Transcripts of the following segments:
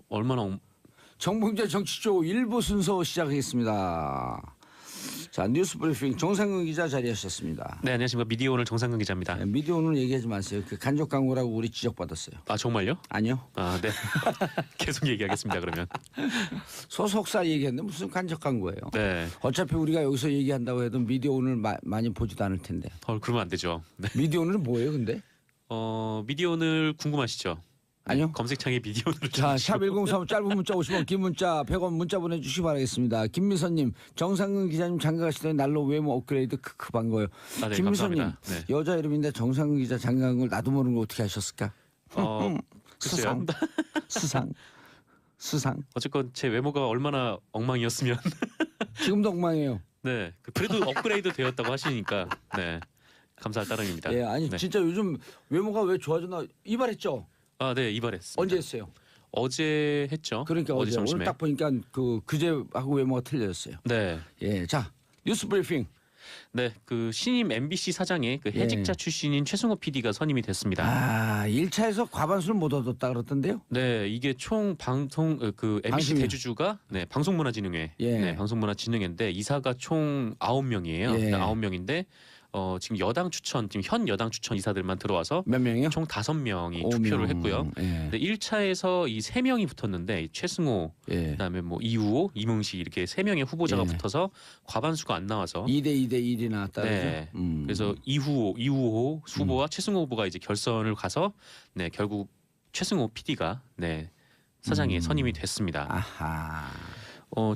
얼마나 정봉재 정치쇼 1부 순서 시작하겠습니다. 자, 뉴스 브리핑 정상근 기자 자리하셨습니다. 네, 안녕하십니까. 미디어오늘 정상근 기자입니다. 네, 미디어오늘 얘기하지 마세요. 그 간접 광고라고 우리 지적받았어요. 아, 정말요? 아니요. 아, 네. 계속 얘기하겠습니다. 그러면. 소속사 얘기했는데 무슨 간접 광고예요. 네. 어차피 우리가 여기서 얘기한다고 해도 미디어오늘 많이 보지도 않을 텐데. 그러면 안 되죠. 네. 미디어오늘은 뭐예요 근데? 미디어오늘 궁금하시죠? 아니요. 검색창에 미디어오늘. 자, 샵 1035 짧은 문자 50원, 긴 문자 100원 문자 보내주시기 바라겠습니다. 김미선님, 정상근 기자님 장가 가시더니 날로 외모 업그레이드 크크 반가워요. 아, 네, 김미선님, 감사합니다. 네. 여자 이름인데 정상근 기자 장가 간 걸 나도 모르는 걸 어떻게 하셨을까? 글쎄요. 수상. 어쨌건 제 외모가 얼마나 엉망이었으면. 지금도 엉망이에요. 네. 그래도 업그레이드 되었다고 하시니까. 네. 감사할 따름입니다. 예, 아니 네. 진짜 요즘 외모가 왜 좋아졌나 이발했죠? 아, 네, 이발했습니다. 언제 했어요? 어제 했죠. 그러니까 어제 점심에. 오늘 딱 보니까 그제하고 외모가 틀려졌어요. 네. 예, 자 뉴스 브리핑. 네, 그 신임 MBC 사장에 그 해직자 예. 출신인 최승호 PD가 선임이 됐습니다. 아, 1차에서 과반수를 못 얻었다 그러던데요? 네, 이게 총 방송 그 MBC 방송인. 대주주가 네, 방송문화진흥회, 예. 네, 방송문화진흥회인데 이사가 총 9명이에요. 예. 9명인데 지금 여당 추천, 지금 현 여당 추천 이사들만 들어와서 몇 명이요? 총 5명이 5명. 투표를 했고요. 예. 근데 1차에서 이 3명이 붙었는데 이 최승호, 예. 그다음에 뭐 이우호, 이문식 이렇게 3명의 후보자가 예. 붙어서 과반수가 안 나와서 2대 1이 나왔다 네. 그러죠? 그래서 이우호 후보와 최승호 후보가 이제 결선을 가서 네, 결국 최승호 PD가 네, 사장에 선임이 됐습니다. 아하.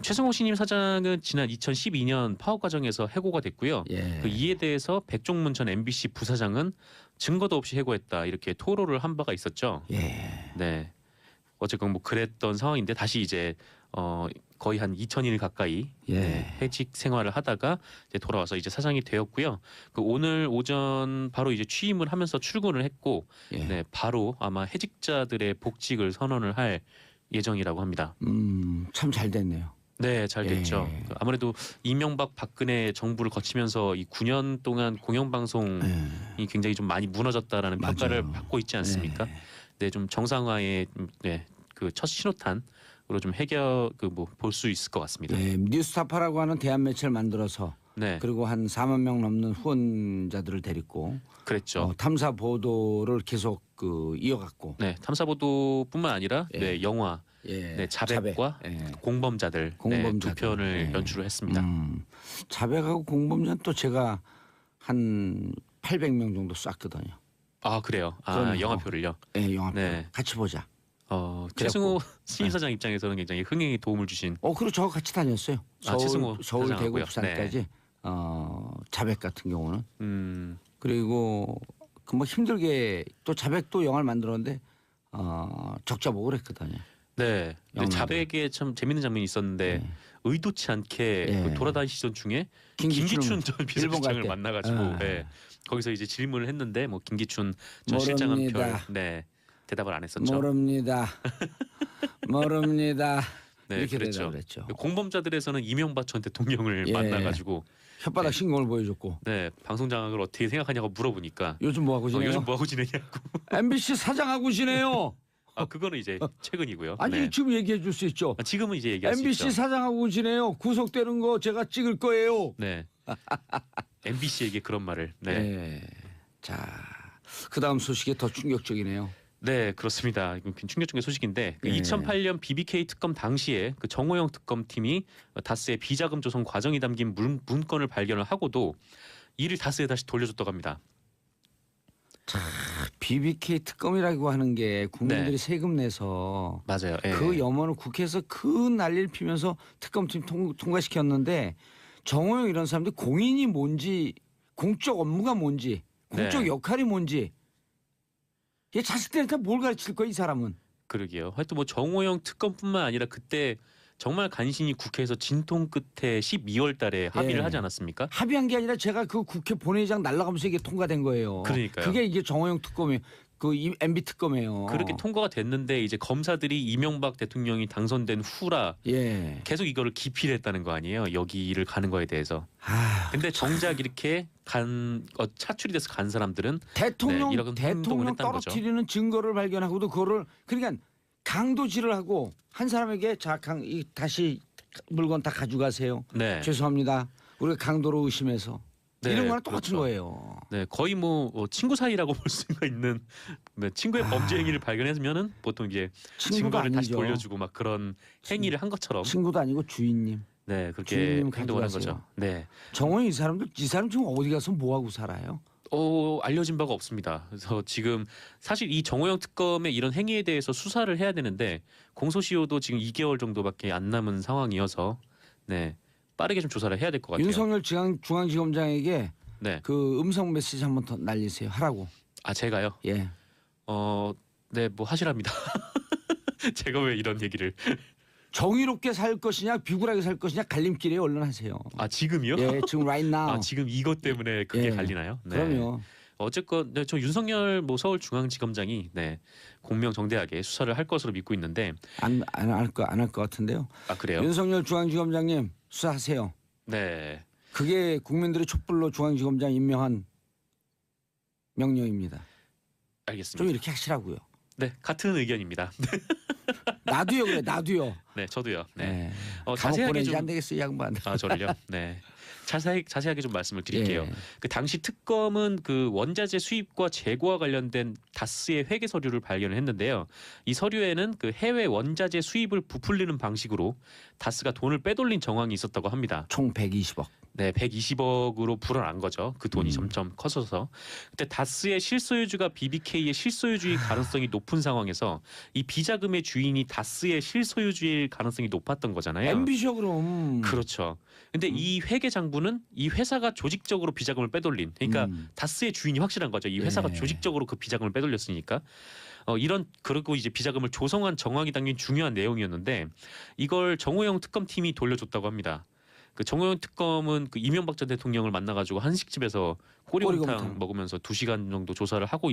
최승호 신임 사장은 지난 2012년 파업 과정에서 해고가 됐고요. 예. 그 이에 대해서 백종문 전 MBC 부사장은 증거도 없이 해고했다 이렇게 토로를 한 바가 있었죠. 예. 네. 어쨌건 뭐 그랬던 상황인데 다시 이제 거의 한 2,000일 가까이 예. 네, 해직 생활을 하다가 이제 돌아와서 이제 사장이 되었고요. 그 오늘 오전 바로 이제 취임을 하면서 출근을 했고, 예. 네, 바로 아마 해직자들의 복직을 선언을 할 예정이라고 합니다. 참 잘 됐네요. 네, 잘 됐죠. 예. 아무래도 이명박 박근혜 정부를 거치면서 이 9년 동안 공영방송이 굉장히 좀 많이 무너졌다라는 맞아요. 평가를 받고 있지 않습니까? 예. 네, 좀 정상화의 네, 그 첫 신호탄으로 좀 해결 뭐 볼 수 있을 것 같습니다. 예. 뉴스타파라고 하는 대한 매체를 만들어서 네, 그리고 한 4만 명 넘는 후원자들을 데리고 그랬죠. 탐사 보도를 계속 이어갔고. 네, 탐사보도뿐만 아니라 예. 네, 영화, 예. 네, 자백과 자백. 예. 공범자들, 네, 공범자들. 두 편을 예. 연출을 했습니다. 자백하고 공범자는 또 제가 한 800명 정도 쐈거든요. 아, 그래요. 아, 그럼요. 영화표를요. 예, 영화표. 네. 같이 보자. 최승호 신임 사장 입장에서는 굉장히 흥행에 도움을 주신. 그리고 저 같이 다녔어요. 최승호 서울 대구 사장하고요. 부산까지 자백 같은 경우는. 그리고 그 뭐 힘들게 또 자백도 영화를 만들었는데 적자 보고 그랬거든요. 네. 근데 영화도. 자백에 참 재밌는 장면이 있었는데 네. 의도치 않게 예. 그 돌아다니시던 중에 김기춘 전 일본 비서실장을 갈 때. 만나가지고 아. 네. 거기서 이제 질문을 했는데 뭐 김기춘 전 실장은 모릅니다. 네, 대답을 안 했었죠. 모릅니다. 모릅니다. 네, 이렇게 그랬죠. 대답을 했죠. 공범자들에서는 이명박 전 대통령을 예. 만나가지고 혓바닥 신공을 보여줬고. 네, 방송 장악을 어떻게 생각하냐고 물어보니까 요즘 뭐 하고 지내요? 요즘 뭐 하고 지내냐고. MBC 사장하고 지내요. 아, 그거는 이제 최근이고요. 아니 네. 지금 얘기해 줄 수 있죠. 지금은 이제 얘기할 수 MBC 있죠. 사장하고 지내요. 구속되는 거 제가 찍을 거예요. 네. MBC에게 그런 말을. 네. 네. 자, 그다음 소식이 더 충격적이네요. 네, 그렇습니다. 이건 충격적인 소식인데 그 네. 2008년 BBK 특검 당시에 그 정호영 특검팀이 다스의 비자금 조성 과정이 담긴 문건을 발견을 하고도 이를 다스에 다시 돌려줬다고 합니다. BBK 특검이라고 하는 게 국민들이 네. 세금 내서 맞아요. 예. 그 염원을 국회에서 큰 난리를 피면서 특검팀 통과시켰는데 정호영 이런 사람들이 공인이 뭔지 공적 업무가 뭔지 공적 네. 역할이 뭔지 얘 자식들한테 뭘 가르칠 거야 이 사람은. 그러게요. 하여튼 뭐 정호영 특검뿐만 아니라 그때 정말 간신히 국회에서 진통 끝에 12월 달에 합의를 예. 하지 않았습니까? 합의한 게 아니라 제가 그 국회 본회의장 날아가면서 이게 통과된 거예요. 그러니까요. 그게 이게 정호영 특검이에요. 그 MB 특검이에요. 그렇게 통과가 됐는데 이제 검사들이 이명박 대통령이 당선된 후라 예. 계속 이거를 기피를 했다는 거 아니에요. 여기를 가는 거에 대해서. 아, 근데 정작 이렇게 차출이 돼서 간 사람들은 대통령 네, 이런 행동을 대통령 했다는 거죠. 떨어뜨리는 증거를 발견하고도 그거를 그러니까 강도질을 하고 한 사람에게 다시 물건 다 가져가세요. 네. 죄송합니다. 우리가 강도로 의심해서 네, 이런 거랑 똑같은 그렇죠. 거예요. 네, 거의 뭐 친구 사이라고 볼 수가 있는 네, 친구의 범죄 행위를 발견했으면은 보통 이제 친구도 증거를 다시 아니죠. 돌려주고 막 그런 행위를 한 것처럼 친구도 아니고 주인님. 네 그렇게 주인님 행동을 한 가져가세요. 거죠. 네, 정원이 이 사람 지금 어디 가서 뭐 하고 살아요? 알려진 바가 없습니다. 그래서 지금 사실 이 정호영 특검의 이런 행위에 대해서 수사를 해야 되는데 공소시효도 지금 2개월 정도밖에 안 남은 상황이어서 네 빠르게 좀 조사를 해야 될 것 같아요. 윤석열 중앙지검장에게 네, 그 음성 메시지 한번 더 날리세요. 하라고. 제가요. 예. 네, 뭐 하시랍니다. 제가 왜 이런 얘기를? 정의롭게 살 것이냐 비굴하게 살 것이냐 갈림길에 얼른 하세요. 지금이요? 예, 지금 right now. 지금 이것 때문에 그게 예. 갈리나요? 네. 그럼요. 어쨌건 네, 저 윤석열 뭐 서울중앙지검장이 네, 공명정대하게 수사를 할 것으로 믿고 있는데 안 할 것 같은데요. 그래요? 윤석열 중앙지검장님 수사하세요. 네. 그게 국민들의 촛불로 중앙지검장 임명한 명령입니다. 좀 알겠습니다. 이렇게 하시라고요. 네, 같은 의견입니다. 나도요 그래 나도요. 네, 저도요. 네. 네. 감옥 자세하게 보내지 좀 안 되겠어요 이 양반. 저를요. 네. 자세하게 좀 말씀을 드릴게요. 예. 그 당시 특검은 그 원자재 수입과 재고와 관련된 다스의 회계 서류를 발견을 했는데요. 이 서류에는 그 해외 원자재 수입을 부풀리는 방식으로 다스가 돈을 빼돌린 정황이 있었다고 합니다. 총 120억. 네, 120억으로 불어난 거죠. 그 돈이 점점 커져서. 그때 다스의 실소유주가 BBK의 실소유주일 가능성이 높은 상황에서 이 비자금의 주인이 다스의 실소유주일 가능성이 높았던 거잖아요. MB죠 그럼. 그렇죠. 근데 이 회계 장부는 이 회사가 조직적으로 비자금을 빼돌린. 그러니까 다스의 주인이 확실한 거죠. 이 회사가 네. 조직적으로 그 비자금을 빼돌렸으니까. 그리고 이제 비자금을 조성한 정황이 담긴 중요한 내용이었는데 이걸 정호영 특검팀이 돌려줬다고 합니다. 그 정호영 특검은 그 이명박 전 대통령을 만나가지고 한식집에서 꼬리곰탕 꼬리곰탕. 먹으면서 2시간 정도 조사를 하고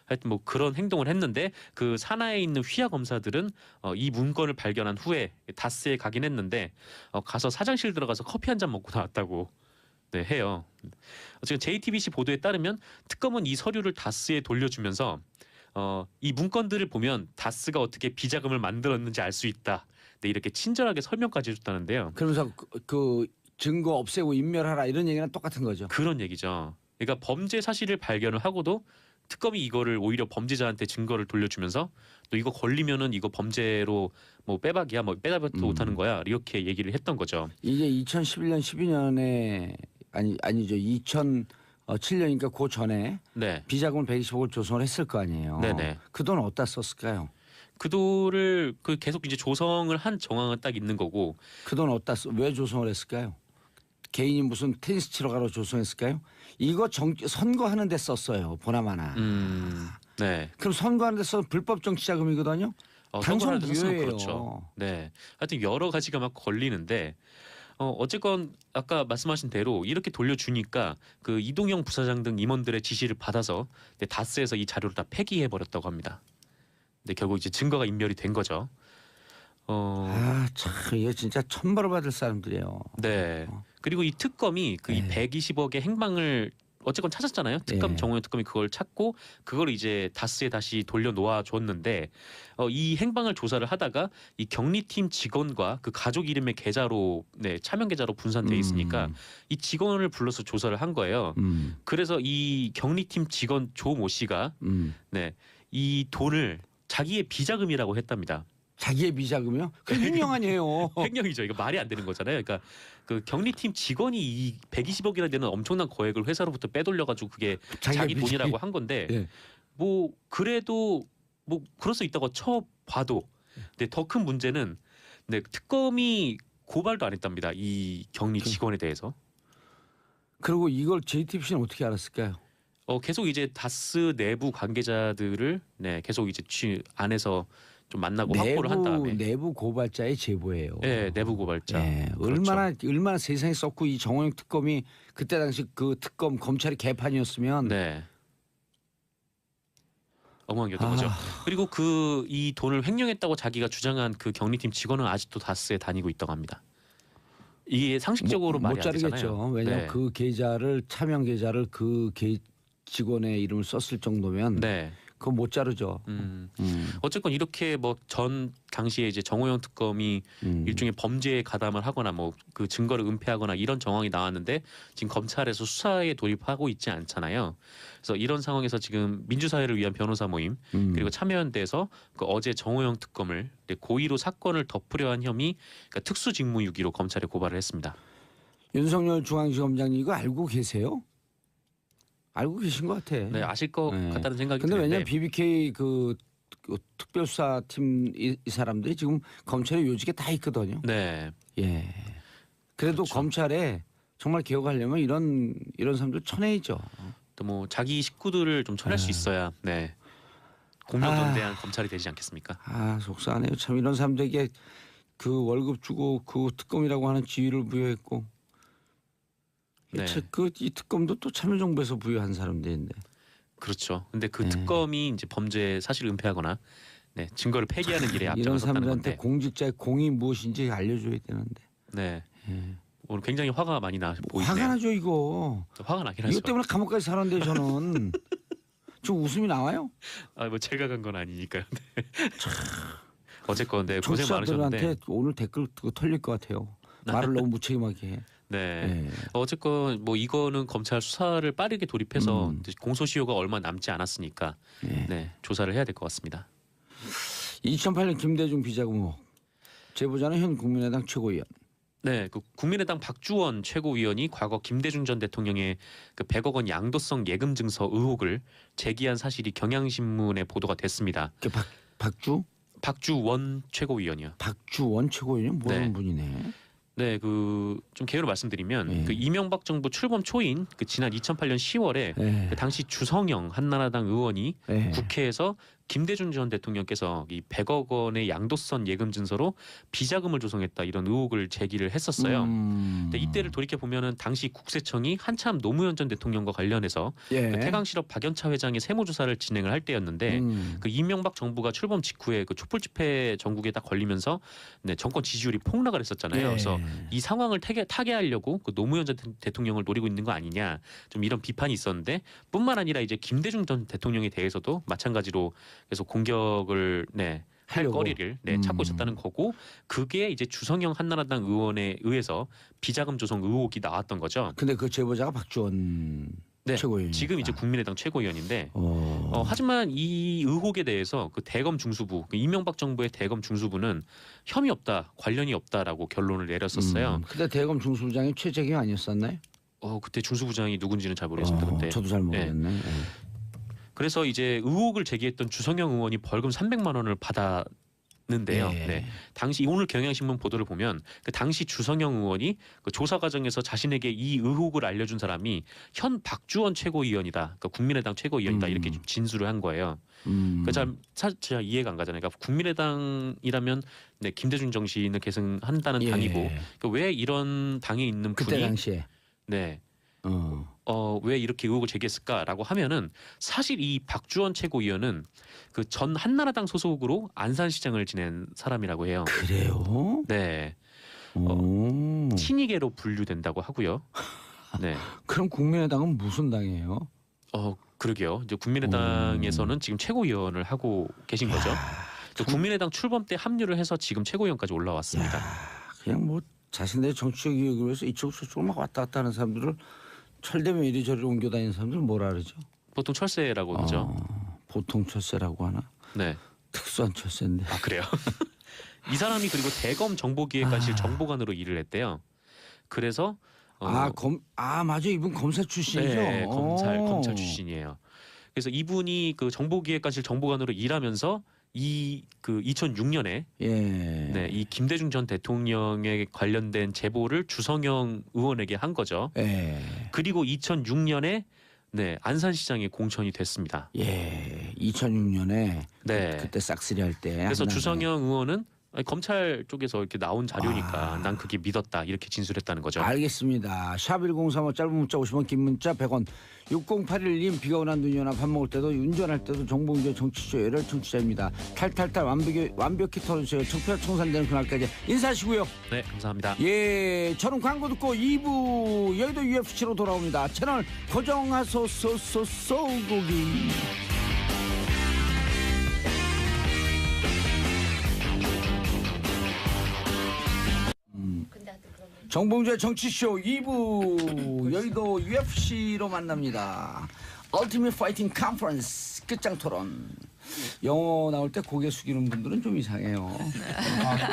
하여튼 뭐 그런 행동을 했는데 그 산하에 있는 휘하 검사들은 이 문건을 발견한 후에 다스에 가긴 했는데 가서 사장실 들어가서 커피 한 잔 먹고 나왔다고 네, 해요. 지금 JTBC 보도에 따르면 특검은 이 서류를 다스에 돌려주면서 이 문건들을 보면 다스가 어떻게 비자금을 만들었는지 알 수 있다. 네, 이렇게 친절하게 설명까지 해줬다는데요. 그러면서 그 증거 없애고 인멸하라 이런 얘기랑 똑같은 거죠. 그런 얘기죠. 그러니까 범죄 사실을 발견을 하고도 특검이 이거를 오히려 범죄자한테 증거를 돌려주면서 또 이거 걸리면은 이거 범죄로 뭐 빼박이야, 뭐 빼다박도 못하는 거야 이렇게 얘기를 했던 거죠. 이게 2011년 12년에 아니죠. 2007년이니까 그 전에 네, 비자금을 120억을 조성을 했을 거 아니에요. 네네. 그 돈 어디다 썼을까요? 그 돈을 계속 이제 조성을 한 정황은 딱 있는 거고. 그 돈 어디다 왜 조성을 했을까요? 개인이 무슨 테니스 치러 가러 조성했을까요? 이거 선거하는 데 썼어요. 보나마나. 네. 그럼 선거하는 데 써서 불법 정치 자금이거든요. 당선 선거를 해서 무효예요. 그렇죠. 네. 하여튼 여러 가지가 막 걸리는데 어쨌건 아까 말씀하신 대로 이렇게 돌려주니까 그 이동영 부사장 등 임원들의 지시를 받아서 다스에서 이 자료를 다 폐기해 버렸다고 합니다. 근데 결국 이제 증거가 인멸이 된 거죠. 참 이게 진짜 천벌을 받을 사람들이에요. 네. 그리고 이 특검이 이 120억의 행방을 어쨌건 찾았잖아요. 특검 네. 정호영 특검이 그걸 찾고 그걸 이제 다스에 다시 돌려 놓아 줬는데 이 행방을 조사를 하다가 이 격리팀 직원과 그 가족 이름의 계좌로 차명 계좌로 분산돼 있으니까 이 직원을 불러서 조사를 한 거예요. 그래서 이 격리팀 직원 조모 씨가 이 돈을 자기의 비자금이라고 했답니다. 자기의 비자금이요? 그 횡령 아니에요. 횡령이죠. 이거 말이 안 되는 거잖아요. 그러니까 그 격리팀 직원이 이 120억이나 되는 엄청난 거액을 회사로부터 빼돌려가지고 그게 자기 돈이라고 한 건데 예. 뭐 그래도 뭐 그럴 수 있다고 쳐봐도 근데 더 큰 문제는 특검이 고발도 안 했답니다. 이 격리 직원에 대해서. 그리고 이걸 JTBC는 어떻게 알았을까요? 계속 이제 다스 내부 관계자들을 계속 이제 안에서 좀 만나고 확보를 한 다음에 내부 고발자의 제보예요. 네, 내부 고발자. 네, 그렇죠. 얼마나 세상에 썼고 이 정호영 특검이 그때 당시 그 특검 검찰이 개판이었으면 네. 엉망이었던 거죠. 그리고 이 돈을 횡령했다고 자기가 주장한 그 격리팀 직원은 아직도 다스에 다니고 있다고 합니다. 이게 상식적으로 말이 못 안 되잖아요. 자르겠죠. 왜냐하면 그 계좌를 차명 계좌를 그 직원의 이름을 썼을 정도면 그거 못 자르죠. 어쨌건 이렇게 뭐 전 당시에 이제 정호영 특검이 일종의 범죄에 가담을 하거나 뭐 그 증거를 은폐하거나 이런 정황이 나왔는데 지금 검찰에서 수사에 돌입하고 있지 않잖아요. 그래서 이런 상황에서 지금 민주사회를 위한 변호사 모임 그리고 참여연대에서 그 어제 정호영 특검을 고의로 사건을 덮으려 한 혐의 그러니까 특수직무유기로 검찰에 고발을 했습니다. 윤석열 중앙지검장님 이거 알고 계세요? 알고 계신 것 같아. 네, 아실 것 같다는 생각이 근데 드는데. 왜냐면 BBK 그 특별수사팀 이 사람들이 지금 검찰의 요직에 다 있거든요. 네. 예. 그래도 그렇죠. 검찰에 정말 개혁하려면 이런 사람들 쳐내야죠. 또 뭐 자기 식구들을 좀 쳐낼 수 있어야 네. 공명정대한 검찰이 되지 않겠습니까? 아 속상하네요. 참 이런 사람들에게 그 월급 주고 그 특검이라고 하는 지위를 부여했고 네. 이 특검도 또 참여정부에서 부여한 사람들인데. 그렇죠. 근데 그 특검이 이제 범죄 사실 은폐하거나 네, 증거를 폐기하는 일에 이런 앞장섰다는 사람들한테 건데. 공직자의 공이 무엇인지 알려줘야 되는데. 네. 오늘 굉장히 화가 많이 나 보이네요. 화가 나죠 이거. 화가 나긴 하죠. 이것 때문에 감옥까지 살았는데 저는 지금 웃음이 나와요? 아, 뭐 제가 간 건 아니니까요. 네. 어쨌건 네, 고생 청취자들한테 많으셨는데. 오늘 댓글 털릴 것 같아요. 말을 너무 무책임하게 해. 네. 어쨌건 뭐 이거는 검찰 수사를 빠르게 돌입해서 이제 공소시효가 얼마 남지 않았으니까 네, 조사를 해야 될 것 같습니다. 2008년 김대중 비자금 의혹. 제보자는 현 국민의당 최고위원. 네, 그 국민의당 박주원 최고위원이 과거 김대중 전 대통령의 그 100억 원 양도성 예금 증서 의혹을 제기한 사실이 경향신문에 보도가 됐습니다. 그 박주원 최고위원이요. 박주원 최고위원이 모르는 네. 분이네. 네, 그 좀 개요를 말씀드리면 그 이명박 정부 출범 초인 그 지난 2008년 10월에 그 당시 주성영 한나라당 의원이 국회에서 김대중 전 대통령께서 이 100억 원의 양도성 예금 증서로 비자금을 조성했다 이런 의혹을 제기를 했었어요. 근데 이때를 돌이켜 보면은 당시 국세청이 한참 노무현 전 대통령과 관련해서 그 태강실업 박연차 회장의 세무조사를 진행을 할 때였는데 그 이명박 정부가 출범 직후에 그 촛불 집회 전국에 딱 걸리면서 네, 정권 지지율이 폭락을 했었잖아요. 그래서 이 상황을 타개하려고 그 노무현 전 대통령을 노리고 있는 거 아니냐 좀 이런 비판이 있었는데 뿐만 아니라 이제 김대중 전 대통령에 대해서도 마찬가지로 계속 공격을 할 거리를 찾고 있었다는 거고 그게 이제 주성영 한나라당 의원에 의해서 비자금 조성 의혹이 나왔던 거죠. 근데 그 제보자가 박주원 최고위원. 지금 이제 국민의당 최고위원인데 하지만 이 의혹에 대해서 그 대검 중수부 그 이명박 정부의 대검 중수부는 혐의 없다 관련이 없다라고 결론을 내렸었어요. 근데 대검 중수부장이 최재경 아니었었나요? 그때 중수부장이 누군지는 잘 모르겠습니다. 근데 저도 잘 모르겠네. 그래서 이제 의혹을 제기했던 주성영 의원이 벌금 300만 원을 받았는데요. 당시 오늘 경향신문 보도를 보면 그 당시 주성영 의원이 그 조사 과정에서 자신에게 이 의혹을 알려준 사람이 현 박주원 최고위원이다, 그러니까 국민의당 최고위원이다 이렇게 좀 진술을 한 거예요. 그러니까 잘 이해가 안 가잖아요. 그러니까 국민의당이라면 김대중 정신을 계승한다는 당이고 그러니까 왜 이런 당에 있는 분이 그때 당시에 왜 이렇게 의혹을 제기했을까라고 하면은 사실 이 박주원 최고위원은 그 전 한나라당 소속으로 안산시장을 지낸 사람이라고 해요. 그래요? 네. 친이계로 분류된다고 하고요. 네. 그럼 국민의당은 무슨 당이에요? 그러게요. 이제 국민의당에서는 지금 최고위원을 하고 계신 거죠. 국민의당 출범 때 합류를 해서 지금 최고위원까지 올라왔습니다. 그냥 뭐 자신들의 정치적 이익을 위해서 이쪽으로 저쪽으로 막 왔다 갔다 하는 사람들을 철되면 이리저리 옮겨 다니는 사람들 뭐라 그러죠? 보통 철새라고 그러죠. 보통 철새라고 하나? 네. 특수한 철새인데. 아 그래요? 이 사람이 그리고 대검 정보기획관실 정보관으로 일을 했대요. 그래서 맞아 이분 검사 출신이죠. 네, 검찰 출신이에요. 그래서 이분이 그 정보기획관실 정보관으로 일하면서 이 2006년에 이 김대중 전 대통령에 관련된 제보를 주성영 의원에게 한 거죠. 그리고 2006년에 안산시장에 공천이 됐습니다. 2006년에 그때 싹쓸이 할 때. 그래서 주성영 의원은 검찰 쪽에서 이렇게 나온 자료니까 난 그게 믿었다 이렇게 진술했다는 거죠. 알겠습니다. 샵1035 짧은 문자 50원 긴 문자 100원 6081님 비가 오나 눈이 오나 밥 먹을 때도 운전할 때도 정보운전 정치쇼 열혈 청취자입니다. 탈탈탈 완벽히 털어주세요. 청취자 청산되는 그날까지 인사하시고요. 네 감사합니다. 저는 광고 듣고 2부 여의도 UFC로 돌아옵니다. 채널 고정하소서 소고기. 정봉주의 정치쇼 2부 여의도 UFC로 만납니다. Ultimate Fighting Conference 끝장 토론. 영어 나올 때 고개 숙이는 분들은 좀 이상해요.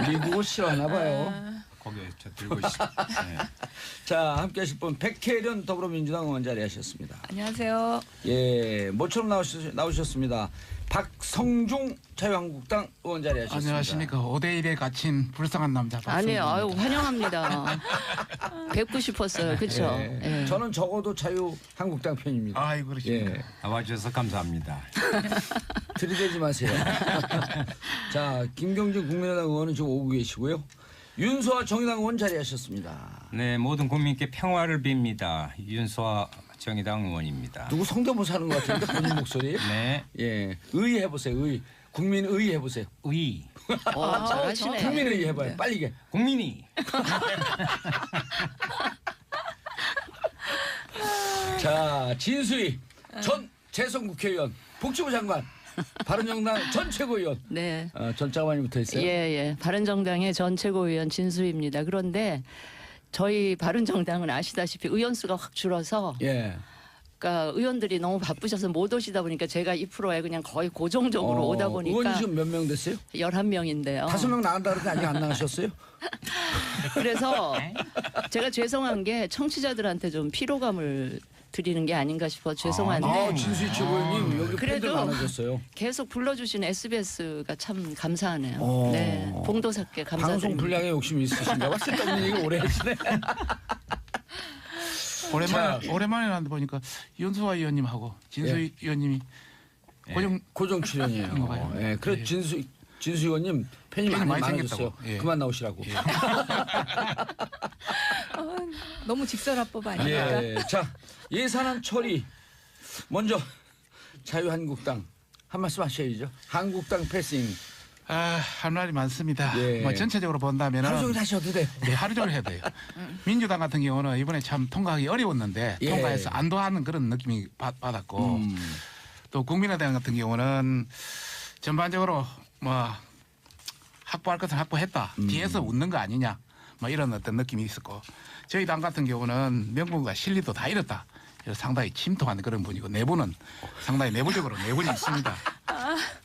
미국어 싫어하나 봐요. 고개 저 들고 있습니다. 네. 자, 함께 하실 분 백혜련 더불어민주당 의원 자리하셨습니다. 안녕하세요. 예, 모처럼 나오셨습니다. 박성중 자유한국당 의원 자리하셨습니다. 안녕하십니까. 5대1에 갇힌 불쌍한 남자 아니에요. 박성준입니다. 아유, 환영합니다. 뵙고 싶었어요. 그렇죠? 예. 저는 적어도 자유한국당 편입니다. 아이고 그러십니까. 예. 나와주셔서 감사합니다. 들이대지 마세요. 자, 김경진 국민의당 의원은 지금 오고 계시고요. 윤소아 정의당 의원 자리하셨습니다. 네, 모든 국민께 평화를 빕니다. 윤소아 정의당 의원입니다. 누구 성대모사 하는 것 같은데 본인 목소리에? 네, 예, 의 해보세요. 의. 국민의 해보세요. 의 잘하시네. 국민의 해봐요. 빨리 이게. 국민이 자, 진수희 전 재선 국회의원, 복지부 장관, 바른정당 전 최고위원. 네. 전자가 많이 붙어 있어요. 예, 예. 바른정당의 전 최고위원 진수입니다. 그런데 저희 바른정당은 아시다시피 의원 수가 확 줄어서 예. 그러니까 의원들이 너무 바쁘셔서 못 오시다 보니까 제가 이 프로에 그냥 거의 고정적으로 오다 의원이 보니까 지금 몇 명 됐어요? 11명인데요. 5명 나간다 그러는데 아직 안 나가셨어요? 그래서 제가 죄송한 게 청취자들한테 좀 피로감을 드리는 게 아닌가 싶어 죄송한데 진수희 최고위원님 여기 팬들 그래도 많아졌어요. 계속 불러주신 SBS가 참 감사하네요. 어. 네, 봉도사께 감사드립니다. 방송 분량에 욕심이 있으신가 봐. 쓸데없는 얘기 오래 하시네. 오랜만에 나는데 보니까 윤수아 의원님하고 진수희 의원님이 고정 출연이에요. 그런가 봐요. 예, 그래 예. 진수 의원님 팬이 팬이 많이 많아졌어요. 생겼다고. 예. 그만 나오시라고. 너무 직설화법 아닙니까? 예. 자, 예산안 처리 먼저 자유한국당 한 말씀 하셔야죠. 한국당 패싱 할 말이 많습니다. 예. 뭐 전체적으로 본다면은 하루 종일 하셔도 돼요. 네, 하루 종일 해야 돼요. 민주당 같은 경우는 이번에 참 통과하기 어려웠는데 예. 통과해서 안도하는 그런 느낌이 받았고 또 국민의당 같은 경우는 전반적으로 뭐 확보할 것은 확보했다. 뒤에서 웃는 거 아니냐. 뭐 이런 어떤 느낌이 있었고 저희 당 같은 경우는 명분과 실리도 다 잃었다. 그래서 상당히 침통한 그런 분이고 내부는 상당히 내부적으로 내분이 있습니다.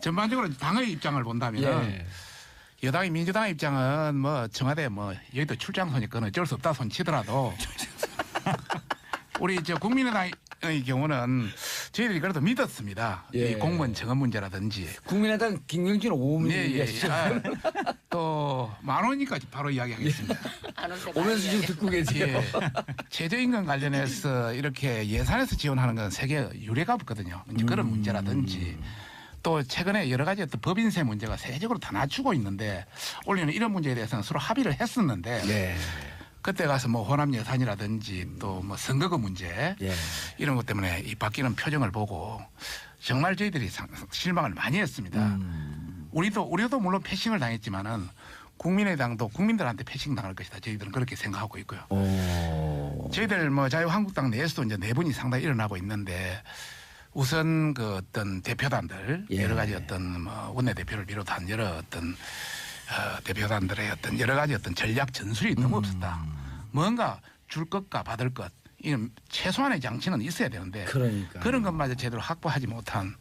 전반적으로 당의 입장을 본다면 예. 여당이 민주당의 입장은 뭐 청와대 뭐 여의도 출장소니까 어쩔 수 없다 손치더라도 우리 저 국민의당의 경우는 저희들이 그래도 믿었습니다. 예. 이 공무원 정원 문제라든지 국민의당 김경진 5분 얘기하시죠. 또 10,000원이니까 바로 이야기하겠습니다. 오면서 지금 듣고 계세요. 예. 최저임금 관련해서 이렇게 예산에서 지원하는 건 세계 유례가 없거든요. 이제 그런 문제라든지 또 최근에 여러 가지 어떤 법인세 문제가 세계적으로 다 낮추고 있는데 올해는 이런 문제에 대해서는 서로 합의를 했었는데 예. 그때 가서 뭐 호남 예산이라든지 또 뭐 선거구 문제 예. 이런 것 때문에 이 바뀌는 표정을 보고 정말 저희들이 실망을 많이 했습니다. 우리도 물론 패싱을 당했지만은 국민의당도 국민들한테 패싱 당할 것이다. 저희들은 그렇게 생각하고 있고요. 저희들 뭐 자유한국당 내에서도 이제 내분이 상당히 일어나고 있는데 우선 그 어떤 대표단들 예. 여러 가지 어떤 뭐 원내대표를 비롯한 여러 어떤 대표단들의 어떤 여러 가지 어떤 전략 전술이 너무 없었다. 뭔가 줄 것과 받을 것 이런 최소한의 장치는 있어야 되는데 그러니까 그런 것마저 제대로 확보하지 못한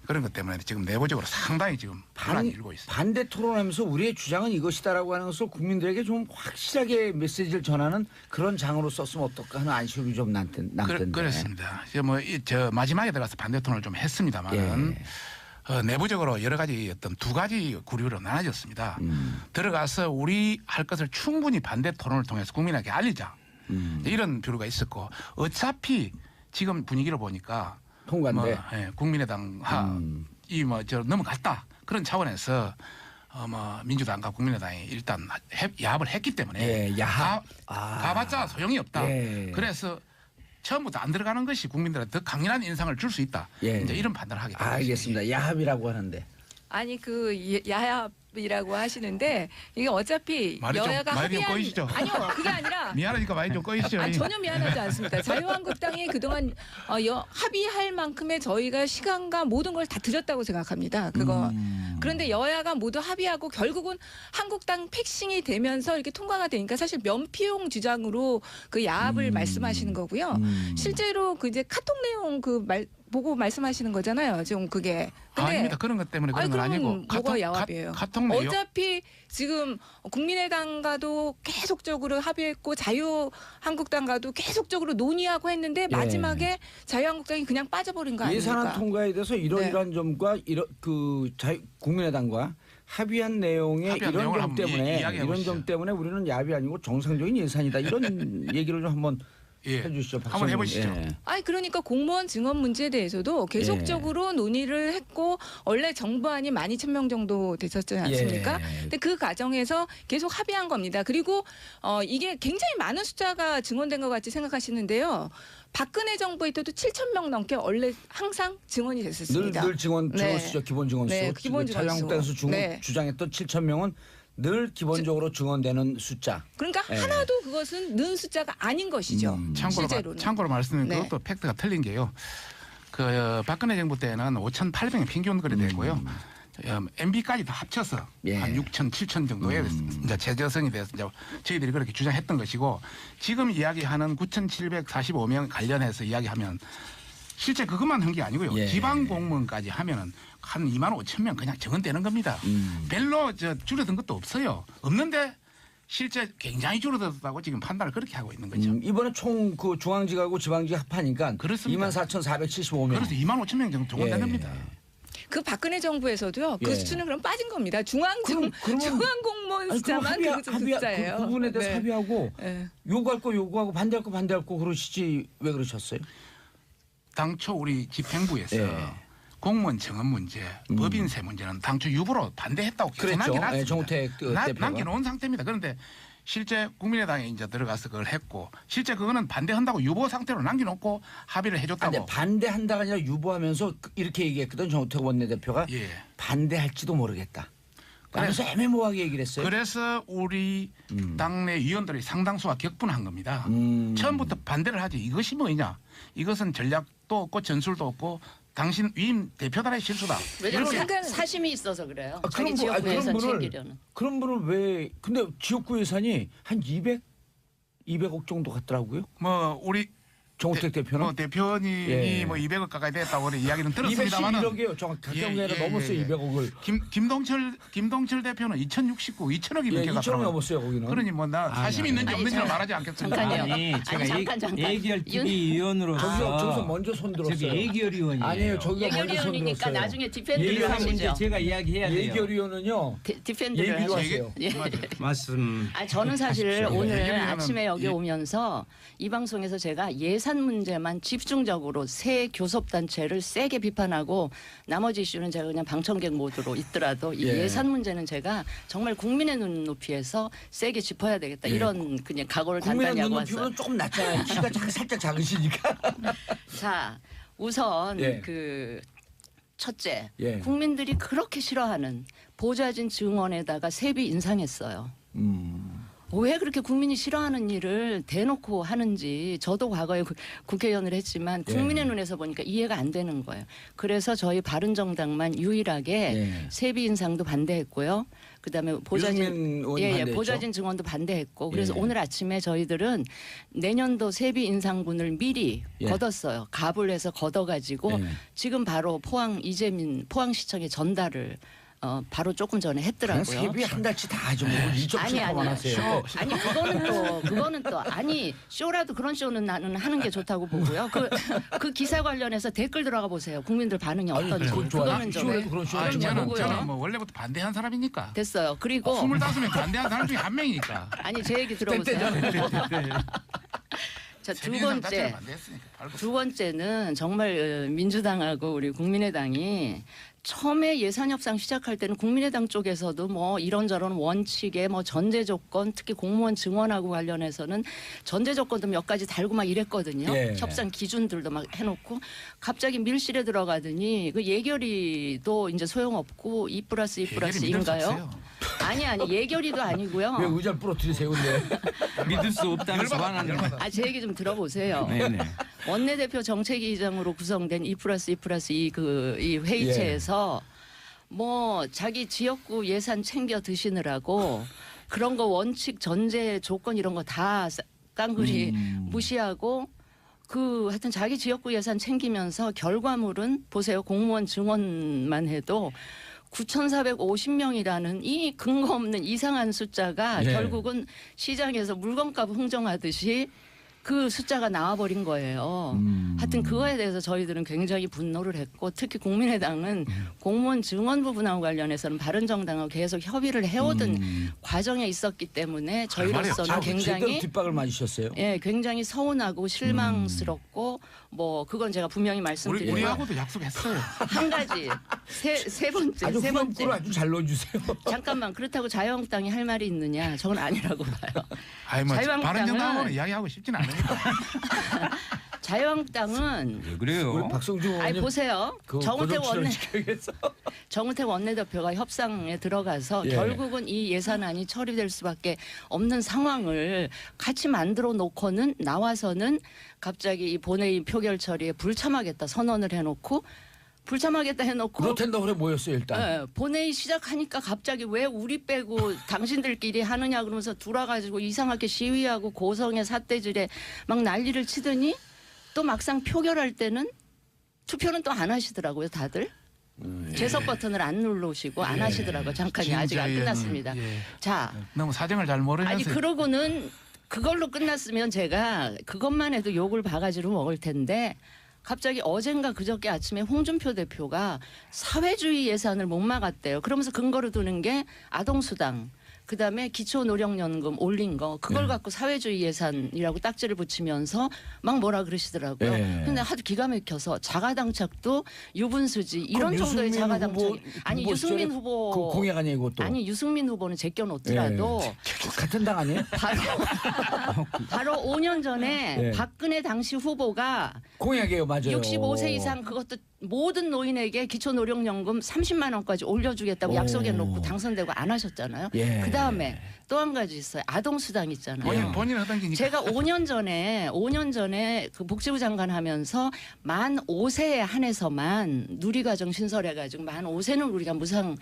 그런 것 때문에 지금 내부적으로 상당히 지금 불안이 일고 있습니다. 반대 토론하면서 우리의 주장은 이것이다라고 하는 것을 국민들에게 좀 확실하게 메시지를 전하는 그런 장으로 썼으면 어떨까 하는 아쉬움이 좀 남던데. 그렇습니다. 저 마지막에 들어가서 반대 토론을 좀 했습니다만은 내부적으로 여러 가지 어떤 두 가지 구류로 나눠졌습니다. 들어가서 우리 할 것을 충분히 반대 토론을 통해서 국민에게 알리자. 이런 비류가 있었고 어차피 지금 분위기를 보니까 통과인데. 국민의당 이저 넘어갔다 그런 차원에서 뭐 민주당과 국민의당이 일단 야합을 했기 때문에 예, 야합. 가봤자 소용이 없다. 예. 그래서 처음부터 안 들어가는 것이 국민들한테 더 강인한 인상을 줄 수 있다. 예. 이제 이런 판단을 하게 됩니다. 알겠습니다. 야합이라고 하는데 아니 그 야합이라고 하시는데 이게 어차피 말이 좀- 여야가 말이 좀 합의한 꼬이시죠? 아니요 그게 아니라 미안하니까 많이 좀 꺼이시죠. 아니, 전혀 미안하지 않습니다. 자유한국당이 그동안 합의할 만큼의 저희가 시간과 모든 걸 다 드렸다고 생각합니다. 그거. 그런데 여야가 모두 합의하고 결국은 한국당 패싱이 되면서 이렇게 통과가 되니까 사실 면피용 주장으로 그 야합을 말씀하시는 거고요. 실제로 그 이제 카톡 내용 보고 말씀하시는 거잖아요. 지금 그게. 근데 아닙니다. 그런 것 때문에 그런 건 그러면 아니고 뭐가 야합이에요? 카톡 내용 어차피 지금 국민의당과도 계속적으로 합의했고 자유한국당과도 계속적으로 논의하고 했는데 마지막에 자유한국당이 그냥 빠져버린 거 아닙니까? 예산안 통과에 대해서 이러이러한 점과 국민의당과 합의한 내용의 합의한 이런 내용을 점 한번 때문에 이야기해 이런 보시죠. 점 때문에 우리는 야합이 아니고 정상적인 예산이다 이런 얘기를 좀 한번 예. 해주시죠. 한번 박사님. 해보시죠. 예. 아니 그러니까 공무원 증언 문제에 대해서도 계속적으로 논의를 했고 원래 정부안이 12,000명 정도 됐었지 않습니까? 예. 근데 그 과정에서 계속 합의한 겁니다. 그리고 이게 굉장히 많은 숫자가 증언된 것 같이 생각하시는데요. 박근혜 정부에 때도 7,000명 넘게 원래 항상 증언이 됐었습니다. 늘 증언 네. 수죠. 기본 증언 수. 네, 기본 증언 수. 자유한국당에서 네. 주장했던 7,000명은 늘 기본적으로 증언되는 숫자. 그러니까 예. 하나도 그것은 는 숫자가 아닌 것이죠. 실제로는. 참고로 말씀드리면 네. 그것도 팩트가 틀린 게요. 그 박근혜 정부 때는 5,800명 평균 거리 되고요. MB까지 다 합쳐서 예. 한 6천, 7천 정도에 이제 재조성이 돼서 이제 저희들이 그렇게 주장했던 것이고 지금 이야기하는 9,745명 관련해서 이야기하면 실제 그것만 한 게 아니고요. 예. 지방 공무원까지 하면은 한 2만 5천 명 그냥 적은되는 겁니다. 별로 줄어든 것도 없어요. 없는데 실제 굉장히 줄어들었다고 지금 판단을 그렇게 하고 있는 거죠. 이번에 총 그 중앙지하고 지방지 합하니까 그렇습니다. 24,475명. 그래서 2만 5천 명 정도 적은되는 예. 겁니다. 그 박근혜 정부에서도요. 그 예. 수준은 그럼 빠진 겁니다. 그러면- 중앙 공무원 아니, 그럼 숫자만 그 숫자예요. 그 부분에 대해서 네. 합의하고 네. 요구할 거 요구하고 반대할 거 반대할 거 그러시지 왜 그러셨어요? 당초 우리 집행부에서 예. 공무원 정원 문제, 법인세 문제는 당초 유보로 반대했다고 계속 그랬죠. 남겨놨습니다. 예, 정우택 대표가. 남겨놓은 상태입니다. 그런데 실제 국민의당에 이제 들어가서 그걸 했고 실제 그거는 반대한다고 유보 상태로 남겨놓고 합의를 해줬다고. 근데 반대한다가 아니라 유보하면서 이렇게 얘기했거든 정우택 원내대표가 예. 반대할지도 모르겠다. 그래서 애매모호하게 얘기를 했어요. 그래서 우리 당내 위원들이 상당수가 격분한 겁니다. 처음부터 반대를 하지 이것이 뭐냐. 이것은 전략도 없고 전술도 없고 당신 위임 대표단의 실수다. 왜냐면 이렇게- 사심이 있어서 그래요. 아, 자기 그런 분- 아니, 지역구 예산 그런 분을- 챙기려는. 그런 분을 왜 근데 지역구 예산이 한 200억 정도 같더라고요. 뭐 우리 정우택 대표는 뭐 대표님이 예. 뭐 200억 가까이 됐다고 그런 이야기는 들었습니다만은 211억이에요. 정확 각경계로 예, 예, 넘었어요. 예, 예. 200억을. 김동철 대표는 2069, 2천억이 예, 넘게 2천억 갔더라고요. 넘었어요 거기는. 그러니 뭐 나 사심 있는지 아니, 없는지는 저- 말하지 않겠습니다. 잠깐요. 아니 제가 잠깐. 예결TV 위원으로서 저기서 먼저 손 들었어요. 저기 예결위원이에요. 아니에요. 저기가 먼저 손 예결위원이니까 들었어요. 나중에 디펜드를 예결 문제 하시죠. 제가 이야기해야 돼요. 예결위원은요. 디펜드를 예비로 하시죠. 하세요. 말씀. 아 저는 사실 하십시오. 오늘 예결위원은 아침에 여기 예. 오면서 이 방송에서 제가 예산 문제만 집중적으로 새 교섭단체를 세게 비판하고 나머지 이슈는 제가 그냥 방청객 모드로 있더라도 이 예. 예산 문제는 제가 정말 국민의 눈높이에서 세게 짚어야 되겠다 이런 그냥 각오를 국민의 단단히 하고 왔어요. 눈높이보다 조금 낮잖아요. 키가 살짝 작으시니까. 자 우선 예. 그 첫째 예. 국민들이 그렇게 싫어하는 보좌진 증원에다가 세비 인상했어요. 왜 그렇게 국민이 싫어하는 일을 대놓고 하는지 저도 과거에 국회의원을 했지만 국민의 눈에서 보니까 이해가 안 되는 거예요. 그래서 저희 바른정당만 유일하게 예. 세비 인상도 반대했고요. 그다음에 보좌진 유승민 의원이 반대했죠. 보좌진 증원도 반대했고 그래서 예. 오늘 아침에 저희들은 내년도 세비 인상분을 미리 예. 걷었어요. 갑을 해서 걷어가지고 예. 지금 바로 포항시청에 전달을 바로 조금 전에 그냥 했더라고요. 세비 한 달치 다 하죠. 뭐 이쪽 아니 만 아니 하세요. 아니 그거는 또 아니 쇼라도 그런 쇼는 나는 하는 게 좋다고 보고요. 그 기사 관련해서 댓글 들어가 보세요. 국민들 반응이 어떤지. 그건 좋아요. 그거는 좀 쇼에도 그런 쇼 아, 하지 말고. 저는 뭐 원래부터 반대한 사람이니까. 됐어요. 그리고 25명 반대한 사람 중에 한 명이니까. 아니 제 얘기 들어보세요. 자, 두 세비인상 자체를 번째. 반대했으니까. 바로 두 번째는 정말 민주당하고 우리 국민의당이 처음에 예산 협상 시작할 때는 국민의당 쪽에서도 뭐 이런저런 원칙에 뭐 전제 조건, 특히 공무원 증원하고 관련해서는 전제 조건도 몇 가지 달고 막 이랬거든요. 예. 협상 기준들도 막 해놓고 갑자기 밀실에 들어가더니 그 예결위도 이제 소용없고 2+2+2인가요? 아니 예결위도 아니고요. 왜 의자를 부러뜨리세요, 근데? 믿을 수 없다는 소환하는. 제 얘기 좀 들어보세요. 네네. 원내대표 정책위의장으로 구성된 2+2+2 이 회의체에서 뭐 자기 지역구 예산 챙겨 드시느라고 그런 거 원칙 전제 조건 이런 거 다 깡그리 무시하고 하여튼 자기 지역구 예산 챙기면서 결과물은 보세요. 공무원 증원만 해도 9,450명이라는 이 근거 없는 이상한 숫자가 예. 결국은 시장에서 물건값 흥정하듯이 그 숫자가 나와버린 거예요. 하여튼 그거에 대해서 저희들은 굉장히 분노를 했고 특히 국민의당은 공무원 증원 부분하고 관련해서는 바른정당하고 계속 협의를 해오던 과정에 있었기 때문에 저희로서는 제대로 굉장히 뒷박을 맞으셨어요. 예, 굉장히 서운하고 실망스럽고 뭐 그건 제가 분명히 말씀드리고 우리하고도 약속했어요. 한 가지 세 번째 아주 세 번째 후렴구를 아주 잘 넣어주세요. 잠깐만 그렇다고 자유한국당이 할 말이 있느냐? 저건 아니라고 봐요. 아이 뭐 자유한국당은- 바른정당하고는 이야기하고 싶진 않으니까. 자유한국당은 왜 그래요? 우리 박성주 아니 의원님 보세요. 그 정우택 고정출연 시켜야겠어. 정우택 원내대표가 협상에 들어가서 예. 결국은 이 예산안이 처리될 수밖에 없는 상황을 같이 만들어 놓고는 나와서는 갑자기 이 본회의 표결 처리에 불참하겠다 선언을 해놓고 불참하겠다 해놓고 그렇단다 그래 모였어요 일단. 예, 본회의 시작하니까 갑자기 왜 우리 빼고 당신들끼리 하느냐 그러면서 돌아가지고 이상하게 시위하고 고성의 삿대질에 막 난리를 치더니 또 막상 표결할 때는 투표는 또 안 하시더라고요 다들. 제석 버튼을 안 누르시고 안 하시더라고요. 잠깐이 아직 안 진짜예요. 끝났습니다. 예. 자, 너무 사정을 잘 모르면서. 아니 그러고는 그걸로 끝났으면 제가 그것만 해도 욕을 바가지로 먹을 텐데 갑자기 어젠가 그저께 아침에 홍준표 대표가 사회주의 예산을 못 막았대요. 그러면서 근거로 두는 게 아동수당, 그다음에 기초노령연금 올린 거 그걸 갖고 사회주의 예산이라고 딱지를 붙이면서 막 뭐라 그러시더라고요. 예. 근데 하도 기가 막혀서 자가당착도 유분수지 이런 그럼 정도의 유승민 자가당착 후보, 아니 후보 유승민 시절에 후보 그 공약 아니에요 이것도. 아니 유승민 후보는 제껴놓더라도 같은 당 아니에요? 바로 5년 전에 예. 박근혜 당시 후보가 공약이에요 맞아요. 65세 이상 그것도 모든 노인에게 기초노령연금 30만 원까지 올려주겠다고 오. 약속해놓고 당선되고 안 하셨잖아요. 예. 그다음에 또 한 가지 있어요. 아동수당 있잖아요. 본인 하던 게니까. 제가 5년 전에 그 복지부 장관 하면서 만 5세에 한해서만 누리과정 신설해가지고 만 5세는 우리가 무상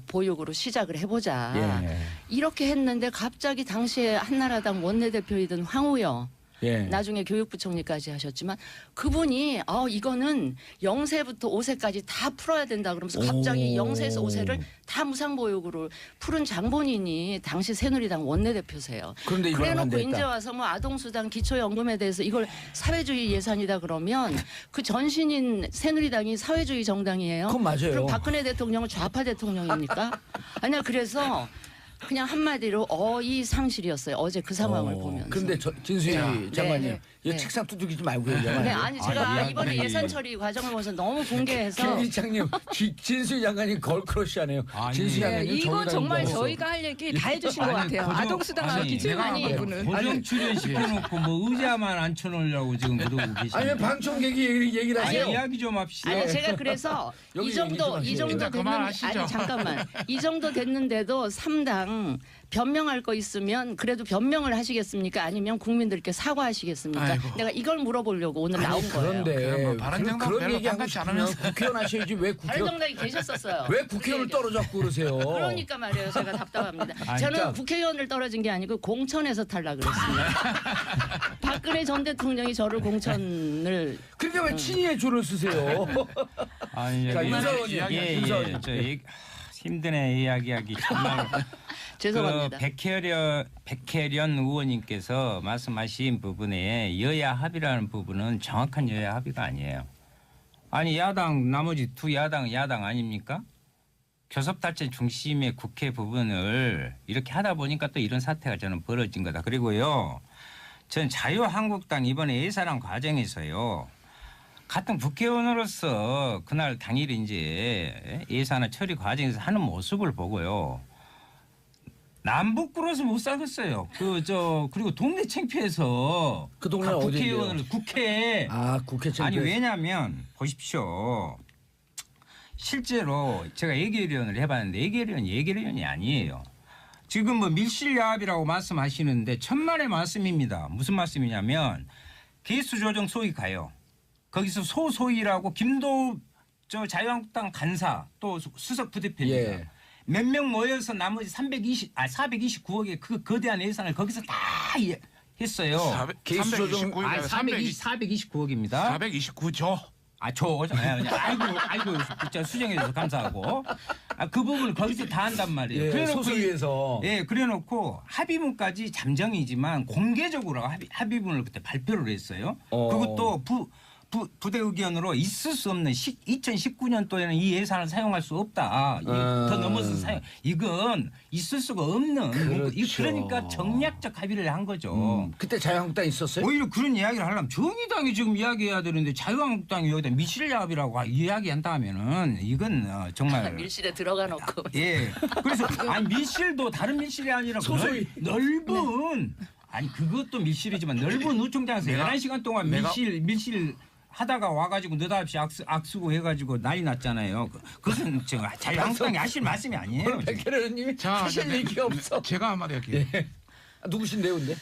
보육으로 시작을 해보자. 예. 이렇게 했는데 갑자기 당시에 한나라당 원내대표이던 황우여 예. 나중에 교육부총리까지 하셨지만 그분이 이거는 0세부터 5세까지 다 풀어야 된다 그러면서 갑자기 오. 0세에서 5세를 다 무상보육으로 푸른 장본인이 당시 새누리당 원내대표세요. 그런데 이번엔 안 그래놓고 됐다. 이제 와서 뭐 아동수당 기초연금에 대해서 이걸 사회주의 예산이다 그러면 그 전신인 새누리당이 사회주의 정당이에요. 그건 맞아요. 그럼 박근혜 대통령은 좌파 대통령입니까? 아니야 그래서 그냥 한마디로 어이상실이었어요. 어제 그 상황을 보면서. 근데 진수희 장관님 네, 이 네. 책상 두들기지 말고 얘기하면. 네, 아니 제가 아니, 이번에 아니. 예산 처리 과정을 보면서 너무 분개해서 김 이장님 진수희 장관님 걸크러시하네요. 아니. 진수희 네, 장관님 이건 정말 정의당인 줄 알았어. 저희가 할 얘기 다 해주신 것 아니, 같아요. 고정- 아동수당하고 아니, 기초연금 내가 부분은. 고정 출연 시켜놓고 뭐 의자만 앉혀놓으려고 지금 그러고 계시네. 아니 방청객이 얘기를 아니, 하세요. 이야기 좀 합시다. 아니 제가 그래서 여기 이 정도 얘기 좀 이제 됐는 그만하시죠. 아니 잠깐만 이 정도 됐는데도 3당 변명할 거 있으면 그래도 변명을 하시겠습니까? 아니면 국민들께 사과하시겠습니까? 아이고. 내가 이걸 물어보려고 오늘 나온 거예요. 그런데 뭐 바른정당 그런 별로 얘기하고 반갑지 싶으면 않으면서. 국회의원 하셔야지 왜 국회의원 바른정당이 계셨었어요. 왜 국회의원을 떨어잡고 그러세요? 그러니까 말이에요. 제가 답답합니다. 아니, 저는 그러니까- 국회의원을 떨어진 게 아니고 공천에서 탈락을 했습니다. 박근혜 전 대통령이 저를 공천을 그러니까 왜 친이의 줄을 쓰세요? 아니, 자, 저기- 윤사원님, 예, 윤사원님. 예, 힘드네 이야기하기 정말. 죄송합니다. 백혜련 의원님께서 말씀하신 부분에 여야 합의라는 부분은 정확한 여야 합의가 아니에요. 아니 야당 나머지 두 야당 아닙니까? 교섭단체 중심의 국회 부분을 이렇게 하다 보니까 또 이런 사태가 저는 벌어진 거다. 그리고요, 전 자유한국당 이번에 예산안 과정에서요. 같은 국회의원으로서 그날 당일 이제 예산안 처리 과정에서 하는 모습을 보고요. 남북 꿇어서 못 살겠어요. 그리고 동네 창피해서 그 동네 각 어딘데요? 국회의원을 국회 국회 창피해서. 아니 왜냐하면 보십시오. 실제로 제가 예결위원을 해봤는데 예결위원이 아니에요. 지금 뭐 밀실야합이라고 말씀하시는데 천만의 말씀입니다. 무슨 말씀이냐면 개수조정 소위 가요. 거기서 소소위라고 김도 자유한국당 간사 또 수석 부대표입니다. 예. 몇 명 모여서 나머지 429억의 그 거대한 예산을 거기서 다 했어요. 429억입니다. 429조. 아이고, 진짜 수정해줘서 감사하고. 그 부분을 거기서 다 한단 말이에요. 예, 그래놓고 소소위에서. 예, 그래놓고 합의문까지 잠정이지만 공개적으로 합의문을 그때 발표를 했어요. 그것도 부대 의견으로 있을 수 없는 2019년도에는 이 예산을 사용할 수 없다. 더 넘어서 이건 있을 수가 없는. 그렇죠. 그러니까 정략적 합의를 한 거죠. 그때 자유한국당 있었어요? 오히려 그런 이야기를 하려면 정의당이 지금 이야기해야 되는데 자유한국당이 여기다 밀실야합이라고 이야기한다 하면은 이건 정말 밀실에 들어가 놓고. 예. 그래서 아니 밀실도 다른 밀실이 아니라 소소위. 넓은 아니 그것도 밀실이지만 넓은 노총장에서 11시간 동안 밀실 하다가 와가지고 느닷없이 악수고 해가지고 난리 났잖아요. 그것은 제가 자유한국당이 하실 말씀이 아니에요. 오늘 백혜련 의원님이 하실 얘기가 없어. 제가 한마디 할게요. 누구신데요, 근데?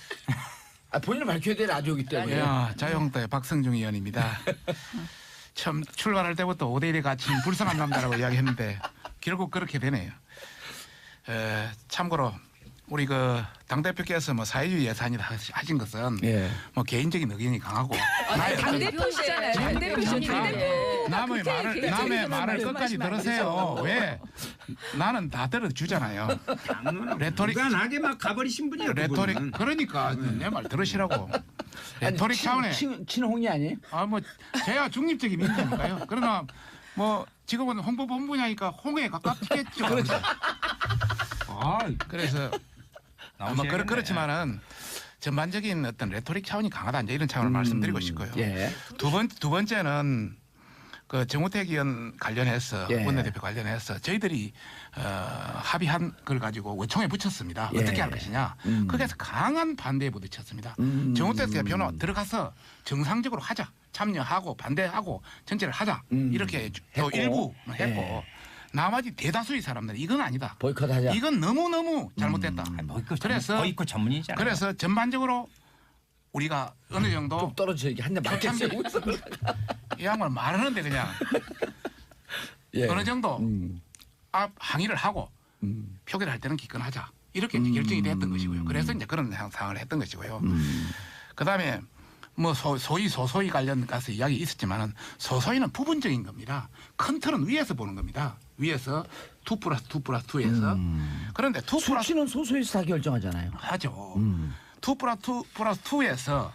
본인을 밝혀야 될 라디오이기 때문에. 자유한국당의 박성중 의원입니다. 처음 출발할 때부터 5대1에 갇힌 불쌍한 남자라고 이야기했는데 결국 그렇게 되네요. 참고로 우리 그 당대표께서 뭐 사회주의 예산이다 하신 것은 뭐 개인적인 의견이 강하고 당대표시잖아요. 당대표시니까. 남의 말을 끝까지 들으세요. 왜? 나는 다 들어주잖아요. 레토릭 무관하게 막 가버리신 분이에요. 레토릭 그러니까 내 말 들으시라고. 레토릭 차원에 친홍이 아니에요? 뭐 제가 중립적인 민주니까요. 그러나 뭐 지금은 홍보본부냐니까 홍에 가깝겠죠. 그래서 뭐 그렇지만은 전반적인 어떤 레토릭 차원이 강하다 이제 이런 차원을 말씀드리고 싶고요. 두 번째는 그 정우택 의원 관련해서 원내대표 관련해서 저희들이 합의한 걸 가지고 의총에 붙였습니다. 어떻게 할 것이냐. 거기에서 강한 반대에 부딪혔습니다. 정우택 대표는 들어가서 정상적으로 하자. 참여하고 반대하고 전체를 하자. 이렇게 또 일부 했고 나머지 대다수의 사람들은 이건 아니다. 보이콧하자. 이건 너무너무 잘못됐다. 그래서 보이콧 전문이잖아요. 그래서 전반적으로 우리가 어느 정도 좀 떨어져 얘기 한대 맞겠어요. 이 양반 말하는데 그냥 어느 정도 항의를 하고 표결을 할 때는 기권하자. 이렇게 이제 결정이 됐던 것이고요. 그래서 이제 그런 상황을 했던 것이고요. 그다음에 뭐 소소위 관련 가서 이야기 있었지만은 소소위는 부분적인 겁니다. 큰 틀은 위에서 보는 겁니다. 위에서 2+2+2에서 그런데 2+2 수치는 소소위에서 다 결정하잖아요. 하죠. 2+2+2에서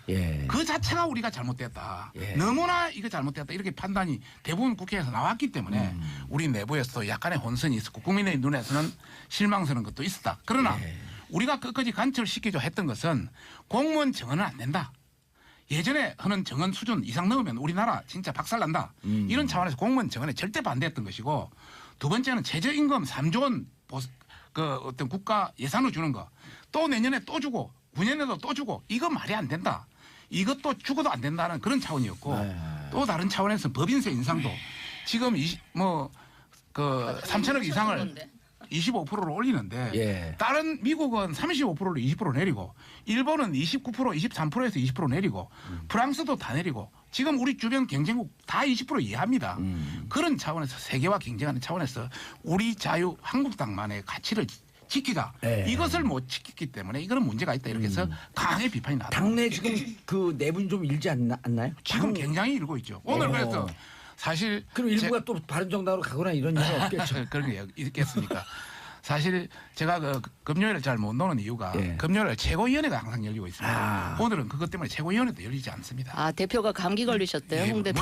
그 자체가 우리가 잘못됐다. 너무나 이거 잘못됐다. 이렇게 판단이 대부분 국회에서 나왔기 때문에 우리 내부에서도 약간의 혼선이 있었고 국민의 눈에서는 실망스러운 것도 있었다. 그러나 우리가 끝까지 간철시키려 했던 것은 공무원 정원은 안 된다. 예전에 하는 정원 수준 이상 넣으면 우리나라 진짜 박살난다. 이런 차원에서 공무원 정원에 절대 반대했던 것이고 두 번째는 최저임금 3조 원 그 어떤 국가 예산으로 주는 거 또 내년에 또 주고 9년에도 또 주고 이거 말이 안 된다. 이것도 죽어도 안 된다는 그런 차원이었고 또 다른 차원에서 법인세 인상도 지금 3천억 이상을 25%를 올리는데 다른 미국은 35%를 20% 내리고 일본은 29% 23%에서 20% 내리고 프랑스도 다 내리고 지금 우리 주변 경쟁국 다 20% 이하입니다. 그런 차원에서 세계와 경쟁하는 차원에서 우리 자유 한국당만의 가치를 지키자. 이것을 못 지켰기 때문에 이거는 문제가 있다. 이렇게 해서 강하게 비판이 나왔다. 당내 지금 그 내분 좀 일지 않나요? 지금 굉장히 일고 있죠. 오늘 그래서 사실 그럼 일부가 또 바른정당으로 가거나 이런 일은 없겠죠. 그런 게 있겠습니까? 사실 제가 그 금요일을 잘 못 노는 이유가 금요일 최고위원회가 항상 열리고 있습니다. 오늘은 그것 때문에 최고위원회도 열리지 않습니다. 대표가 감기 걸리셨대요, 홍 대표.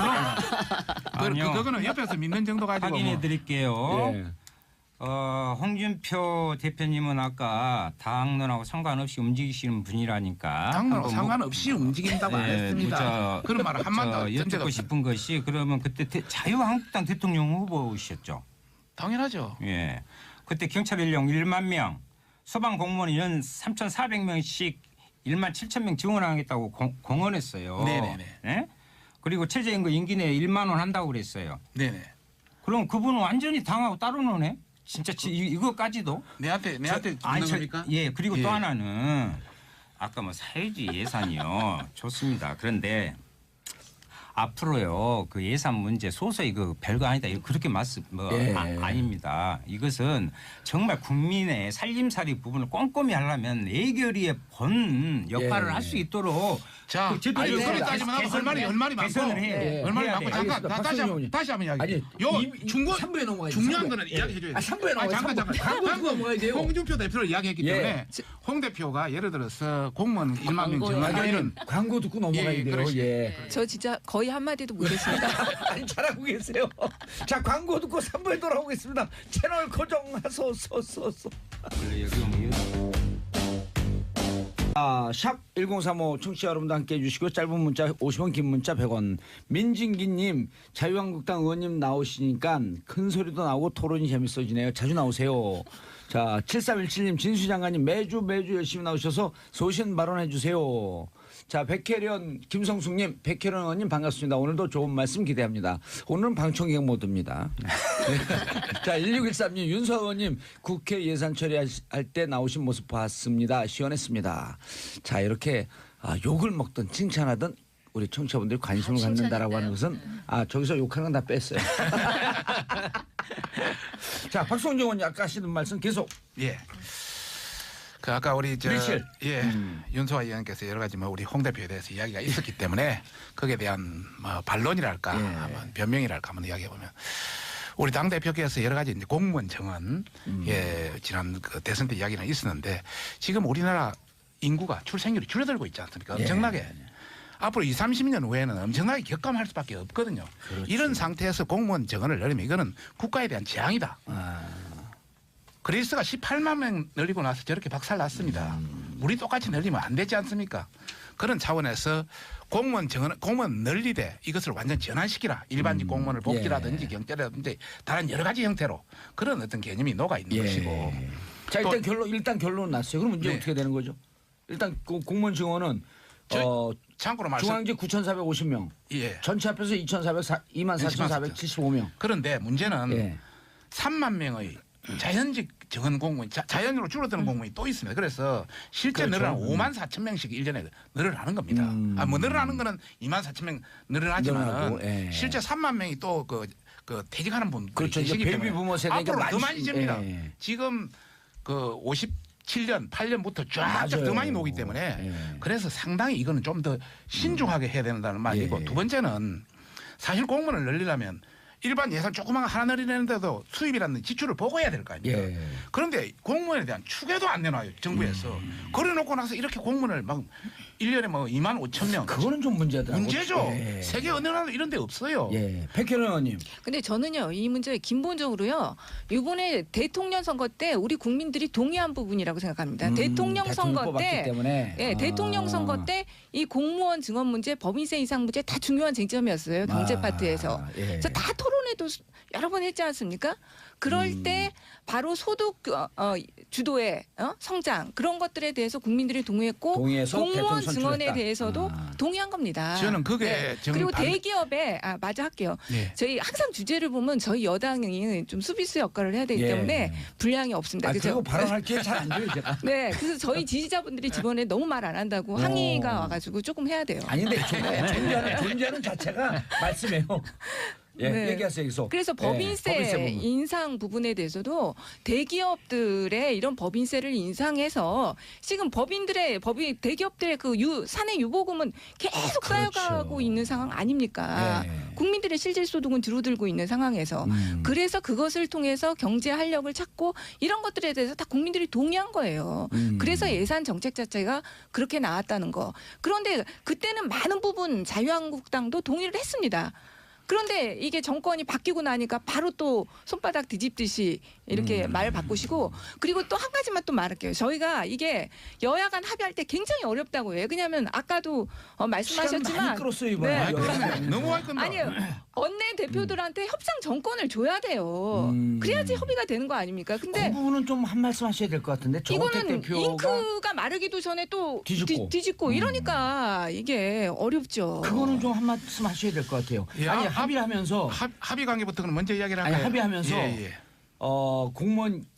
그거는 옆에서 믿는 정도 가지고 확인해 드릴게요. 홍준표 대표님은 아까 당론하고 상관없이 움직이시는 분이라니까. 당론 한번 상관없이 움직인다고 안 했습니다. 그런 말을 한 번도 여쭙고 싶은 것이 그러면 그때 자유한국당 대통령 후보이셨죠? 당연하죠. 예. 그때 경찰 인력 1만 명, 소방 공무원 연 3,400명씩 1만 7천 명 지원하겠다고 공언했어요. 네네네. 예? 그리고 최저임금 임기 내에 1만 원 한다고 그랬어요. 네네. 그럼 그분은 완전히 당하고 따로 노네? 진짜 이거까지도? 내한테 묻는 겁니까? 예. 그리고 예. 또 하나는 아까 뭐 사회주의 예산이요. 좋습니다. 그런데 앞으로요 그 예산 문제 소소히 그 별거 아니다 이거 그렇게 아닙니다. 이것은 정말 국민의 살림살이 부분을 꼼꼼히 하려면 예결위의 본 역할을 할 수 있도록 자, 그 제대로 그렇게 따지면 얼마나 많고 개선을 해. 얼마나 해야 많고 돼요. 잠깐 다시 한번 이야기. 아니, 요 중고 3부에 넘어가야지. 중요한 3부에. 거는 이야기해 줘야 돼. 3부에 넘어가야지. 잠깐. 광고 넘어가야 돼요. 홍준표 대표를 이야기했기 예. 때문에 홍 대표가 예를 들어서 공무원 1만 명 정하는 이런 광고 듣고 넘어가야 예, 돼요. 그러시- 예. 저 진짜 거의 한마디도 못했습니다. 아니 잘하고 계세요. 자 광고 듣고 3부에 돌아오겠습니다. 채널 고정하소서. 원래 여기 오면 샵 1035 청취자 여러분도 함께 해주시고 짧은 문자 50원 긴 문자 100원. 민진기님 자유한국당 의원님 나오시니까 큰 소리도 나오고 토론이 재밌어지네요. 자주 나오세요. 자 7317님 진수장관님 매주 열심히 나오셔서 소신 발언해 주세요. 자 백혜련 김성숙님 백혜련 의원님 반갑습니다. 오늘도 좋은 말씀 기대합니다. 오늘은 방청객 모드입니다. 네. 자 1613님 윤서 의원님 국회 예산 처리할 때 나오신 모습 봤습니다. 시원했습니다. 자 이렇게 욕을 먹든 칭찬하든 우리 청취자분들이 관심을 갖는다라고 하는 것은 저기서 욕하는 건 다 뺐어요. 자 박성정 의원님 아까 하시는 말씀 계속. 예. 그 아까 우리 밀실. 윤소아 의원께서 여러 가지 우리 홍 대표에 대해서 이야기가 있었기 때문에 거기에 대한 반론이랄까 한번 변명이랄까 한번 이야기해 보면 우리 당 대표께서 여러 가지 이제 공무원 정원 지난 그 대선 때 이야기는 있었는데 지금 우리나라 인구가 출생률이 줄어들고 있지 않습니까? 엄청나게. 앞으로 20, 30년 후에는 엄청나게 격감할 수밖에 없거든요. 그렇죠. 이런 상태에서 공무원 정원을 늘리면 이거는 국가에 대한 재앙이다. 그리스가 18만 명 늘리고 나서 저렇게 박살났습니다. 우리 똑같이 늘리면 안 되지 않습니까? 그런 차원에서 공무원 늘리되 이것을 완전 전환시키라. 일반직 공무원을 복지라든지 경제라든지 다른 여러 가지 형태로 그런 어떤 개념이 녹아 있는 것이고. 자 일단 결론 났어요. 그럼 문제 어떻게 되는 거죠? 일단 공무원 증원은 참고로 말씀. 중앙직 9,450명. 예. 전체 합해서 24,475명. 그런데 문제는 3만 명의 자연직 정원 공무원, 자연으로 줄어드는 공무원이 또 있습니다. 그래서 실제 그렇죠. 늘어나는 5만 4천 명씩 1년에 늘어나는 겁니다. 늘어나는 거는 2만 4천 명 늘어나지만 실제 3만 명이 또 그 퇴직하는 분들이 그렇죠. 계시기 베이비 때문에 부모 세대가 앞으로 더 많이 집니다. 예. 지금 그 57년, 8년부터 쫙쫙 더 맞아요. 많이 오기 때문에 예. 그래서 상당히 이거는 좀 더 신중하게 해야 된다는 말이고 예. 두 번째는 사실 공무원을 늘리려면 일반 예산 조그만 거 하나 늘리는데도 수입이라는 지출을 보고 해야 될 거 아닙니까? 예. 그런데 공무원에 대한 추계도 안 내놔요 정부에서. 그래놓고 나서 이렇게 공무원을 1년에 2만 5천 명. 그거는 좀 문제더라고요. 문제죠. 예. 세계 어느 나라도 이런 데 없어요. 예. 백혜련 의원님. 근데 저는요 이 문제 근본적으로요 이번에 대통령 선거 때 우리 국민들이 동의한 부분이라고 생각합니다. 대통령 선거 뽑았기 때 때문에. 대통령 선거 때 이 공무원 증원 문제, 법인세 인상 문제 다 중요한 쟁점이었어요. 경제 파트에서. 예. 그래서 다 토론회도 여러 번 했지 않습니까? 그럴 때 바로 소득 주도의 성장 그런 것들에 대해서 국민들이 동의했고 동의해서 공무원 대통령 증원에 선출했다. 대해서도 동의한 겁니다. 저는 그게 그리고 대기업에 맞아 할게요. 예. 저희 항상 주제를 보면 저희 여당이 좀 수비수 역할을 해야 되기 예. 때문에 분량이 없습니다. 그리고 발언할 기회 잘 안 줘요 제가. 네, 그래서 저희 지지자분들이 이번에 너무 말 안 한다고 항의가 와가지고 조금 해야 돼요. 아닌데 존재하는 자체가 말씀해요. 예, 네. 얘기하세요 계속. 그래서 법인세 부분. 인상 부분에 대해서도 대기업들의 이런 법인세를 인상해서 지금 대기업들의 그 사내 유보금은 계속 쌓여가고 있는 상황 아닙니까? 예. 국민들의 실질 소득은 줄어들고 있는 상황에서 그래서 그것을 통해서 경제 활력을 찾고 이런 것들에 대해서 다 국민들이 동의한 거예요. 그래서 예산 정책 자체가 그렇게 나왔다는 거. 그런데 그때는 많은 부분 자유한국당도 동의를 했습니다. 그런데 이게 정권이 바뀌고 나니까 바로 또 손바닥 뒤집듯이 이렇게 말 바꾸시고 그리고 또 한 가지만 또 말할게요. 저희가 이게 여야 간 합의할 때 굉장히 어렵다고 해요. 왜냐하면 아까도 시간 말씀하셨지만 많이 끌었어요 이번에. 네. 너무 할 건데. 아니요. 원내 대표들한테 협상 정권을 줘야 돼요. 그래야지 협의가 되는 거 아닙니까? 근데 그 부분은 좀 한 말씀 하셔야 될 것 같은데 정호택 이거는 대표가 잉크가 마르기도 전에 또 뒤집고. 이러니까 이게 어렵죠. 그거는 좀 한 말씀 하셔야 될 것 같아요. 야, 아니 합의하면서 합의 관계부터는 먼저 이야기를 아니 할까요? 합의하면서 예.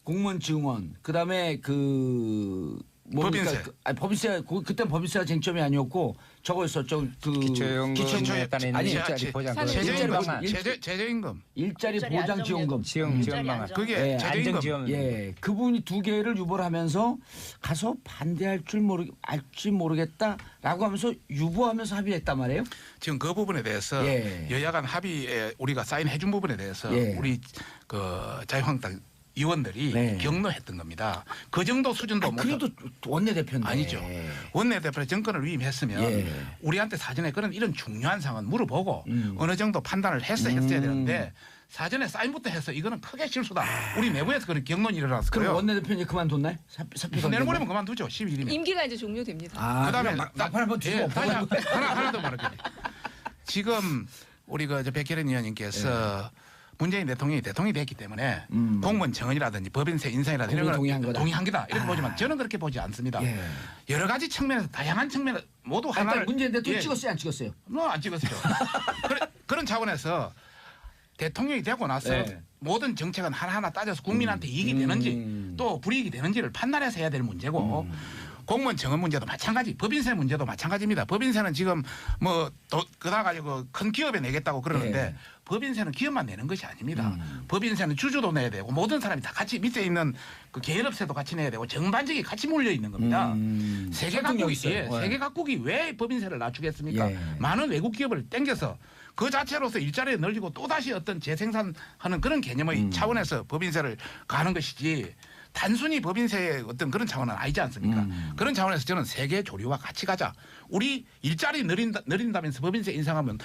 공무원 증원 그다음에 그 뭡니까? 법인세. 법인세 그때 법인세가 쟁점이 아니었고 저거였었죠. 그 기초연금에 따른 아니, 일자리 보장 최저임금, 일자리 최저임금. 일자리 보장 지원금. 지원 방안. 그게 예, 최저임금. 안정지원. 예, 그 부분이 두 개를 유보를 하면서 가서 반대할 줄 알지 모르겠다라고 하면서 유보하면서 합의했단 말이에요. 지금 그 부분에 대해서 예. 여야 간 합의에 우리가 사인해준 부분에 대해서 예. 우리 그 자유한국당 의원들이 네. 격노했던 겁니다. 그 정도 수준도 못 그래도 원내대표인데 아니죠. 원내대표 정권을 위임했으면 예. 우리한테 사전에 그런 이런 중요한 상황은 물어보고 어느 정도 판단을 했어야 되는데 사전에 사인부터 해서 이거는 크게 실수다. 우리 내부에서 그런 경론이 일어났을 그럼 거예요. 원내대표님 그만뒀나요? 사표 내일모레면 그만두죠. 11일이면. 임기가 이제 종료됩니다. 그다음에 막판 한번 주고 다시 하나 더 말할게요. 지금 우리 그 백혜련 의원님께서 문재인 대통령이 됐기 때문에 공무원 정원이라든지 법인세 인상이라든지 이런 걸 동의한 거다 이렇게 보지만 저는 그렇게 보지 않습니다. 예. 여러 가지 측면에서 다양한 측면에서 모두 하나를 문재인 대통령 예. 찍었어요, 안 찍었어요? 안 찍었어요. 그런 차원에서 대통령이 되고 나서 네. 모든 정책은 하나하나 따져서 국민한테 이익이 되는지 또 불이익이 되는지를 판단해서 해야 될 문제고 공무원 정원 문제도 마찬가지, 법인세 문제도 마찬가지입니다. 법인세는 지금 뭐 그다 가지고 큰 기업에 내겠다고 그러는데 네. 법인세는 기업만 내는 것이 아닙니다. 법인세는 주주도 내야 되고 모든 사람이 다 같이 밑에 있는 그 계열업체도 같이 내야 되고 전반적이 같이 몰려 있는 겁니다. 세계 각국이 세계 각국이 왜 법인세를 낮추겠습니까? 예. 많은 외국 기업을 땡겨서 그 자체로서 일자리를 늘리고 또 다시 어떤 재생산하는 그런 개념의 차원에서 법인세를 가는 것이지. 단순히 법인세의 어떤 그런 차원은 아니지 않습니까? 그런 차원에서 저는 세계 조류와 같이 가자. 우리 일자리 늘린다면서 법인세 인상하면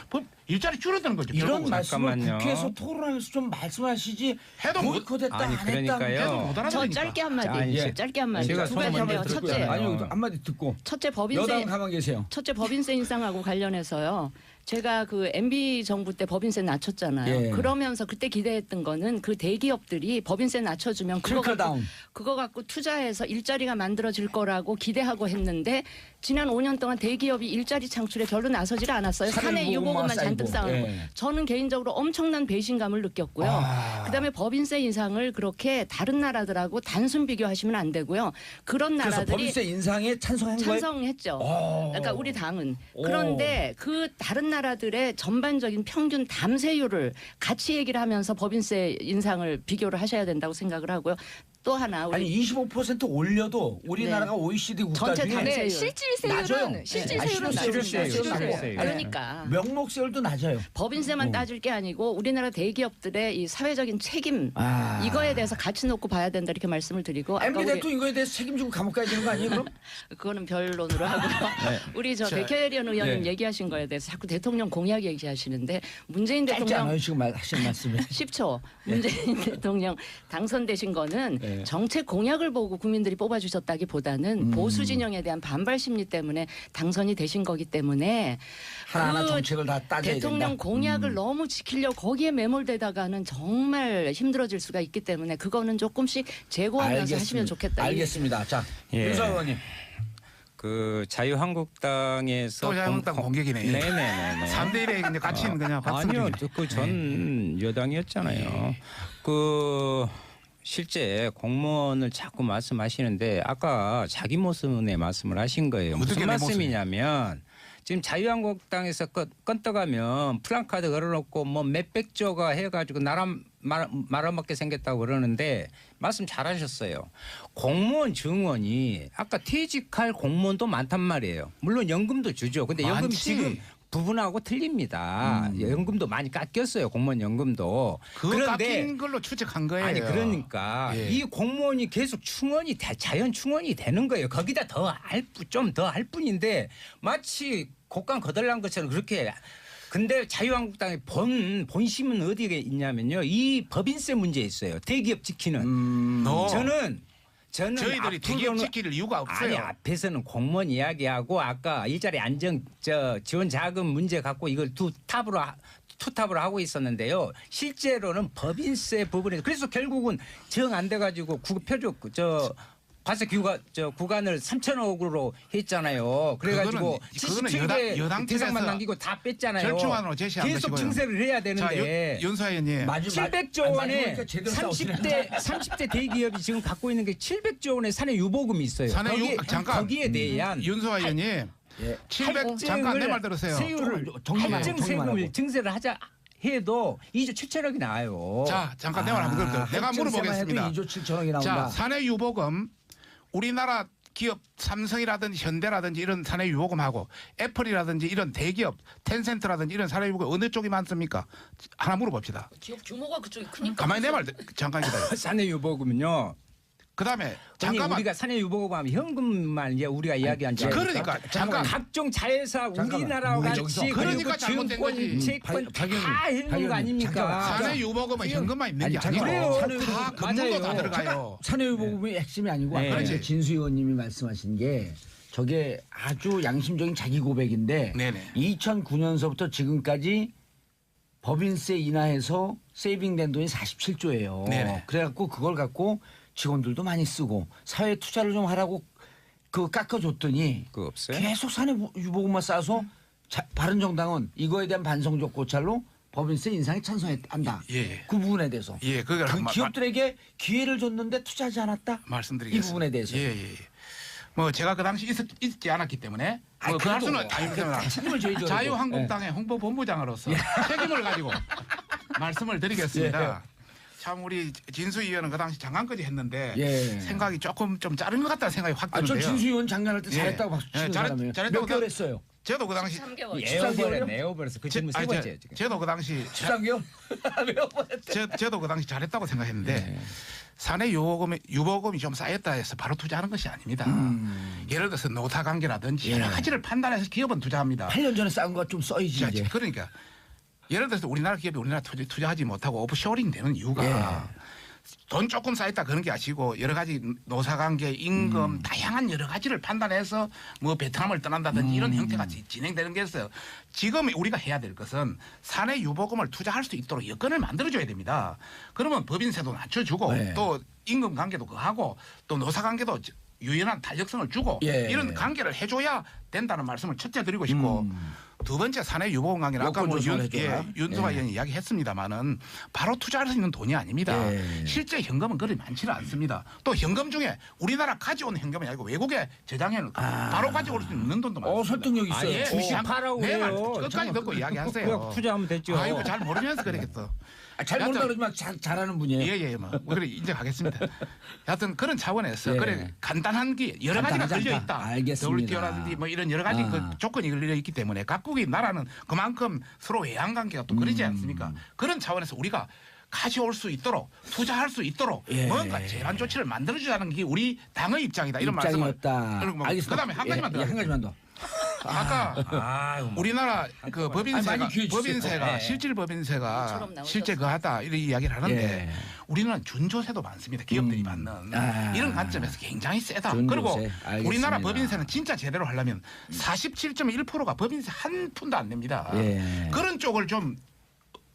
일자리 줄어드는 거죠. 이런 결국은. 말씀을 잠깐만요. 국회에서 토론하면서 좀 말씀하시지 해도 못- 보이콧했다 아니, 안 했다 그러니까요. 해도 못 저 알아들으니까. 짧게 한마디, 아니, 짧게 한마디. 제가 두 가지 손을 한데요. 먼저 첫째, 들고요. 아니요 한마디 듣고 첫째 여당 법인세 가만 계세요. 첫째 법인세 인상하고 관련해서요. 제가 그 MB 정부 때 법인세 낮췄잖아요. 예. 그러면서 그때 기대했던 거는 그 대기업들이 법인세 낮춰주면 트리클다운. 그거 갖고 투자해서 일자리가 만들어질 거라고 기대하고 했는데 지난 5년 동안 대기업이 일자리 창출에 별로 나서질 않았어요. 사내 유보금만 잔뜩 쌓아놓고. 예. 저는 개인적으로 엄청난 배신감을 느꼈고요. 그다음에 법인세 인상을 그렇게 다른 나라들하고 단순 비교하시면 안 되고요. 그런 그래서 나라들이 법인세 인상에 찬성한 거예요? 찬성했죠. 그러니까 우리 당은. 그런데 그 다른 나라들의 전반적인 평균 담세율을 같이 얘기를 하면서 법인세 인상을 비교를 하셔야 된다고 생각을 하고요. 또 하나 우리 아니 25% 올려도 우리나라가 OECD 국가 전체 중에 담세- 네, 세율. 실질세율은 실질세율은 실질세율. 그러니까 명목세율도 낮아요. 법인세만 따질 게 아니고 우리나라 대기업들의 이 사회적인 책임 이거에 대해서 같이 놓고 봐야 된다 이렇게 말씀을 드리고 아까 MB 우리 대통령 이거에 대해서 책임지고 감옥 가야 되는 거 아니에요 그럼? 그거는 별론으로 하고요. 우리 저 백혜련 의원님 얘기하신 거에 대해서 자꾸 대통령 공약 얘기하시는데 문재인 짧지 대통령 않아요 지금 하신 말씀이. 10초 문재인 대통령 당선되신 거는 정책 공약을 보고 국민들이 뽑아주셨다기보다는 보수 진영에 대한 반발 심리 때문에 당선이 되신 거기 때문에 하나하나 그 정책을 다 따져야 대통령 된다. 공약을 너무 지키려고 거기에 매몰되다가는 정말 힘들어질 수가 있기 때문에 그거는 조금씩 제고하면서 하시면 좋겠다. 알겠습니다. 자 예. 윤석 의원님. 그 자유한국당에서 또 자유한국당 공격이네. 네네네. 3대 1에 같이 그냥 박수 아니요, 드리네. 그 전 여당이었잖아요. 그 실제 공무원을 자꾸 말씀하시는데 아까 자기 모습의 말씀을 하신 거예요. 어떻게 무슨 내 모습이? 말씀이냐면 지금 자유한국당에서 건떡하면 플랜카드 걸어놓고 뭐 몇백조가 해가지고 나라 말아먹게 생겼다고 그러는데 말씀 잘하셨어요. 공무원 증원이 아까 퇴직할 공무원도 많단 말이에요. 물론 연금도 주죠. 근데 연금이 많지. 지금 부분하고 틀립니다. 연금도 많이 깎였어요. 공무원 연금도. 그거 깎인 걸로 추측한 거예요. 아니 그러니까 예. 이 공무원이 계속 충원이 자연 충원이 되는 거예요. 거기다 좀 더 할 뿐인데 마치 곡간 거덜난 것처럼 그렇게 근데 자유한국당의 본심은 어디에 있냐면요. 이 법인세 문제에 있어요. 대기업 지키는. 너 저는 저희들이 대기업 앞으로는- 지킬 이유가 없어요. 아니 앞에서는 공무원 이야기하고 아까 일자리 안정 지원 자금 문제 갖고 이걸 투탑으로 하고 있었는데요. 실제로는 법인세 부분에 그래서 결국은 정 안 돼가지고 표적 과세 구간을 3천억으로 했잖아요. 그래가지고 그거는 77개 여당 대상만 측에서 남기고 다 뺐잖아요. 절충안으로 제시한 계속 것이고요. 증세를 해야 자, 되는데. 윤수아 의원님. 700조 원에 30대 대기업이 지금 갖고 있는 게 700조 원의 사내 유보금이 있어요. 사내 유- 잠깐. 거기에 대한 윤수아 의원님. 700 잠깐 내 말 들으세요. 할증 세금을 증세를 하자 해도 2조 7천억이 나와요. 자, 잠깐 내 말 한번 들을게요. 내가 물어보겠습니다. 2조 7천억이 나온다. 자, 사내 유보금 우리나라 기업 삼성이라든지 현대라든지 이런 사내 유보금하고 애플이라든지 이런 대기업 텐센트라든지 이런 사내 유보금 어느 쪽이 많습니까? 하나 물어봅시다. 기업 규모가 그쪽이 크니까. 가만히 내 말 잠깐 기다려. 사내 유보금은요. 그다음에 아니 잠깐만. 우리가 사내 유보금 하면 현금만 이제 우리가 이야기한 줄 그러니까 잠깐. 각종 자회사 우리나라와 우리 같이 여기서 그러니까 잘못된 증권, 거지. 채권 박영민, 다 해놓은 거 잠깐만. 아닙니까? 사내 유보금은 현금만 있는 게 아니, 아니고 잠깐만요. 다 금융도 다 맞아요. 들어가요. 사내유보금이 핵심이 아니고 네. 아까 그렇지. 진수 의원님이 말씀하신 게 저게 아주 양심적인 자기 고백인데 네네. 2009년서부터 지금까지 법인세 인하해서 세이빙된 돈이 47조예요. 네네. 그래갖고 그걸 갖고 직원들도 많이 쓰고 사회 투자를 좀 하라고 그 깎아줬더니 그거 없어요? 계속 사내유보금만 쌓아서 바른정당은 이거에 대한 반성적 고찰로 법인세 인상에 찬성한다. 예. 그 부분에 대해서. 예, 그걸 그 기업들에게 기회를 줬는데 투자하지 않았다. 말씀드리겠습니다. 이 부분에 대해서. 예, 예. 뭐 제가 그 당시 있지 않았기 때문에 뭐 그 할 수는 책임을 져야죠. 자유한국당의 홍보본부장으로서 책임을 가지고 말씀을 드리겠습니다. 참 우리 진수 의원은 그 당시 장관까지 했는데 예. 생각이 조금 좀 짧은 것 같다는 생각이 확 아, 저 드는데요. 진수 의원 장관할 때 예. 잘했다고 박수 치는 예, 사람이에요. 잘했다고 몇 개월 했어요? 저도 그 당시 3개월. 에어버렸어. 그 질문 세 번째예요 지금. 저도 그 당시 13개월? 저도 그 당시 잘했다고 생각했는데 예. 사내 유보금이 좀 쌓였다 해서 바로 투자하는 것이 아닙니다. 예를 들어서 노사 관계라든지 여러 가지를 판단해서 기업은 투자합니다. 8년 전에 쌓은 거 좀 써야지 자, 이제. 그러니까 예를 들어서 우리나라 기업이 우리나라 투자하지 못하고 오프쇼링 되는 이유가 예. 돈 조금 쌓였다 그런 게 아니고 여러 가지 노사관계, 임금 다양한 여러 가지를 판단해서 뭐 베트남을 떠난다든지 이런 형태가 진행되는 게 있어요. 지금 우리가 해야 될 것은 사내 유보금을 투자할 수 있도록 여건을 만들어줘야 됩니다. 그러면 법인세도 낮춰주고 네. 또 임금 관계도 그하고 또 노사관계도 유연한 탄력성을 주고 예. 이런 관계를 해줘야 된다는 말씀을 첫째 드리고 싶고 두 번째 사내 유보금 관계는 아까 뭐 여건 조성을 해줘라. 윤수아 의원이 이야기했습니다마는 바로 투자할 수 있는 돈이 아닙니다. 예. 실제 현금은 그리 많지는 않습니다. 또 현금 중에 우리나라 가져온 현금이 아니고 외국에 저장해놓은 바로 가져올 수 있는 돈도 많습니다. 설득력 있어요. 예. 주식 팔라고 내말 해요. 끝까지 듣고 이야기하세요. 그냥 투자하면 됐죠. 아이고 잘 모르면서 그러겠어. 잘 모른다 그러지만 잘하는 분이에요. 예예 뭐 그래 인정하겠습니다. 하여튼 그런 차원에서 예. 그래 간단한 게 여러 가지가 간단하지 걸려 않다. 있다. 알겠습니다. WTO라든지 뭐 이런 여러 가지 아. 그 조건이 걸려 있기 때문에 각국의 나라는 그만큼 서로 외환 관계가 또 그러지 않습니까? 그런 차원에서 우리가 가져올 수 있도록 투자할 수 있도록 예. 뭔가 제한 조치를 만들어주자는 게 우리 당의 입장이다 이런 말씀을. 입장이었다. 그리고 뭐 알겠습니다. 그다음에 한 가지만 더. 한 가지만 더. 아까 우리나라 그 법인세가 많이 기회 주세요. 네. 실질 법인세가 처럼 나오셨어요. 실제 그하다 이런 이야기를 하는데 예. 우리는 준조세도 많습니다. 기업들이 받는 아. 이런 관점에서 굉장히 세다. 준조세. 그리고 알겠습니다. 우리나라 법인세는 진짜 제대로 하려면 47.1%가 법인세 한 푼도 안 냅니다. 예. 그런 쪽을 좀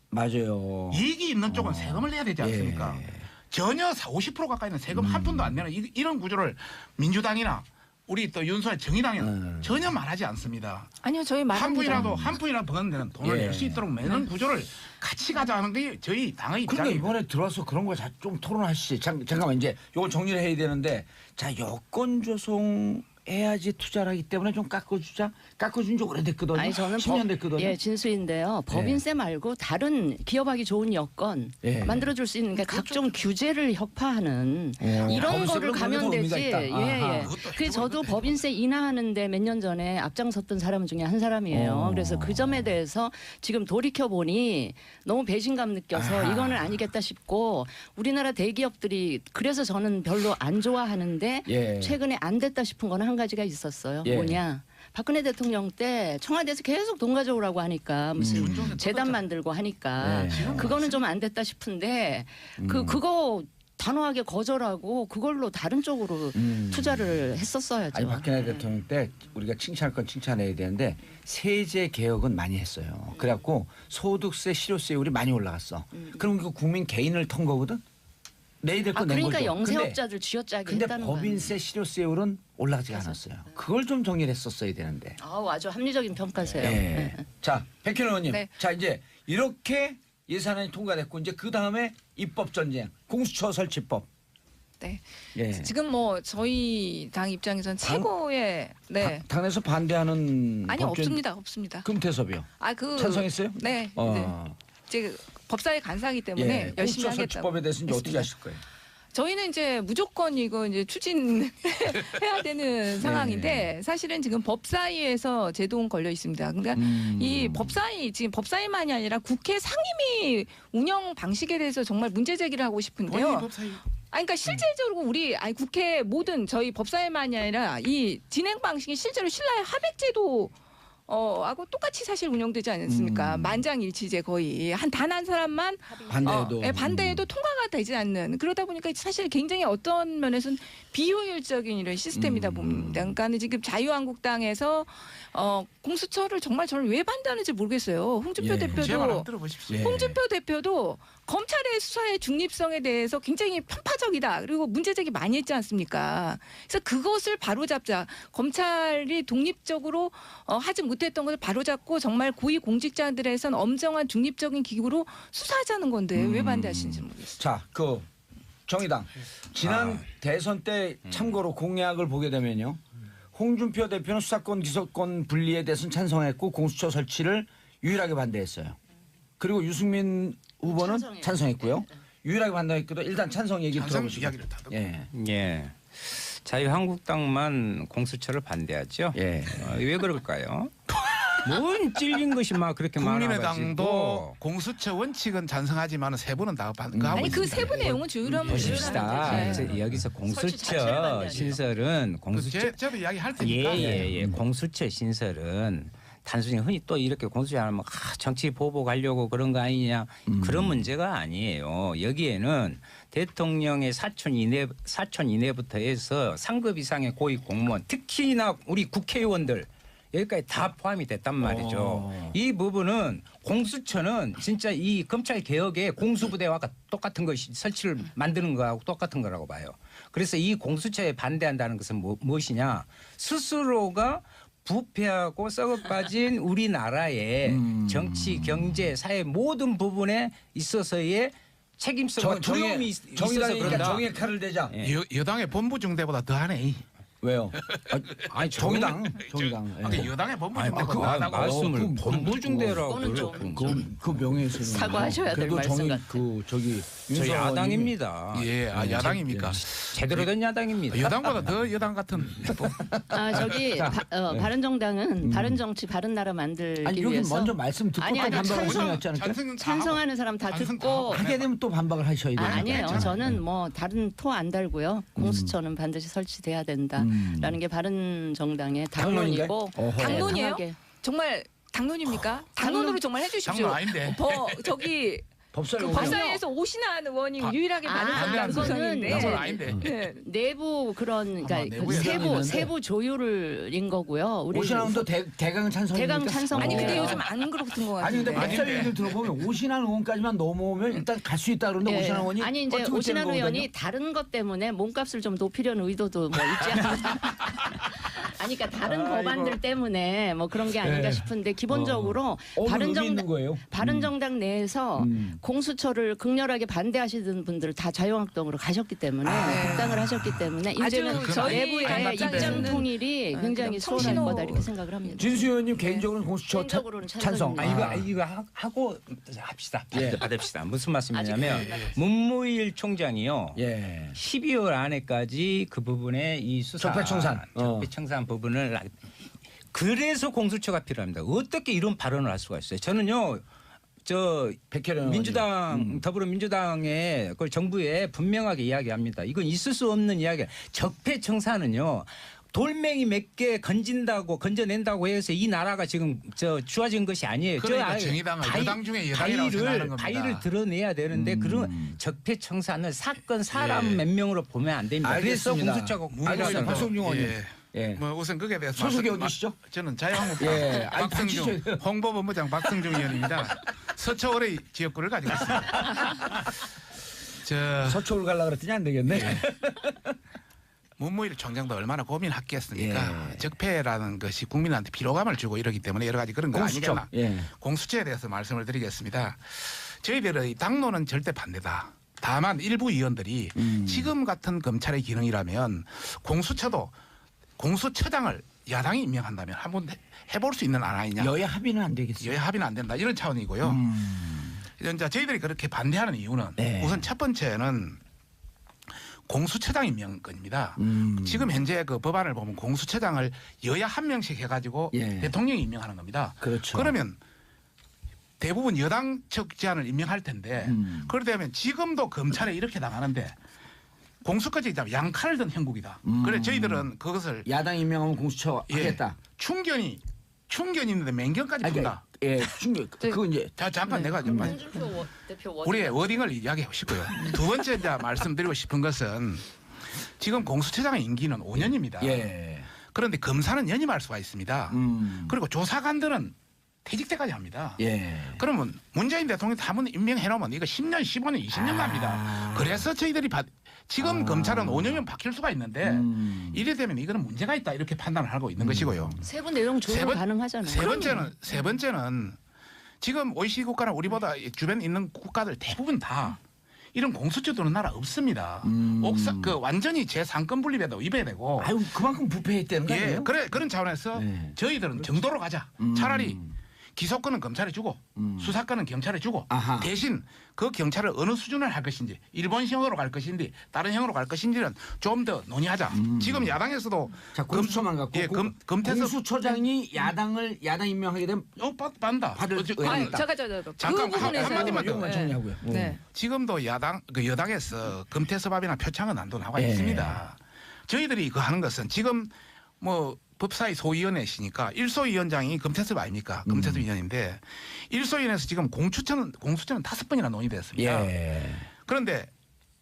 맞아요. 이익이 있는 쪽은 세금을 내야 되지 않습니까? 예. 전혀 50% 가까이는 세금 한 푼도 안 내는 이런 구조를 민주당이나 우리 또 윤수아 정의당은 전혀 말하지 않습니다. 아니요, 저희 한 말합니다. 푼이라도 버는 데는 돈을 예. 낼 수 있도록 매는 구조를 같이 가자는 게 저희 당의 그런데 입장입니다. 이번에 들어와서 그런 거 좀 토론하시지. 잠깐만 이제 이걸 정리를 해야 되는데 자 여권 조성해야지 투자를 하기 때문에 좀 깎아주자. 깎아준 지 오래됐거든요. 아니 저는 10년 됐거든요. 예, 진수인데요. 법인세 말고 다른 기업하기 좋은 여건 예. 만들어줄 수 있는 게 각종 규제를 혁파하는 이런 법인세 거를 물론 가면 그런 게 더 되지. 의미가 있다. 예, 예. 아하. 그래서 저도 법인세 인하하는데 몇 년 전에 앞장섰던 사람 중에 한 사람이에요. 그래서 그 점에 대해서 지금 돌이켜 보니 너무 배신감 느껴서 아하. 이거는 아니겠다 싶고 우리나라 대기업들이 그래서 저는 별로 안 좋아하는데 예. 최근에 안 됐다 싶은 거는 한 가지가 있었어요. 예. 뭐냐? 박근혜 대통령 때 청와대에서 계속 돈 가져오라고 하니까 무슨 재단 만들고 하니까 네. 그거는 좀 안 됐다 싶은데 그거 단호하게 거절하고 그걸로 다른 쪽으로 투자를 했었어야죠. 아니 박근혜 대통령 때 우리가 칭찬할 건 칭찬해야 되는데 세제 개혁은 많이 했어요. 그래갖고 소득세, 실효세율이 많이 올라갔어. 그럼 이거 국민 개인을 턴 거거든. 내일 건 낸 그러니까 거죠. 영세업자들 쥐어짜기 근데 했다는 거예요. 법인세, 실효세율은 올라가지 않았어요. 그걸 좀 정리를 했었어야 되는데. 아주 합리적인 평가세요. 예. 네. 자, 백현 의원님. 네. 자, 이제 이렇게 예산안이 통과됐고 이제 그 다음에 입법 전쟁, 공수처 설치법. 네. 예. 지금 뭐 저희 당 입장에선 최고의 네. 당에서 반대하는 아니 법전 없습니다. 금태섭이요. 그 찬성했어요? 네. 네. 어. 이제 법사위 간사이기 때문에 예. 열심히 공수처 하겠다고. 설치법에 대해서 이제 어떻게 했습니다. 하실 거예요? 저희는 이제 무조건 이거 이제 추진해야 되는 상황인데 사실은 지금 법사위에서 제동 걸려 있습니다. 그러니까 이 법사위 지금 법사위만이 아니라 국회 상임위 운영 방식에 대해서 정말 문제 제기를 하고 싶은데요. 본인이 법사위 그러니까 실질적으로 우리 국회 모든 저희 법사위만이 아니라 이 진행 방식이 실제로 신라의 하백제도 하고 똑같이 사실 운영되지 않습니까? 만장일치제 거의 단 한 사람만 반대해도. 반대해도 통과가 되지 않는 그러다 보니까 사실 굉장히 어떤 면에서는 비효율적인 이런 시스템이다 봅니다. 그러니까 지금 자유한국당에서 공수처를 정말 저는 왜 반대하는지 모르겠어요. 홍준표 예. 제 말 대표도 한번 들어보십시오. 예. 홍준표 대표도 검찰의 수사의 중립성에 대해서 굉장히 편파적이다. 그리고 문제 제기 많이 했지 않습니까? 그래서 그것을 바로잡자. 검찰이 독립적으로 하지 못했던 것을 바로잡고 정말 고위 공직자들에선 엄정한 중립적인 기구로 수사하자는 건데 왜 반대하시는지 모르겠어요. 자, 그 정의당 지난 대선 때 참고로 공약을 보게 되면요. 홍준표 대표는 수사권 기소권 분리에 대해서는 찬성했고 공수처 설치를 유일하게 반대했어요. 그리고 유승민 후보는 찬성해요. 찬성했고요. 유일하게 반대했거든. 일단 찬성 얘기 항상 들어보시고. 이야기를 다 듣고. 예. 예. 자유한국당만 공수처를 반대하죠. 예. 왜 그럴까요? 뭔 찔린 것이 막 그렇게 국민의당도 많아가지고. 공수처 원칙은 찬성하지만 세 분은 다 반대하고 아니 그 있습니다. 세부 내용은 조율하면 보십시다. 조율하면 되지. 그래서 여기서 설치 자체를 공수처 반대하죠. 신설은 공수처 저도 이야기할 테니까. 예예예 공수처 신설은 단순히 흔히 또 이렇게 공수처하면 정치 보복하려고 그런 거 아니냐 그런 문제가 아니에요. 여기에는 대통령의 사촌 이내부터 해서 상급 이상의 고위 공무원 특히나 우리 국회의원들 여기까지 다 포함이 됐단 말이죠. 이 부분은 공수처는 진짜 이 검찰 개혁의 공수부대와 똑같은 것이 설치를 만드는 거하고 똑같은 거라고 봐요. 그래서 이 공수처에 반대한다는 것은 무엇이냐? 스스로가 부패하고 썩어 빠진 우리나라의 정치, 경제, 사회 모든 부분에 있어서의 책임성과 두려움이 있어서 정의당이니까 그런다. 정의의 칼을 대자. 예. 여당의 본부 중대보다 더하네. 왜요? 아니 정의당. 예. 여당의 본부 아니, 중대보다 그 더하다고. 말씀을 그 본부중대라고 그거는 좀 그 명예훼손. 사과하셔야 될 그래도 말씀 정의 같아요. 저기 저 윤석열 야당입니다. 예, 야당입니까? 제대로 된 야당입니다. 여당보다 더 여당 같은. 저기 바른정당은 바른 정치 바른 나라 만들기 아니 여기 위해서 먼저 말씀 듣고 아니, 또 반박하시는 게 찬성- 낫지 않을까요? 찬성하는 사람 다 찬성 다 듣고 하고. 하게 되면 또 반박을 하셔야 돼요. 아니에요. 저는 뭐 다른 토 안 달고요. 공수처는 반드시 설치돼야 된다라는 게 바른 정당의 당론이고 어허. 당론이에요? 강하게. 정말 당론입니까? 당론으로 정말 해주십시오. 당론 아닌데. 저기 법사위 그 법사위에서 오신환 의원이 유일하게 반대하는 그거는 구성인데 당론 아닌데. 네. 내부 그런 아마 그러니까 내부에 세부 조율인 거고요. 우리 오신환도 대강 찬성입니까? 대강 찬성. 아니 근데 네. 요즘 안 그렇던 것 아니 근데 같은데. 법사위 얘기를 들어보면 오신환 의원까지만 넘어오면 일단 갈 수 있다 그러는데 예. 오신환 의원이 아니 이제 버티고 오신환 있다는 의원이 거거든요. 다른 것 때문에 몸값을 좀 높이려는 의도도 뭐 있지 않나. 아니 그러니까 다른 법안들 때문에 뭐 그런 게 아닌가 네. 싶은데 기본적으로 의미 있는 거예요. 바른정당 내에서 공수처를 극렬하게 반대하시던 분들 다 자유한국당으로 가셨기 때문에 복당을 하셨기 때문에 이제는 아주 저희 내부의 입장에서는 입장 통일이 굉장히 그냥 수월할 청신호- 거다 이렇게 생각을 합니다. 진수 의원님 개인적으로는 공수처 개인적으로는 찬성. 찬성입니다. 이거 하고 합시다. 예. 받읍시다. 무슨 말씀이냐면 문무일 총장이요. 예. 12월 안에까지 그 부분에 이 수사 적폐청산. 적폐청산 부분을 그래서 공수처가 필요합니다. 어떻게 이런 발언을 할 수가 있어요? 저는요. 백혜련 민주당 더불어민주당의 그 정부에 분명하게 이야기합니다. 이건 있을 수 없는 이야기야. 적폐청산은요. 돌멩이 몇 개 건져낸다고 해서 이 나라가 지금 좋아진 것이 아니에요. 그러니까 정의당은 여당 중에 여당이라고 생각하는 겁니다. 바위를 드러내야 되는데 그런 적폐청산을 사건 사람 몇 명으로 보면 안 됩니다. 그래서 알겠습니다. 공수처가 알겠습니다. 무리라는 박성중 의원님. 예. 예. 뭐 우선 그게 대해서 소속이 말씀- 어디시죠? 저는 자유한국당 예. 아니, 박성중 닥치셔야 홍보본부장 박성중 의원입니다. 서초월의 지역구를 가지고 있습니다. 서초를 가려고 그랬더니 안 되겠네. 문무일 총장도 얼마나 고민했겠습니까? 적폐라는 것이 국민한테 피로감을 주고 이러기 때문에 여러 가지 그런 거 공수처. 아니겠나. 예. 공수처에 대해서 말씀을 드리겠습니다. 저희들의 당론은 절대 반대다. 다만 일부 의원들이 지금 같은 검찰의 기능이라면 공수처도 공수처장을 야당이 임명한다면 한번 해볼 수 있는 안 아니냐. 여야 합의는 안 되겠어요. 여야 합의는 안 된다. 이런 차원이고요. 이제 저희들이 그렇게 반대하는 이유는 네. 우선 첫 번째는 공수처장 임명권입니다. 지금 현재 그 법안을 보면 공수처장을 여야 한 명씩 해가지고 예. 대통령이 임명하는 겁니다. 그렇죠. 그러면 대부분 여당 측 제안을 임명할 텐데 그러다면 지금도 검찰에 이렇게 나가는데 공수까지 양칼을 든 형국이다. 그래 저희들은 그것을 야당 임명하면 공수처 예, 하겠다. 충견이 있는데 맹견까지 아니, 푼다. 예, 충격. 그거 이제 잠깐 내가 좀 홍준표 대표 우리의 워딩을 이야기하고 싶고요. 두 번째 이제 말씀드리고 싶은 것은 지금 공수처장의 임기는 5년입니다. 예. 그런데 검사는 연임할 수가 있습니다. 그리고 조사관들은 퇴직 때까지 합니다. 예. 그러면 문재인 대통령이 한번 임명해 놓으면 이거 10년, 15년, 20년 갑니다. 그래서 저희들이 지금 검찰은 5년이면 바뀔 수가 있는데 이래 되면 이거는 문제가 있다 이렇게 판단을 하고 있는 것이고요. 세부 내용 조율 가능하잖아요. 세 번째는 지금 OECD 국가나 우리보다 주변에 있는 국가들 대부분 다 이런 공수처 두는 나라 없습니다. 완전히 제3권 분립에도 위배되고. 아유, 그만큼 부패했다는 거 예, 아니에요? 그런 차원에서 네. 저희들은 정도로 가자. 차라리 기소권은 검찰에 주고 수사권은 경찰에 주고 아하. 대신 그 경찰을 어느 수준을 할 것인지 일본형으로 갈 것인지 다른 형으로 갈 것인지는 좀 더 논의하자. 지금 야당에서도 자, 공수처만 갖고 예, 검태서 공수처장이 야당 임명하게 되면 받는다. 받을 아니, 있다. 그 잠깐, 부분에서 한마디만 더. 이것만 정리하고요. 네. 지금도 여당에서 금태섭합이나 표창은 안도 나와 예. 있습니다. 저희들이 그 하는 것은 지금 뭐 법사위 소위원회시니까 1소위원장이 금태섭 아닙니까? 금태섭 위원인데 1소위원회에서 지금 공수처는 5번이나 논의됐습니다. 예. 그런데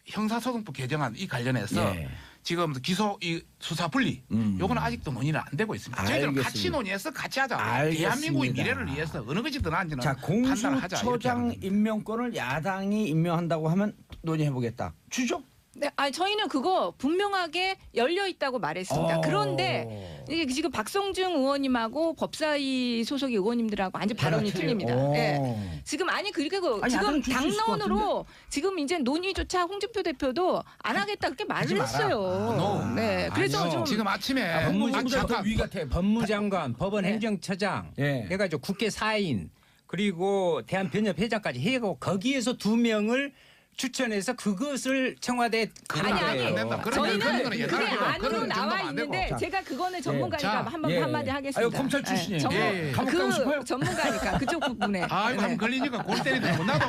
형사소송법 개정안 이 관련해서 예. 지금 기소 이 수사 분리 요건 아직도 논의는 안 되고 있습니다. 저희들은 같이 알겠습니다. 논의해서 같이 하자. 알겠습니다. 대한민국의 미래를 위해서 어느 것이 더 나은지는 자, 판단을 하자. 이렇게 하는 공수처장 겁니다. 임명권을 야당이 임명한다고 하면 논의해 보겠다. 주죠? 네, 아니 저희는 그거 분명하게 열려 있다고 말했습니다. 어. 그런데 이게 지금 박성중 의원님하고 법사위 소속 의원님들하고 완전 발언이 틀립니다. 오. 네. 지금 그리고 아니, 지금 야당은 줄수 있을 것 당론으로 지금 이제 논의조차 홍준표 대표도 안 하겠다 그렇게 하지 말을 마라. 했어요. 네, 그래서 아니요. 좀 지금 아침에 법무장관 더 위 같아. 법무장관, 법원 네. 행정처장 예. 해가지고 국회 사인 그리고 대한변협회장까지 해고 거기에서 2명을 추천해서 그것을 청와대에 가는 아니 거예요. 안 된다. 그런 저희는 거는 그게 예단하고요. 안으로 그런 나와 정도는 안 되고. 있는데 자. 제가 그거는 전문가니까 자. 한번 예. 한마디 하겠습니다. 아유, 검찰 출신이에요. 예. 감옥 가고 싶어요? 전문가니까 그쪽 부분에. 아이고 한번 걸리니까 골 때리더라고. 나도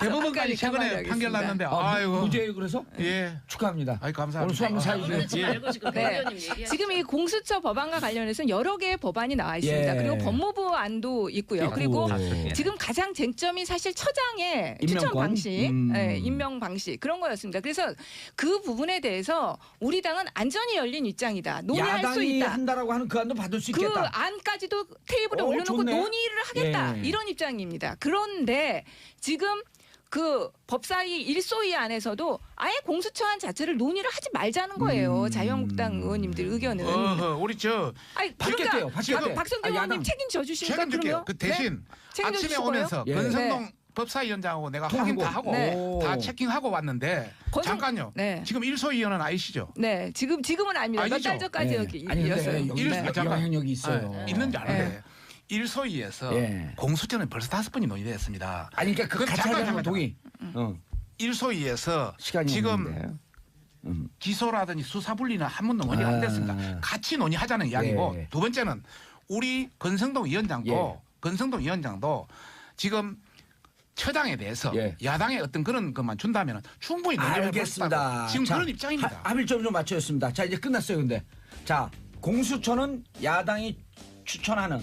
대법원까지 최근에 하겠습니다. 판결 났는데 아, 아이고. 무죄예요, 그래서? 예. 축하합니다. 아이 감사합니다. 오늘 수학 사이즈. 예. 말고 지금 배 네. 의원님 얘기하시죠. 지금 이 공수처 법안과 관련해서는 여러 개의 법안이 나와 있습니다. 예. 그리고 법무부 안도 있고요. 그리고 오. 지금 가장 쟁점이 사실 처장의 추천 임명권? 방식, 임명 방식 그런 거였습니다. 그래서 그 부분에 대해서 우리 당은 안전히 열린 입장이다. 논의할 수 야당이 있다. 한다라고 하는 그 안도 받을 수 그 있겠다. 안까지도 테이블에 올려놓고 좋네. 논의를 하겠다. 예. 이런 입장입니다. 그런데 지금 그 법사위 일소위 안에서도 아예 공수처안 자체를 논의를 하지 말자는 거예요. 자유한국당 의원님들 의견은. 우리 저 아니 받겠대요. 받겠대. 박성준 아, 의원님 야당. 책임져 주실까 책임질게요. 그러면? 그 대신 책임져 아침에 주실 오면서 거예요? 예. 권성동 법사위원장하고 내가 확인 다 하고 네. 다 체킹하고 왔는데 권성- 잠깐요. 네. 지금 1소위원은 아니시죠? 네, 지금은 아닙니다. 몇 아니죠? 달 전까지 예. 여기 아니, 근데 이었어요. 여기 일- 잠깐. 영향력이 있어요. 아, 있는지 아는데 1소위에서 예. 공수처는 벌써 5번이 논의됐습니다. 아니, 그러니까 그 그럼 같이 잠깐, 하자는 잠깐, 동의. 1소위에서 시간이 지금 없는데. 기소라든지 수사 분리는 한 번도 논의가 안 됐습니다. 같이 논의하자는 이야기고 예. 두 번째는 우리 권성동 위원장도 지금 처장에 대해서 예. 야당의 어떤 그런 것만 준다면 충분히 논의를 해볼 수 알겠습니다. 있다고 지금 자, 그런 입장입니다. 합의점 좀 맞춰졌습니다. 자, 이제 끝났어요, 근데. 자, 공수처는 야당이 추천하는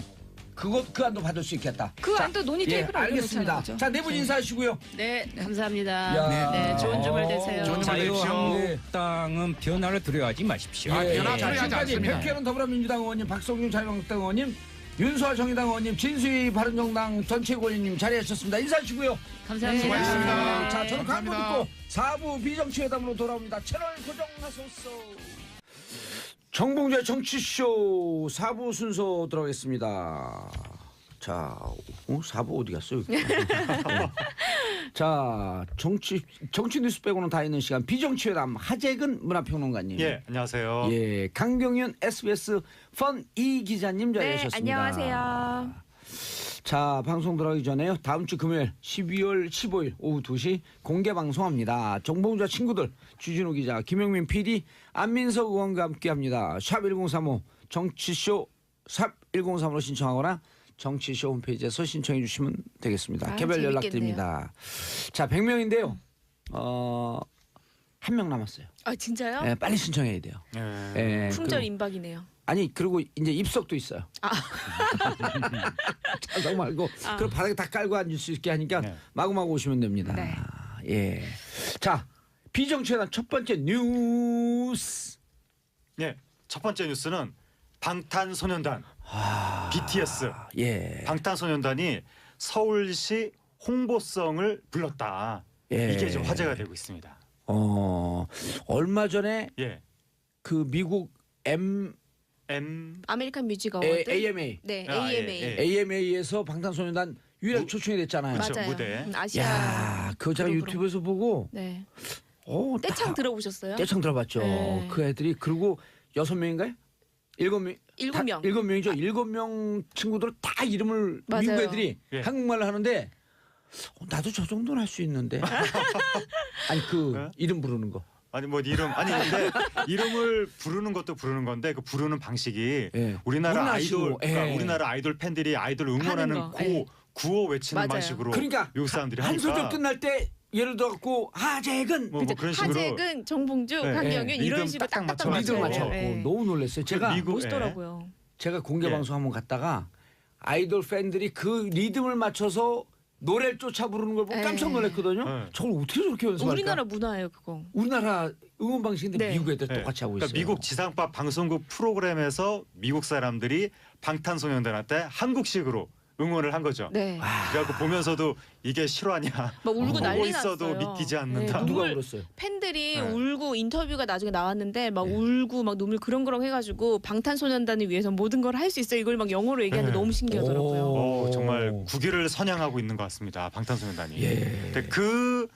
그 안도 받을 수 있겠다. 그 자, 안도 논의 예, 테이블에 올려놓자는 알겠습니다. 거죠. 자, 네 분 인사하시고요. 네, 감사합니다. 야. 네, 좋은 주말 되세요. 좋은 주말 되십시오. 자유한국당은 변화를 두려워하지 마십시오. 아, 예. 변화 자, 두려워하지 지금까지 않습니다. 백혜련 더불어민주당 의원님, 박성준 자유한국당 의원님, 윤소아 정의당 의원님, 진수희 바른정당 전체의원님 자리하셨습니다. 인사하시고요. 감사합니다. 수고하셨습니다. 자, 저는 광고 감사합니다. 듣고 4부 비정치회담으로 돌아옵니다. 채널 고정하소서. 정봉재 정치쇼 4부 순서 들어가겠습니다. 자, 4부 어디 갔어요? 자, 정치 뉴스 빼고는 다 있는 시간 비정치회담 하재근 문화평론가님. 예, 안녕하세요. 예, 강경윤 SBS 펀 이 기자님 자리하셨습니다. 안녕하세요. 자, 방송 들어가기 전에요. 다음 주 금요일 12월 15일 오후 2시 공개 방송합니다. 정봉자 친구들, 주진우 기자, 김영민 PD, 안민석 의원과 함께합니다. 샵 1035 정치쇼 샵 1035로 신청하거나 정치쇼 홈페이지에서 신청해 주시면 되겠습니다. 아, 개별 재밌겠네요. 연락드립니다. 자, 100명인데요. 한 명 남았어요. 아 진짜요? 예, 빨리 신청해야 돼요. 예. 예, 품절 그리고- 임박이네요. 아니 그리고 이제 입석도 있어요. 자석 말고 그럼 바닥에 다 깔고 앉을 수 있게 하니까 네. 마구마구 오시면 됩니다. 네. 예. 자, 비정치회담 첫 번째 뉴스. 예, 첫 번째 뉴스는 방탄소년단 BTS 예. 방탄소년단이 서울시 홍보성을 불렀다. 예. 이게 지금 화제가 되고 있습니다. 얼마 전에 예, 그 미국 아메리칸 뮤직 어워드. AMA 네, 아, 예, AMA. 예. AMA에서 방탄소년단 유일하게 초청이 됐잖아요. 그렇죠, 맞아요. 무대. 아시아. 야, 그거 제가 그룹으로. 유튜브에서 보고 네. 다 떼창 들어보셨어요? 떼창 들어봤죠. 네. 그 애들이 그리고 6명인가요? 7명. 7명. 7명이죠. 7명 친구들 다 이름을 맞아요. 미국 애들이 예. 한국말을 하는데 나도 저 정도는 할 수 있는데. 아니 그 네? 이름 부르는 거. 아니 뭐 이름 아니 근데 이름을 부르는 것도 부르는 건데 그 부르는 방식이 예. 우리나라 문화시고, 아이돌 그러니까 예. 우리나라 아이돌 팬들이 아이돌 응원하는 하는 거, 예. 구호 외치는 맞아요. 방식으로 그러니까 미국 사람들이 한 하니까 소절 끝날 때 예를 들어 갖고 하재근 뭐 그런 식으로 하재근, 정봉주, 네. 강경윤 네. 이런 리듬 식으로 딱딱 딱딱 리듬 맞춰가지고. 맞춰 맞춰요. 갖고 네. 너무 놀랐어요. 제가 미국- 멋있더라고요. 제가 공개 예. 방송 한번 갔다가 아이돌 팬들이 그 리듬을 맞춰서 노래를 쫓아 부르는 걸 보고 예. 깜짝 놀랐거든요. 네. 저걸 어떻게 저렇게 연습할까? 우리나라 문화예요, 그거. 우리나라 응원 방식인데 네. 미국 애들 네. 똑같이 하고 있어요. 그러니까 미국 지상파 방송국 프로그램에서 미국 사람들이 방탄소년단한테 한국식으로 응원을 한 거죠. 네. 그래갖고 보면서도 이게 실화냐? 막 울고 보고 난리 있어도 났어요. 믿기지 않는다. 네, 누가 눈물- 울었어요? 팬들이 네. 울고 인터뷰가 나중에 나왔는데 막 네. 울고 막 눈물 그렁그렁 해가지고 방탄소년단을 위해서 모든 걸 할 수 있어 이걸 막 영어로 얘기하는데 네. 너무 신기하더라고요. 오. 정말 국위를 선양하고 있는 것 같습니다. 방탄소년단이. 예. 근데 그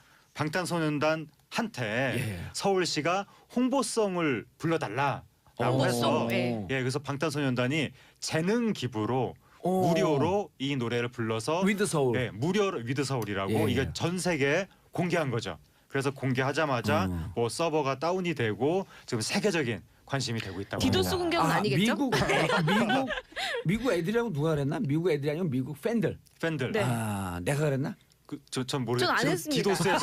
방탄소년단한테 예. 서울시가 홍보성을 불러달라라고 홍보송, 해서 예. 예, 그래서 방탄소년단이 재능 기부로 오. 무료로 이 노래를 불러서 위드 서울. 예, 무료로 위드 서울이라고 예. 이게 전 세계에 공개한 거죠. 그래서 공개하자마자 뭐 서버가 다운이 되고 지금 세계적인 관심이 되고 있다고 디도스 합니다. 공격은 아니겠죠? 미국 애들이라고 누가 그랬나? 미국 애들이 아니고 미국 팬들. 팬들. 네. 아, 내가 그랬나? 전 모르겠어요. 전안 지금 했습니다. 디도스에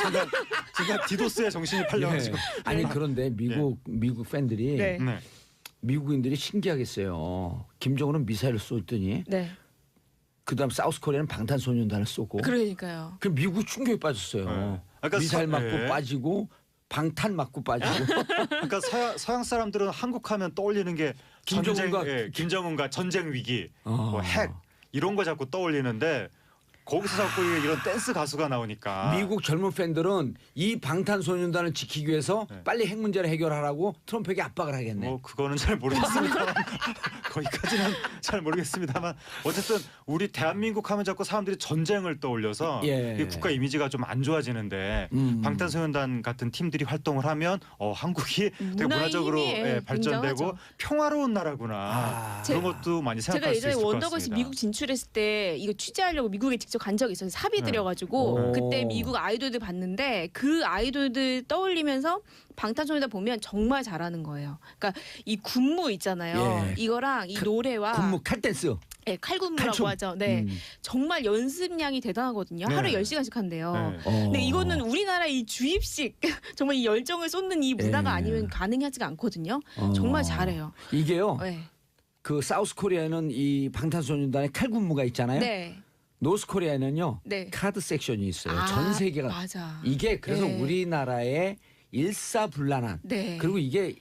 제가 디도스에 정신이 팔려가지고. 예. 아니 그런데 미국 팬들이 네. 네. 미국인들이 신기하겠어요. 김정은은 미사일을 쏘더니 네. 그다음 사우스 코리아는 방탄소년단을 쏘고. 그러니까요. 그 미국 충격에 빠졌어요. 네. 그러니까 미사일 맞고 예. 빠지고 방탄 맞고 빠지고. 그러니까 서양 사람들은 한국하면 떠올리는 게 김정은과 전쟁 위기, 뭐 핵 이런 거 자꾸 떠올리는데 거기서 자꾸 이런 댄스 가수가 나오니까 미국 젊은 팬들은 이 방탄소년단을 지키기 위해서 네. 빨리 핵 문제를 해결하라고 트럼프에게 압박을 하겠네. 뭐 그거는 잘 모르겠습니다만 거기까지는 잘 모르겠습니다만 어쨌든 우리 대한민국 하면 자꾸 사람들이 전쟁을 떠올려서 예. 이 국가 이미지가 좀 안 좋아지는데 방탄소년단 같은 팀들이 활동을 하면 한국이 되게 문화의 문화적으로 힘이, 예, 발전되고 굉장하죠. 평화로운 나라구나 아. 그런 것도 많이 제가 생각할 수 예전에 있을 것 원더걸스 같습니다. 미국 진출했을 때 이거 취재하려고 미국에 직접 간 적이 있어서 사비 네. 들여가지고 오. 그때 미국 아이돌들 봤는데 그 아이돌들 떠올리면서 방탄소년단 보면 정말 잘하는 거예요. 그러니까 이 군무 있잖아요. 예. 이거랑 이 노래와 군무 칼댄스. 네, 칼군무라고 칼춤. 하죠. 네. 정말 연습량이 대단하거든요. 네. 하루에 10시간씩 한대요. 네. 근데 이거는 우리나라 이 주입식 정말 이 열정을 쏟는 이 문화가 예. 아니면 가능하지가 않거든요. 정말 잘해요. 이게요. 네. 그 사우스 코리아에는 이 방탄소년단의 칼군무가 있잖아요. 네. 노스 코리아에는요. 네. 카드 섹션이 있어요. 아, 전 세계가 맞아. 이게 그래서 네. 우리나라의 일사불란한 네. 그리고 이게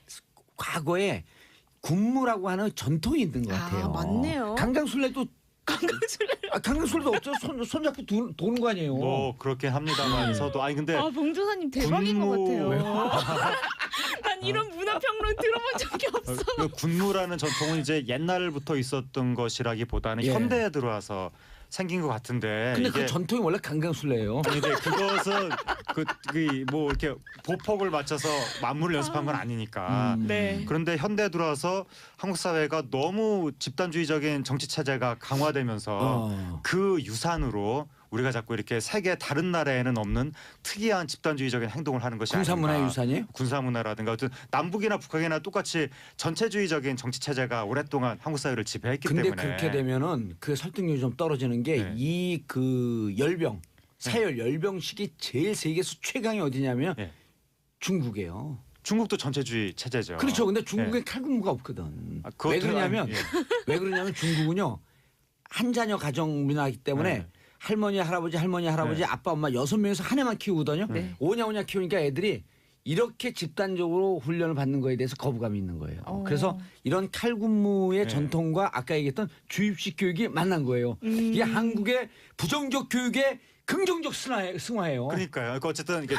과거에 군무라고 하는 전통이 있는 것 같아요. 아, 맞네요. 강강술래도 강강술래도 없죠. 손잡고 도는 거 아니에요. 뭐 그렇게 합니다만서도 아니 근데 아, 봉조사님 대박인 것 군무- 같아요. 난 이런 문화평론 들어본 적이 없어. 그 군무라는 전통은 이제 옛날부터 있었던 것이라기보다는 예. 현대에 들어와서 생긴 것 같은데 근데 이게 그 전통이 원래 강강술래예요. 근데 그것은 뭐 이렇게 보폭을 맞춰서 만물을 연습한 건 아니니까. 네. 그런데 현대에 들어와서 한국 사회가 너무 집단주의적인 정치 체제가 강화되면서 그 유산으로 우리가 자꾸 이렇게 세계 다른 나라에는 없는 특이한 집단주의적인 행동을 하는 것이 군사문화의 아닌가. 유산이에요? 군사문화라든가 어떤 남북이나 북한이나 똑같이 전체주의적인 정치 체제가 오랫동안 한국 사회를 지배했기 근데 때문에. 그렇게 되면은 그 설득력이 좀 떨어지는 게 네. 이 그 열병 사열 열병식이 제일 세계에서 최강이 어디냐면 네. 중국이에요. 중국도 전체주의 체제죠. 그렇죠. 근데 중국에 칼군무가 없거든. 아, 그것도 왜 그러냐면 예. 왜 그러냐면 중국은요 한 자녀 가정 문화이기 때문에 네. 할머니 할아버지 네. 아빠 엄마 6명에서 한 애만 키우거든요. 네. 오냐 키우니까 애들이 이렇게 집단적으로 훈련을 받는 거에 대해서 거부감이 있는 거예요. 그래서 이런 칼군무의 네. 전통과 아까 얘기했던 주입식 교육이 만난 거예요. 이게 한국의 부정적 교육의 긍정적 승화예요. 그러니까요. 그러니까 어쨌든 이게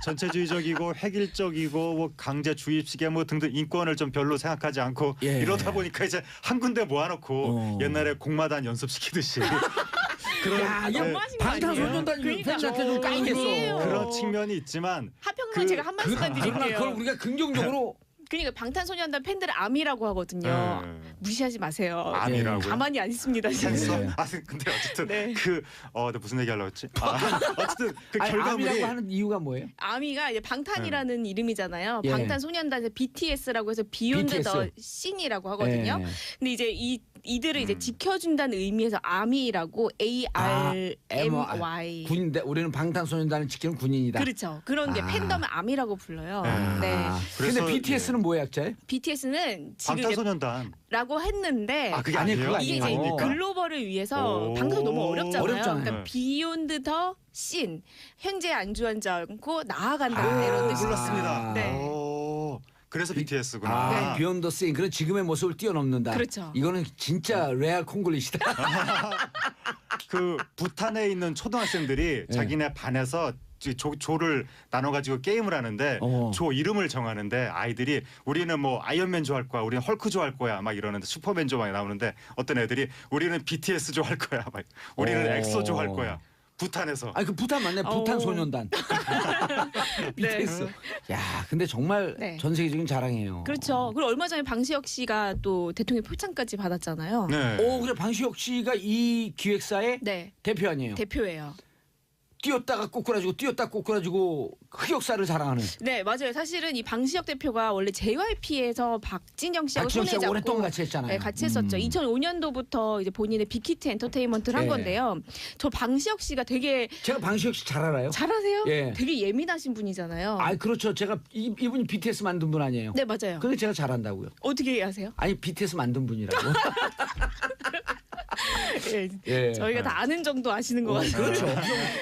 전체주의적이고 획일적이고 뭐 강제 주입식에 뭐 등등 인권을 좀 별로 생각하지 않고 예. 이러다 보니까 이제 한 군데 모아놓고 옛날에 공마단 연습시키듯이 야, 이게 너무하신 거 아니에요? 방탄소년단 그러니까. 팬한테 좀 까이겠어. 아니에요. 그런 측면이 있지만 하평론 제가 한 말씀만 그러나 드릴게요. 그걸 우리가 긍정적으로 그러니까 방탄소년단 팬들을 아미라고 하거든요. 무시하지 마세요. 암이라고요. 가만히 안 있습니다. 지금. 했어. 아 근데 어쨌든 네. 내가 무슨 얘기 하려고 했지? 어쨌든 그 아니, 결과물이 암이라고 하는 이유가 뭐예요? 아미가 이제 방탄이라는 이름이잖아요. 예. 방탄소년단에서 BTS라고 해서 비욘드 BTS. 더 씬이라고 하거든요. 예. 근데 이제 이들을 이제 지켜준다는 의미에서 아미라고 ARMY. 군인데 우리는 방탄소년단을 지키는 군인이다. 그렇죠. 그런 게 아. 팬덤을 아미라고 불러요. 네. 근데 그래서, BTS는 뭐의 약자예요? BTS는 지금 이제 방탄소년단. 라고 했는데 그게 아니, 아니에요? 그거 이게 이제 아니에요. 글로벌을 위해서 오. 방송 너무 어렵잖아요. 어렵잖아요. 그러니까 비욘드 더 씬 현재 안주하지 않고 나아간다 아, 이런 뜻이 몰랐습니다. 네. 그래서 BTS구나. 비욘더 씬 그런 지금의 모습을 뛰어넘는다. 그렇죠. 이거는 진짜 레알 콩글리시다. 그 부탄에 있는 초등학생들이 자기네 반에서 조를 나눠가지고 게임을 하는데 조 이름을 정하는데 아이들이 우리는 뭐 아이언맨 좋아할 거야, 우리는 헐크 좋아할 거야 막 이러는데 슈퍼맨 조 많이 나오는데 어떤 애들이 우리는 BTS 좋아할 거야, 막 우리는 엑소 좋아할 거야. 부탄에서. 아니 그 부탄 맞네. 부탄 소년단. BTS. 야, 근데 정말 네. 전 세계적인 자랑이에요. 그렇죠. 그리고 얼마 전에 방시혁 씨가 또 대통령 표창까지 받았잖아요. 네. 그래 방시혁 씨가 이 기획사의 네. 대표 아니에요. 대표예요. 뛰었다가 꼬꾸라지고 흑역사를 자랑하는. 네, 맞아요. 사실은 이 방시혁 대표가 원래 JYP에서 박진영 씨하고 박진영 손에 씨하고 잡고 오랫동안 같이 했잖아요. 네, 같이 했었죠. 2005년도부터 이제 본인의 빅히트 엔터테인먼트를 한 예. 건데요. 저 방시혁 씨가 되게 제가 방시혁 씨 잘 알아요. 잘하세요? 예. 되게 예민하신 분이잖아요. 아, 그렇죠. 제가 이분이 BTS 만든 분 아니에요. 네, 맞아요. 근데 제가 잘한다고요. 어떻게 아세요? 아니 BTS 만든 분이라고. 예. 예. 저희가 다 아는 정도 아시는 것 같아요. 그렇죠.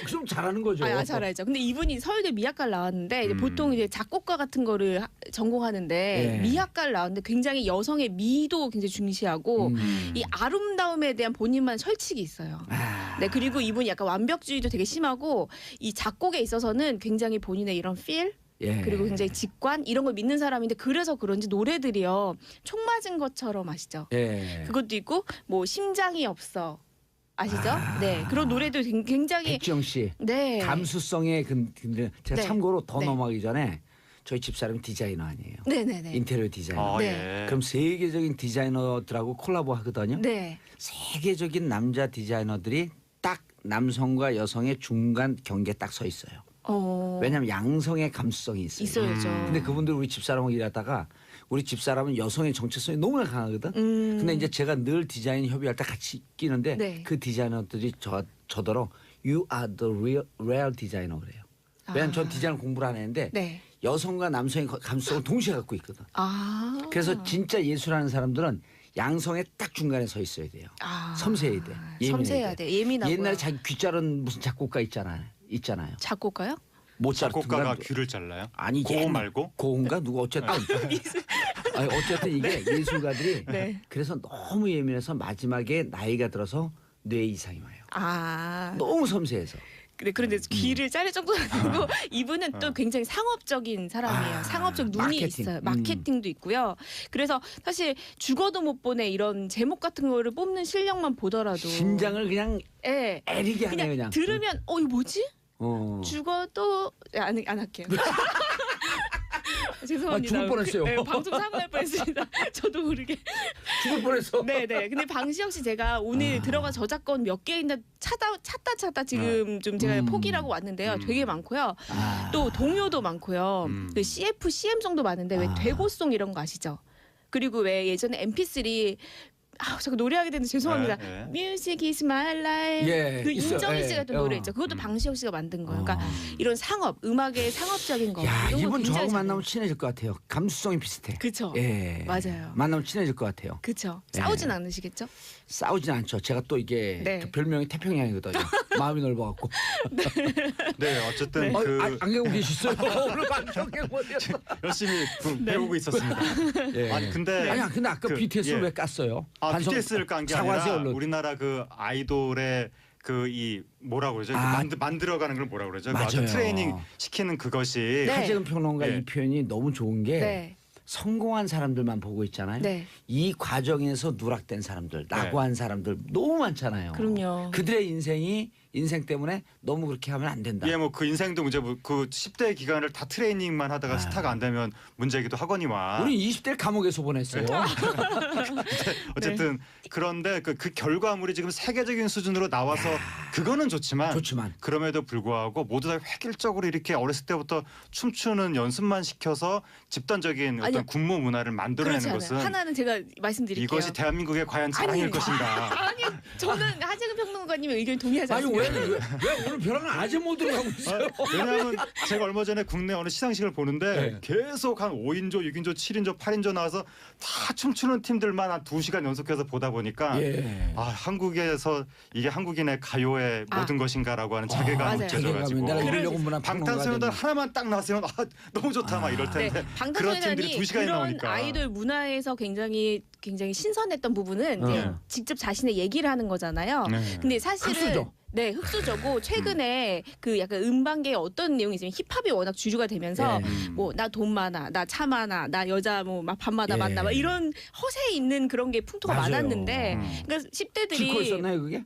좀 잘하는 거죠. 잘 알죠. 근데 이분이 서울대 미학과를 나왔는데 이제 보통 이제 작곡가 같은 거를 전공하는데 예. 미학과를 나왔는데 굉장히 여성의 미도 굉장히 중시하고 이 아름다움에 대한 본인만 철칙이 있어요. 네, 그리고 이분이 약간 완벽주의도 되게 심하고 이 작곡에 있어서는 굉장히 본인의 이런 필 예. 그리고 굉장히 직관 이런 걸 믿는 사람인데 그래서 그런지 노래들이요 총 맞은 것처럼 아시죠? 예. 그것도 있고 뭐 심장이 없어 아시죠? 네 그런 노래도 굉장히 백지영 씨 네 감수성의 근데 제가 네. 참고로 더 네. 넘어가기 전에 저희 집사람이 디자이너 아니에요. 네네네 인테리어 디자이너. 네. 그럼 세계적인 디자이너들하고 콜라보 하거든요. 네 세계적인 남자 디자이너들이 딱 남성과 여성의 중간 경계에 딱 서 있어요. 왜냐하면 양성의 감수성이 있어요. 있어야죠. 근데 그분들 우리 집사람하고 일하다가 우리 집사람은 여성의 정체성이 너무나 강하거든. 근데 이제 제가 늘 디자인 협의할 때 같이 끼는데 네. 그 디자이너들이 저더러 You are the real designer 그래요. 왜냐면 전 디자인 공부를 안 했는데 네. 여성과 남성의 감수성을 동시에 갖고 있거든. 아. 그래서 진짜 예술하는 사람들은 양성의 딱 중간에 서 있어야 돼요. 아. 섬세해야 돼. 예민해야 섬세해야 돼. 예민하고. 옛날에 자기 귀 자른 무슨 작곡가 있잖아요. 작곡가요? 모차르트인가 작곡가가 귀를 잘라요? 아니 고음 옛날- 말고? 고음가 누구 어쨌든 아니 어쨌든 이게 예술가들이 네. 그래서 너무 예민해서 마지막에 나이가 들어서 뇌 이상이 와요. 아. 너무 섬세해서. 네, 그런데 귀를 자를 정도는 아니고 이분은 또 굉장히 상업적인 사람이에요. 아, 상업적 눈이 마케팅. 있어요. 마케팅도 있고요. 그래서 사실 죽어도 못 보내 이런 제목 같은 거를 뽑는 실력만 보더라도 심장을 그냥 예. 애리게 하네 그냥 그냥. 들으면 이거 뭐지? 어. 죽어도 안 할게요. 죄송합니다. 죽을 뻔했어요. 네, 방송 사고 날 뻔했습니다. 저도 모르게. 죽을 뻔했어. 네네. 근데 방시혁 씨 제가 오늘 들어간 저작권 몇 개 있나 찾다 지금 좀 제가 포기하고 왔는데요. 되게 많고요. 아. 또 동요도 많고요. 그 CF, CM송도 많은데 왜 되고송 이런 거 아시죠? 그리고 왜 예전에 MP3 자꾸 노래하게 되는데 죄송합니다. 네, Music is my life. 예, 그 있어요. 인정희 예, 씨가 했던 노래 있죠. 그것도 방시혁 씨가 만든 거예요. 그러니까 이런 상업, 음악의 상업적인 거. 야 이런 거 이분 굉장히 저하고 잘해요. 만나면 친해질 것 같아요. 감수성이 비슷해. 그쵸. 예. 맞아요. 만나면 친해질 것 같아요. 그쵸. 예. 싸우진 않으시겠죠? 싸우진 않죠. 제가 또 이게 네. 그 별명이 태평양이거든요. 마음이 넓어갖고. 네, 어쨌든 그 안경고 계셨어요. 오늘 방송에 뭐였어? 열심히 배우고 있었습니다. 예. 아니 근데 아니야. 근데 아까 그, BTS를 예. 왜 깠어요? BTS를 깐 게 사과하세요, 아니라 얼른. 우리나라 그 아이돌의 그 이 뭐라고 그러죠? 아. 만들어가는 걸 뭐라고 그러죠? 그 맞아요. 아주 트레이닝 시키는 그것이 네. 하재근 평론가 예. 이 표현이 너무 좋은 게 네. 성공한 사람들만 보고 있잖아요. 네. 이 과정에서 누락된 사람들, 낙오한 사람들 너무 많잖아요. 그럼요. 그들의 인생 때문에 너무 그렇게 하면 안 된다. 예, 뭐 그 인생도 문제 그 10대 기간을 다 트레이닝만 하다가 스타가 안 되면 문제이기도 하거니와. 우리 20대 감옥에서 보냈어요. 어쨌든 그런데 그 결과물이 지금 세계적인 수준으로 나와서 그거는 좋지만 그럼에도 불구하고 모두 다 획일적으로 이렇게 어렸을 때부터 춤추는 연습만 시켜서 집단적인 아니요. 어떤 군무 문화를 만들어내는 그렇지 것은 않아요. 하나는 제가 말씀드릴게요. 이것이 대한민국의 과연 자랑일 아니, 것인가. 아니, 저는 하재근 평론가님의 의견 동의하지 아니 않습니다. 왜 오늘 벼랑은 아재 모드로 가고 있어요? 왜냐하면 제가 얼마 전에 국내 어느 시상식을 보는데 계속 한 5인조, 6인조, 7인조, 8인조 나와서 다 춤추는 팀들만 한 2시간 연속해서 보다 보니까 한국에서 이게 한국인의 가요의 모든 것인가라고 하는 자괴감이 느껴져가지고 방탄소년단 하나만 딱 나왔으면 너무 좋다 막 이럴 텐데 그런 팀들이 2시간이 그런 나오니까 아이돌 문화에서 굉장히 신선했던 부분은 이제 직접 자신의 얘기를 하는 거잖아요. 근데 사실은 흑수저. 네, 흑수저고 최근에 그 약간 음반계에 어떤 내용이 있으면 힙합이 워낙 주류가 되면서 뭐 나 돈 많아, 나 차 많아, 나 여자 뭐 막 밤마다 만나 막 이런 허세 있는 그런 게 풍토가 맞아요. 많았는데 그러니까 10대들이 지코였었나요 그게?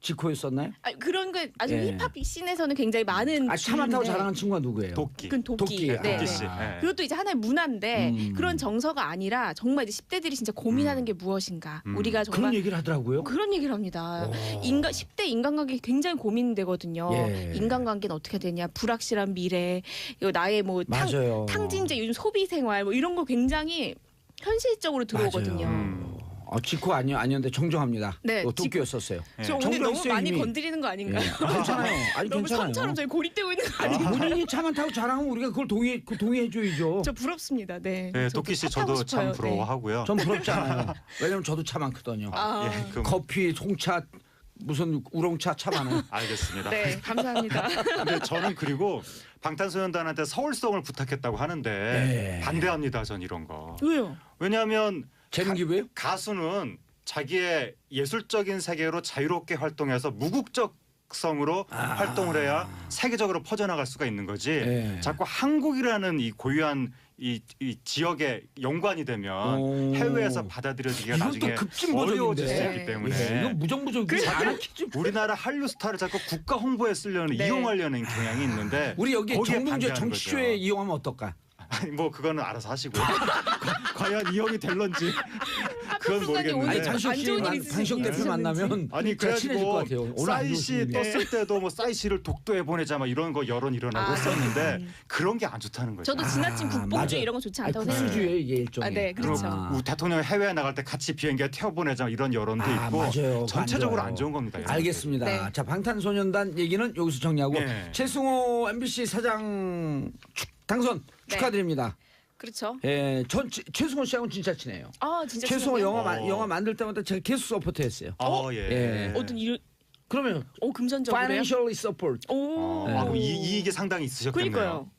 지코였었나요? 그런 게 아주 예. 힙합 씬에서는 굉장히 많은 차만 타고 주류인데 자랑하는 친구가 누구예요? 도끼. 그건 도끼. 도끼. 네. 도끼 씨. 그것도 이제 하나의 문화인데 그런 정서가 아니라 정말 이제 10대들이 진짜 고민하는 게 무엇인가. 우리가 정말 그런 얘기를 하더라고요. 그런 얘기를 합니다. 10대 인간관계 굉장히 고민되거든요. 예. 인간관계는 어떻게 되냐, 불확실한 미래, 나의 뭐 맞아요. 탕진제, 요즘 소비 생활 뭐 이런 거 굉장히 현실적으로 들어오거든요. 맞아요. 지코 아니었는데 정정합니다. 네, 도끼였었어요. 저 오늘 정정 너무 있어요, 많이 이미. 건드리는 거 아닌가요? 괜찮아요. 아니 너무 괜찮아요. 처음처럼 저희 고립되고 있는 거 아니 아니에요? 본인이 차만 타고 자랑하면 우리가 그걸 동의해줘야죠. 저 부럽습니다. 네. 네, 도끼 씨 차 타고 저도 참 싶어요. 부러워하고요. 전 부럽지 않아요. 왜냐면 저도 차 많거든요. 예, 그럼 커피, 홍차, 무슨 우롱차 차 많아요. 알겠습니다. 네, 감사합니다. 근데 저는 그리고 방탄소년단한테 서울송을 부탁했다고 하는데 반대합니다. 전 이런 거. 왜요? 왜냐하면 재능 기부예요? 가수는 자기의 예술적인 세계로 자유롭게 활동해서 무국적성으로 활동을 해야 세계적으로 퍼져나갈 수가 있는 거지. 자꾸 한국이라는 이 고유한 이 지역에 연관이 되면 해외에서 받아들여지기가 나중에 어려워질 수 있기 때문에 이건 무정부적이지 않았겠지. 우리나라 한류 스타를 자꾸 국가 홍보에 쓰려는 이용하려는 경향이 있는데 우리 여기 거기에 정봉재 반대하는 정치쇼에 거죠. 이용하면 어떨까? 아니 뭐 그거는 알아서 하시고요. 과연 이용이 될런지 그건 평론가님 모르겠는데. 오늘 아니 장시혁 안 씨, 좋은 일 있으신 장시혁 대표 있으셨는지. 만나면 아니 제가 친해질 것 그래가지고 같아요. 오늘 안 싸이 좋으신 씨 일이에요. 떴을 때도 뭐 싸이 씨를 독도에 보내자 막 이런 거 여론 일어나고 했었는데 그런 게 안 좋다는 거죠. 저도 지나친 아, 국뽕주의 맞아요. 이런 거 좋지 아니, 않다고 생각해요. 국수주의 이게 일종의. 네, 그렇죠. 우리 대통령 해외에 나갈 때 같이 비행기에 태워 보내자 이런 여론도 있고 맞아요. 전체적으로 안 안 좋은 겁니다. 알겠습니다. 네. 자 방탄소년단 얘기는 여기서 정리하고 네. 최승호 MBC 사장 당선 네. 축하드립니다. 그렇죠. 예, 최승호 씨하고는 진짜 친해요. 아 진짜 최승호 친하네요. 영화 만들 때마다 제가 계속 서포트했어요. 예. 예. 어떤 일 그러면 금전적으로요? financially support. 오. 그럼 이익이 상당히 있으셨겠네요. 그러니까요.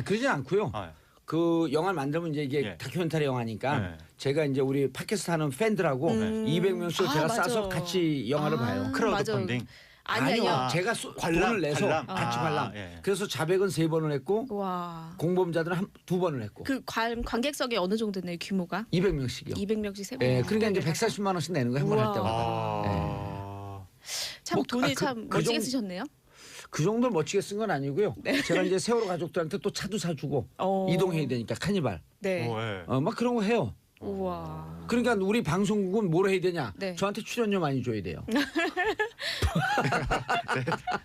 그러진 않고요. 아, 그 영화를 만들면 이제 이게 예. 다큐멘터리 영화니까 네. 제가 이제 우리 팟캐스트 하는 팬들하고 200명씩 제가 맞아. 싸서 같이 영화를 봐요. 크라우드 맞아. 펀딩. 아니요. 아, 제가 관람, 돈을 내서 관람. 같이 아, 관람. 예. 그래서 자백은 3번을 했고 와. 공범자들은 2번을 했고 그 관객석이 어느 정도 됐나요? 규모가? 200명씩이요. 200명씩 세 번. 예, 그러니까 이제 140만 원씩 내는 거예요. 한 번 할 우와. 때마다. 참 뭐, 돈을 그- 참 그 멋지게 정도- 쓰셨네요. 그 정도를 멋지게 쓴 건 아니고요. 제가 이제 세월호 가족들한테 또 차도 사주고 어. 이동해야 되니까 카니발. 네. 막 그런 거 해요. 우와. 그러니까 우리 방송국은 뭘 해야 되냐? 네. 저한테 출연료 많이 줘야 돼요.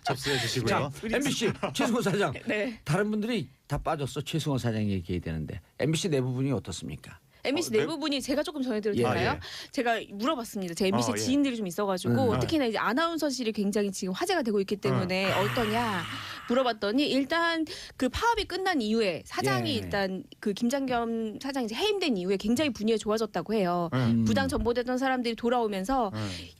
접수해 주시고요. 자, MBC 최승호 사장. 네. 다른 분들이 다 빠졌어. 최승호 사장 얘기해야 되는데 MBC 내부 분이 어떻습니까? MBC 네. 내부분이 제가 조금 전해드려도 예. 될까요? 아, 예. 제가 물어봤습니다. 제 MBC 예. 지인들이 좀 있어가지고 네. 특히나 이제 아나운서실이 굉장히 지금 화제가 되고 있기 때문에 어떠냐 물어봤더니 일단 그 파업이 끝난 이후에 사장이 예. 일단 그 김장겸 사장이 이제 해임된 이후에 굉장히 분위기가 좋아졌다고 해요. 부당 전보되던 사람들이 돌아오면서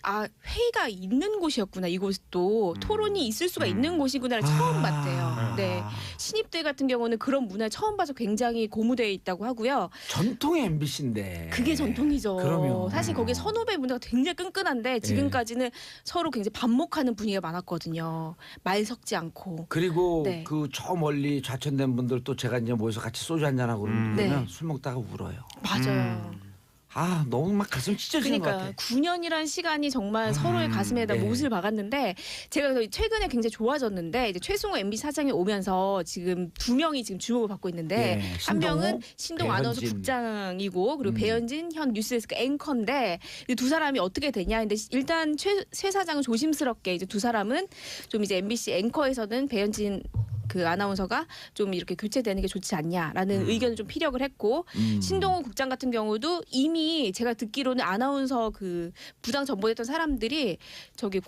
아 회의가 있는 곳이었구나 이곳도 토론이 있을 수가 있는 곳이구나를 처음 봤대요. 네 신입들 같은 경우는 그런 문화를 처음 봐서 굉장히 고무되어 있다고 하고요. 전통의 MBC인데. 그게 전통이죠. 그러면. 사실 거기에 선후배 문화가 굉장히 끈끈한데 지금까지는 서로 굉장히 반목하는 분위기가 많았거든요. 말 섞지 않고. 그리고 네. 그 저 멀리 좌천된 분들 또 제가 이제 모여서 같이 소주 한잔 하고 그러면 네. 술 먹다가 울어요. 맞아요. 너무 막 가슴 찢어지는 것 그러니까 같아. 9년이란 시간이 정말 서로의 가슴에다 네. 못을 박았는데 제가 그래서 최근에 굉장히 좋아졌는데 이제 최승호 MBC 사장이 오면서 지금 2명이 지금 주목을 받고 있는데 네, 한 신동호, 명은 신동 아나운서 배현진. 국장이고 그리고 배현진 현 뉴스데스크 앵커인데 이 두 사람이 어떻게 되냐 근데 일단 최 사장은 조심스럽게 이제 두 사람은 좀 이제 MBC 앵커에서는 배현진 그 아나운서가 좀 이렇게 교체되는 게 좋지 않냐라는 의견을 좀 피력을 했고 신동호 국장 같은 경우도 이미 제가 듣기로는 아나운서 그 부당 전보됐던 사람들이 저기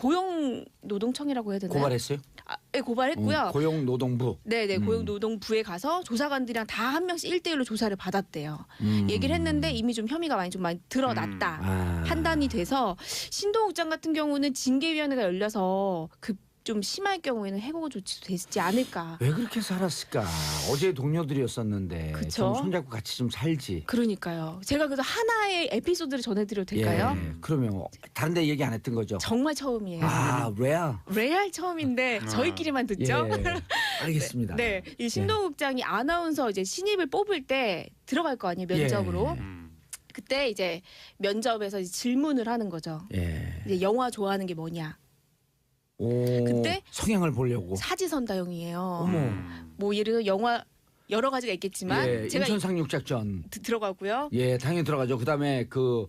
고용노동청이라고 해야 되나요? 고발했어요? 네, 고발했고요. 고용노동부. 네네 고용노동부에 가서 조사관들이랑 다 한 명씩 1대1로 조사를 받았대요. 얘기를 했는데 이미 좀 혐의가 많이 드러났다. 판단이 돼서 신동욱 국장 같은 경우는 징계위원회가 열려서 그 좀 심할 경우에는 해고 조치도 되지 않을까. 왜 그렇게 살았을까? 어제 동료들이었었는데 그쵸? 좀 손잡고 같이 좀 살지. 그러니까요. 제가 그래서 하나의 에피소드를 전해드려도 될까요? 예, 그러면 다른 데 얘기 안 했던 거죠? 정말 처음이에요. 레알. 레알 처음인데 저희끼리만 듣죠. 예, 알겠습니다. 네, 이 신동욱 국장이 아나운서 이제 신입을 뽑을 때 들어갈 거 아니에요 면접으로. 그때 이제 면접에서 이제 질문을 하는 거죠. 예. 이제 영화 좋아하는 게 뭐냐? 그때 성향을 보려고. 사지선다형이에요. 어머. 뭐 예를 들어 영화 여러 가지가 있겠지만 예, 제가 인천 상륙작전. 들어가고요. 예, 당연히 들어가죠. 그다음에 그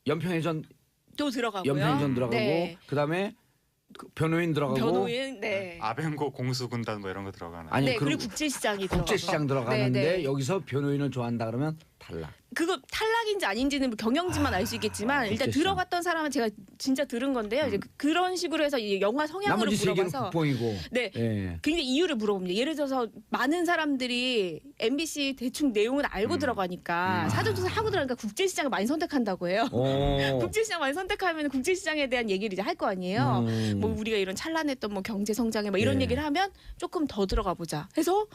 연평해전 또 들어가고요. 연평해전 들어가고 네. 그다음에 그 변호인 들어가고 변호인 네. 아벤고 공수군단 뭐 이런 거 들어가는. 아니, 네, 그리고 그리고 국제시장이 들어가고. 국제시장 들어가는데 네, 네. 여기서 변호인을 좋아한다 그러면 탈락. 그거 탈락인지 아닌지는 뭐 경영진만 알 수 있겠지만 일단 국제시장. 들어갔던 사람은 제가 진짜 들은 건데요. 이제 그런 식으로 해서 이 영화 성향으로 나머지 세 개는 물어봐서 국뽕이고. 네. 예. 굉장히 이유를 물어봅니다. 예를 들어서 많은 사람들이 MBC 대충 내용은 알고 들어가니까 사전조사 하고 들어가니까 국제시장을 많이 선택한다고 해요. 국제시장 많이 선택하면 국제시장에 대한 얘기를 이제 할 거 아니에요. 뭐 우리가 이런 찬란했던 뭐 경제 성장에 막 이런 예. 얘기를 하면 조금 더 들어가 보자. 해서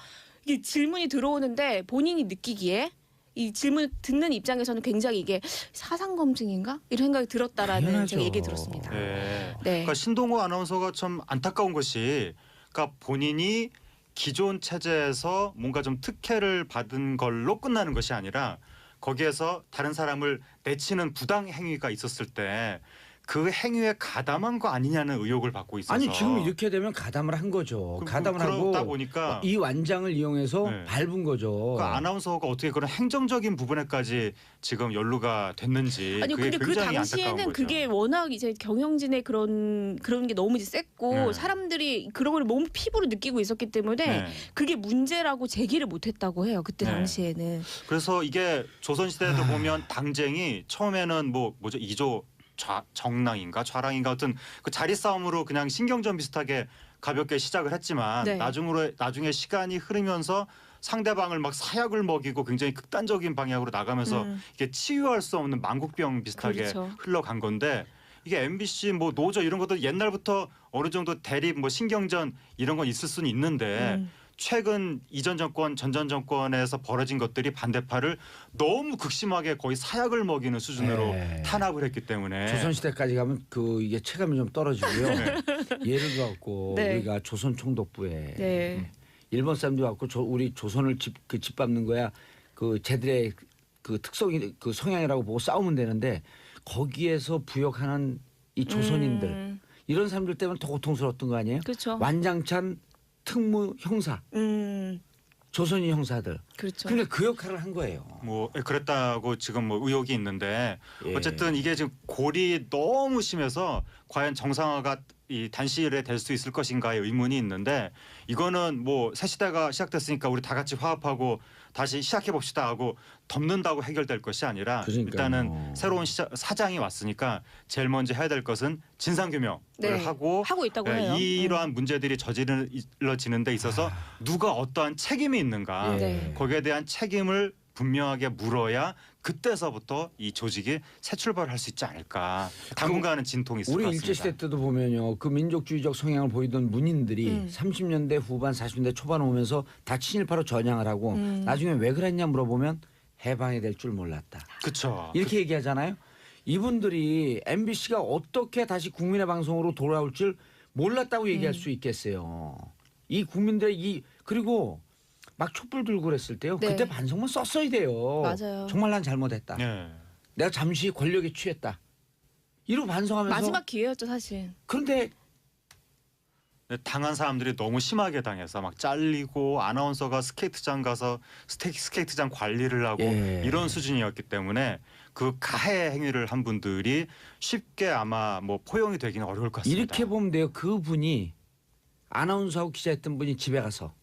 이게 질문이 들어오는데 본인이 느끼기에 이 질문 듣는 입장에서는 굉장히 이게 사상 검증인가 이런 생각이 들었다라는 당연하죠. 제가 얘기 들었습니다. 네. 네. 그러니까 신동호 아나운서가 참 안타까운 것이, 그러니까 본인이 기존 체제에서 뭔가 좀 특혜를 받은 걸로 끝나는 것이 아니라 거기에서 다른 사람을 내치는 부당 행위가 있었을 때 그 행위에 가담한 거 아니냐는 의혹을 받고 있어서. 아니 지금 이렇게 되면 가담을 한 거죠. 가담을 그러다 하고 보니까 이 완장을 이용해서 네. 밟은 거죠. 그 아나운서가 어떻게 그런 행정적인 부분에까지 지금 연루가 됐는지 아니 그게 근데 그 굉장히 안타까운 당시에는 거죠. 그게 워낙 이제 경영진의 그런 게 너무 이제 셌고 네. 사람들이 그런 걸 몸 피부로 느끼고 있었기 때문에 네. 그게 문제라고 제기를 못했다고 해요. 그때 네. 당시에는. 그래서 이게 조선시대에도 보면 당쟁이 처음에는 뭐죠 2조 정랑인가 좌랑인가 어떤 그 자리 싸움으로 그냥 신경전 비슷하게 가볍게 시작을 했지만 네. 나중에 시간이 흐르면서 상대방을 막 사약을 먹이고 굉장히 극단적인 방향으로 나가면서 이게 치유할 수 없는 만국병 비슷하게 그렇죠. 흘러간 건데 이게 MBC 뭐 노조 이런 것도 옛날부터 어느 정도 대립 뭐 신경전 이런 건 있을 수는 있는데 최근 이전 정권 전전 정권에서 벌어진 것들이 반대파를 너무 극심하게 거의 사약을 먹이는 수준으로 네. 탄압을 했기 때문에 조선시대까지 가면 그 이게 체감이 좀 떨어지고요. 예를 들어갖고 네. 우리가 조선 총독부에 네. 일본 사람들이 왔고 우리 조선을 짓밟는 거야. 그 쟤들의 그 특성이 그 성향이라고 보고 싸우면 되는데 거기에서 부역하는 이 조선인들 이런 사람들 때문에 더 고통스러웠던 거 아니에요? 그렇죠. 완장찬 특무 형사, 조선인 형사들. 그렇죠. 그러니까 그 역할을 한 거예요. 뭐 그랬다고 지금 뭐 의혹이 있는데 예. 어쨌든 이게 지금 골이 너무 심해서 과연 정상화가 이 단시일에 될 수 있을 것인가의 의문이 있는데 이거는 뭐 새 시대가 시작됐으니까 우리 다 같이 화합하고 다시 시작해 봅시다 하고 덮는다고 해결될 것이 아니라 그러니까요. 일단은 새로운 사장이 왔으니까 제일 먼저 해야 될 것은 진상규명을 네. 하고 있다고 해요. 이러한 문제들이 저질러지는 데 있어서 누가 어떠한 책임이 있는가 예. 네. 거기에 대한 책임을 분명하게 물어야 그때서부터 이 조직이 새 출발할 수 있지 않을까. 당분간은 진통이 있을 것 우리 같습니다. 일제시대 때도 보면요. 그 민족주의적 성향을 보이던 문인들이 30년대 후반 40년대 초반 오면서 다 친일파로 전향을 하고 나중에 왜 그랬냐 물어보면 해방이 될 줄 몰랐다. 그렇죠. 이렇게 얘기하잖아요. 이분들이 MBC가 어떻게 다시 국민의 방송으로 돌아올 줄 몰랐다고 얘기할 수 있겠어요. 이 국민들의 그리고 막 촛불 들고 그랬을 때요. 네. 그때 반성문 썼어야 돼요. 맞아요. 정말 난 잘못했다. 예. 내가 잠시 권력에 취했다. 이러고 반성하면서 마지막 기회였죠 사실. 그런데 당한 사람들이 너무 심하게 당해서 막 잘리고 아나운서가 스케이트장 가서 스케이트장 관리를 하고 예. 이런 수준이었기 때문에 그 가해 행위를 한 분들이 쉽게 아마 뭐 포용이 되기는 어려울 것 같습니다. 이렇게 보면 돼요. 그분이 아나운서하고 기자했던 분이 집에 가서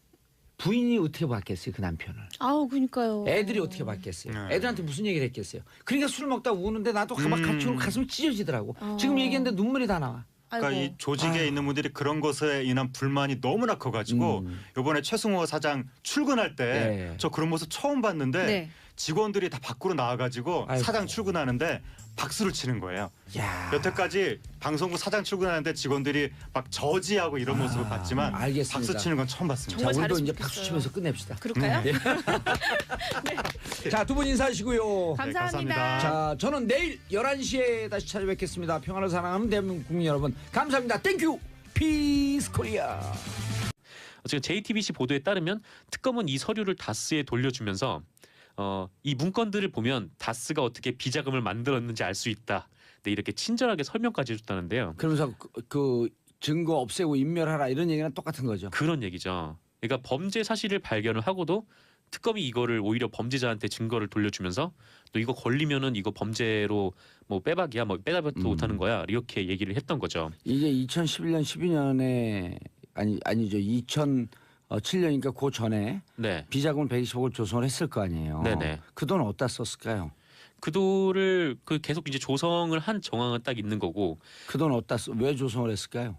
부인이 어떻게 봤겠어요. 그 남편을. 아우 그러니까요. 애들이 어떻게 봤겠어요. 네. 애들한테 무슨 얘기를 했겠어요. 그러니까 술 먹다 우는데 나도 막 같이 울고 가슴이 찢어지더라고. 지금 얘기했는데 눈물이 다 나와. 그러니까 아이고. 이 조직에 있는 분들이 그런 것에 인한 불만이 너무나 커가지고 이번에 최승호 사장 출근할 때 저 네. 그런 모습 처음 봤는데 네. 직원들이 다 밖으로 나와가지고 아이고. 사장 출근하는데 박수를 치는 거예요. 야. 여태까지 방송국 사장 출근하는데 직원들이 막 저지하고 이런 모습을 봤지만 알겠습니다. 박수 치는 건 처음 봤습니다. 정말 자, 오늘도 잘했으면 이제 좋겠어요. 박수 치면서 끝냅시다. 그럴까요? 자, 두 분 인사하시고요. 감사합니다. 감사합니다. 자, 저는 내일 11시에 다시 찾아뵙겠습니다. 평화를 사랑하는 대한민국 국민 여러분, 감사합니다. 땡큐. 피스 코리아. 지금 JTBC 보도에 따르면 특검은 이 서류를 다스에 돌려주면서 이 문건들을 보면 다스가 어떻게 비자금을 만들었는지 알 수 있다. 네, 이렇게 친절하게 설명까지 해줬다는데요. 그러면서 그 증거 없애고 인멸하라 이런 얘기랑 똑같은 거죠. 그런 얘기죠. 그러니까 범죄 사실을 발견을 하고도 특검이 이거를 오히려 범죄자한테 증거를 돌려주면서 또 이거 걸리면은 이거 범죄로 뭐 빼박이야, 뭐 빼다박도 못하는 거야 이렇게 얘기를 했던 거죠. 이게 2011년 12년에 아니죠. 2007년이니까 그 전에 네, 비자금을 120억을 조성을 했을 거 아니에요. 네네. 그 돈 어디다 썼을까요? 그 돈을 그 계속 이제 조성을 한 정황은 딱 있는 거고. 그 돈 어디다 왜 조성을 했을까요?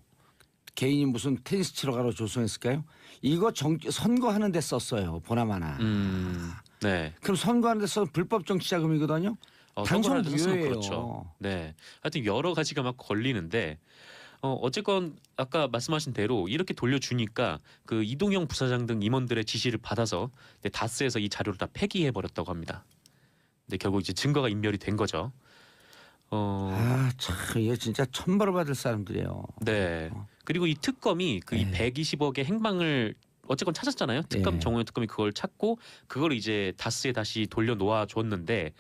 개인이 무슨 테니스 치러 가러 조성했을까요? 이거 선거하는 데 썼어요. 보나마나. 네. 그럼 선거하는 데 써서 불법 정치 자금이거든요. 당선 선거를 해서 쓰면 무효예요. 그렇죠. 네. 하여튼 여러 가지가 막 걸리는데 어쨌건 아까 말씀하신 대로 이렇게 돌려주니까 그 이동영 부사장 등 임원들의 지시를 받아서 다스에서 이 자료를 다 폐기해 버렸다고 합니다. 근데 결국 이제 증거가 인멸이 된 거죠. 참 이게 진짜 천벌을 받을 사람들이에요. 네. 그리고 이 특검이 그 이 120억의 행방을 어쨌건 찾았잖아요. 특검 예. 정호영 특검이 그걸 찾고 그걸 이제 다스에 다시 돌려놓아 줬는데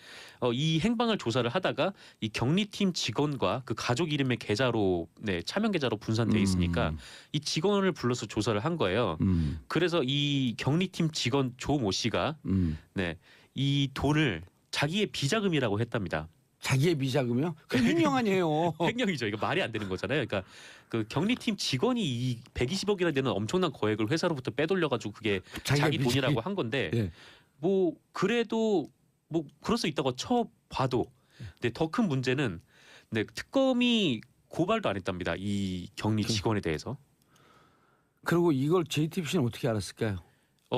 이 행방을 조사를 하다가 이 격리팀 직원과 그 가족 이름의 계좌로 차명 계좌로 분산돼 있으니까 이 직원을 불러서 조사를 한 거예요. 그래서 이 격리팀 직원 조모 씨가 이 돈을 자기의 비자금이라고 했답니다. 자기의 비자금이요? 그 횡령 아니에요. 횡령이죠. 이거 말이 안 되는 거잖아요. 그러니까 그 격리팀 직원이 이 120억이나 되는 엄청난 거액을 회사로부터 빼돌려가지고 그게 자기 돈이라고 한 건데 예. 뭐 그래도 뭐 그럴 수 있다고 쳐봐도 근데 더 큰 문제는 특검이 고발도 안 했답니다. 이 격리 직원에 대해서. 그리고 이걸 JTBC는 어떻게 알았을까요?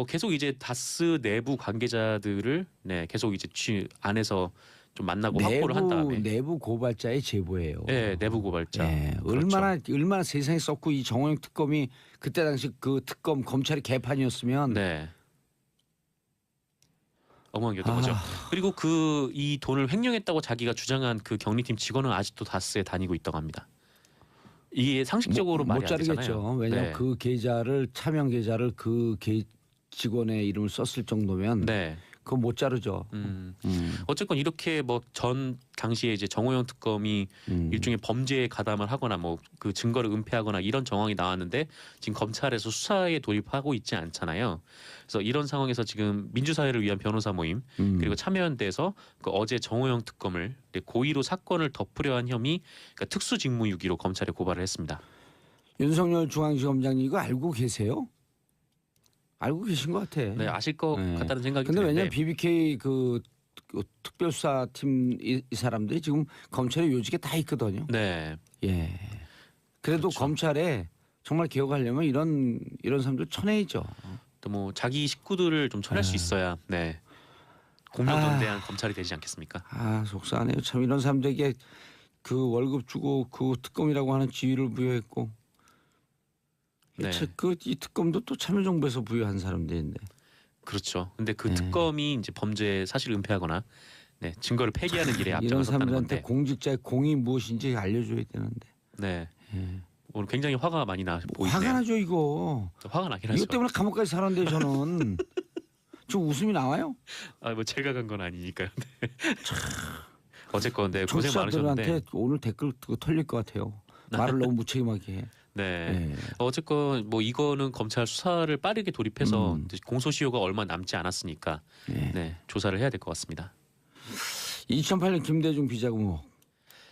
계속 이제 다스 내부 관계자들을 계속 이제 안에서 좀 만나고 확보를 한 다음에 내부 고발자의 제보예요. 네, 내부 고발자. 네, 그렇죠. 얼마나 세상에 썼고 이 정호영 특검이 그때 당시 그 특검 검찰이 개판이었으면 네. 엉망이었던 거죠. 그리고 이 돈을 횡령했다고 자기가 주장한 그 격리팀 직원은 아직도 다스에 다니고 있다고 합니다. 이게 상식적으로 말이 못 안 되잖아요. 자르겠죠. 왜냐하면 네. 그 계좌를 차명 계좌를 그 직원의 이름을 썼을 정도면 그거 못 자르죠. 어쨌건 이렇게 뭐 전 당시에 이제 정호영 특검이 일종의 범죄에 가담을 하거나 뭐 그 증거를 은폐하거나 이런 정황이 나왔는데 지금 검찰에서 수사에 돌입하고 있지 않잖아요. 그래서 이런 상황에서 지금 민주사회를 위한 변호사 모임 그리고 참여연대에서 그 어제 정호영 특검을 고의로 사건을 덮으려 한 혐의 그러니까 특수직무유기로 검찰에 고발을 했습니다. 윤석열 중앙지검장님 이거 알고 계세요? 알고 계신 것 같아. 네, 아실 것 같다는 생각이 근데 드는데. 왜냐면 BBK 그 특별수사팀 이 사람들이 지금 검찰의 요직에 다 있거든요. 네. 예. 그래도 그렇죠. 검찰에 정말 개혁하려면 이런 사람들 쳐내야죠. 또 뭐 자기 식구들을 좀 쳐낼 수 있어야 공명정대한 검찰이 되지 않겠습니까? 속상하네요. 참 이런 사람들에게 그 월급 주고 그 특검이라고 하는 지위를 부여했고 이 특검도 또 참여정부에서 부여한 사람들인데. 그렇죠. 근데 그 특검이 이제 범죄 사실 은폐하거나 증거를 폐기하는 일에 이런 앞장섰다는 사람들한테 건데. 공직자의 공이 무엇인지 알려줘야 되는데. 네. 오늘 굉장히 화가 많이 나 보이네요. 화가 나죠 이거. 화가 나긴 하죠. 이것 때문에 감옥까지 살았는데 저는 좀 웃음이 나와요. 뭐 제가 간 건 아니니까요. 어쨌건 고생 청취자들한테 많으셨는데. 오늘 댓글 그거 털릴 것 같아요. 말을 너무 무책임하게 해. 네. 어쨌건 뭐 이거는 검찰 수사를 빠르게 돌입해서 공소시효가 얼마 남지 않았으니까 조사를 해야 될 것 같습니다. 2008년 김대중 비자금 의혹.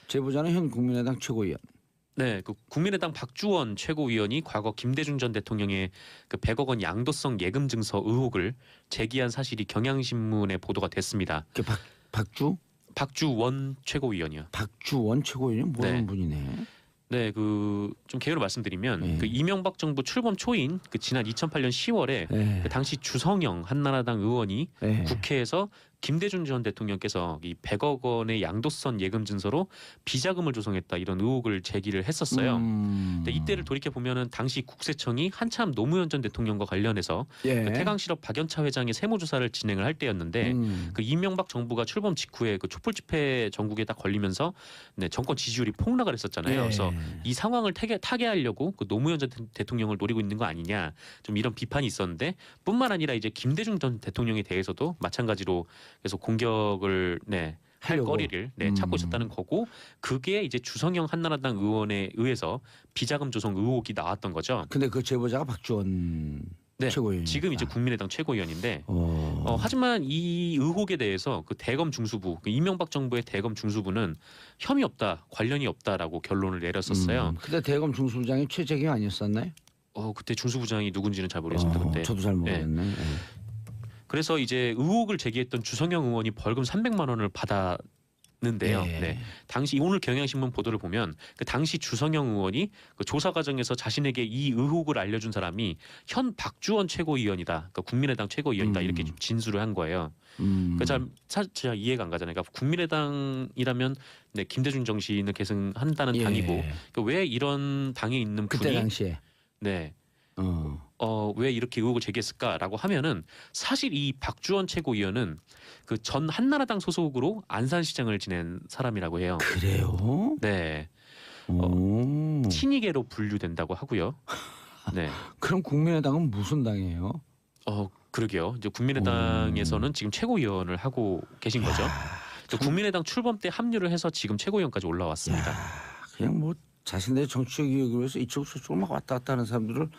제보자는 현 국민의당 최고위원. 네, 그 국민의당 박주원 최고위원이 과거 김대중 전 대통령의 그 100억 원 양도성 예금 증서 의혹을 제기한 사실이 경향신문에 보도가 됐습니다. 그 박주원 최고위원이요. 박주원 최고위원은 모르는 분이네. 네, 그 좀 개요로 말씀드리면 그 이명박 정부 출범 초인 그 지난 2008년 10월에 그 당시 주성영 한나라당 의원이 국회에서 김대중 전 대통령께서 이 100억 원의 양도선 예금 증서로 비자금을 조성했다 이런 의혹을 제기를 했었어요. 근데 이때를 돌이켜 보면은 당시 국세청이 한참 노무현 전 대통령과 관련해서 그 태강실업 박연차 회장의 세무조사를 진행을 할 때였는데 그 이명박 정부가 출범 직후에 그 촛불 집회 전국에 딱 걸리면서 정권 지지율이 폭락을 했었잖아요. 그래서 이 상황을 타개하려고 그 노무현 전 대통령을 노리고 있는 거 아니냐 좀 이런 비판이 있었는데 뿐만 아니라 이제 김대중 전 대통령에 대해서도 마찬가지로 계속 공격을 할 거리를 찾고 있었다는 거고 그게 이제 주성영 한나라당 의원에 의해서 비자금 조성 의혹이 나왔던 거죠. 근데 그 제보자가 박주원 최고위원. 지금 이제 국민의당 최고위원인데 하지만 이 의혹에 대해서 그 대검 중수부 그 이명박 정부의 대검 중수부는 혐의 없다 관련이 없다라고 결론을 내렸었어요. 근데 대검 중수부장이 최재경 아니었었나요? 그때 중수부장이 누군지는 잘 모르겠습니다. 그때. 저도 잘 모르겠네. 그래서 이제 의혹을 제기했던 주성영 의원이 벌금 300만 원을 받았는데요. 당시 오늘 경향신문 보도를 보면 그 당시 주성영 의원이 그 조사 과정에서 자신에게 이 의혹을 알려준 사람이 현 박주원 최고위원이다. 그러니까 국민의당 최고위원이다. 이렇게 좀 진술을 한 거예요. 그러니까 잘 이해가 안 가잖아요. 그러니까 국민의당이라면 김대중 정신을 계승한다는 당이고 그러니까 왜 이런 당에 있는 분이 그때 당시에 왜 이렇게 의혹을 제기했을까라고 하면은 사실 이 박주원 최고위원은 그 전 한나라당 소속으로 안산시장을 지낸 사람이라고 해요. 그래요? 네. 친이계로 분류된다고 하고요. 네. 그럼 국민의당은 무슨 당이에요? 그러게요. 이제 국민의당에서는 지금 최고위원을 하고 계신 거죠. 또 국민의당 출범 때 합류를 해서 지금 최고위원까지 올라왔습니다. 그냥 뭐 자신들의 정치적 이익을 위해서 이쪽 저쪽을 막 왔다 갔다 하는 사람들을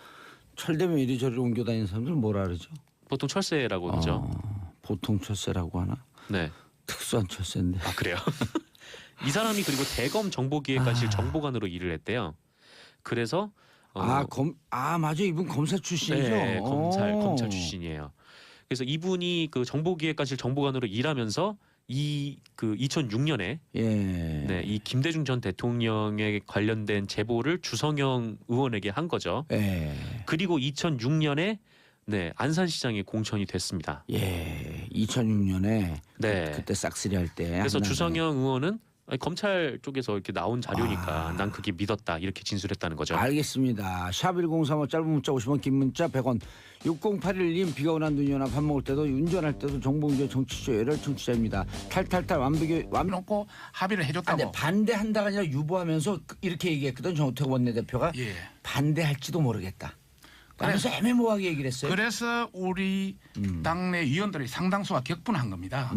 철되면 이리저리 옮겨 다니는 사람들을 뭐라 그러죠? 보통 철새라고 하죠. 보통 철새라고 하나? 네. 특수한 철새인데. 아 그래요. 이 사람이 그리고 대검 정보기획관실 정보관으로 일을 했대요. 그래서 맞아, 이분 검사 출신이죠. 네, 검찰 출신이에요. 그래서 이분이 그 정보기획관실 정보관으로 일하면서 2006년에 네, 이 김대중 전 대통령에 관련된 제보를 주성영 의원에게 한 거죠. 그리고 2006년에 네, 안산시장에 공천이 됐습니다. 2006년에 네. 그때 싹쓸이 할 때. 그래서 주성영 의원은 아니, 검찰 쪽에서 이렇게 나온 자료니까 난 그게 믿었다 이렇게 진술했다는 거죠. 알겠습니다. 샵 1035 짧은 문자 50원 긴 문자 100원 6081님 비가 오나 눈이 오나 밥 먹을 때도 운전할 때도 정보운전 정치쇼 열혈 청취자입니다. 탈탈탈 놓고 합의를 해줬다고. 근데 반대한다가 아니라 유보하면서 이렇게 얘기했거든. 정우택 원내대표가 반대할지도 모르겠다. 그래서 애매모호하게 얘기를 했어요. 그래서 우리 당내 위원들이 상당수가 격분한 겁니다.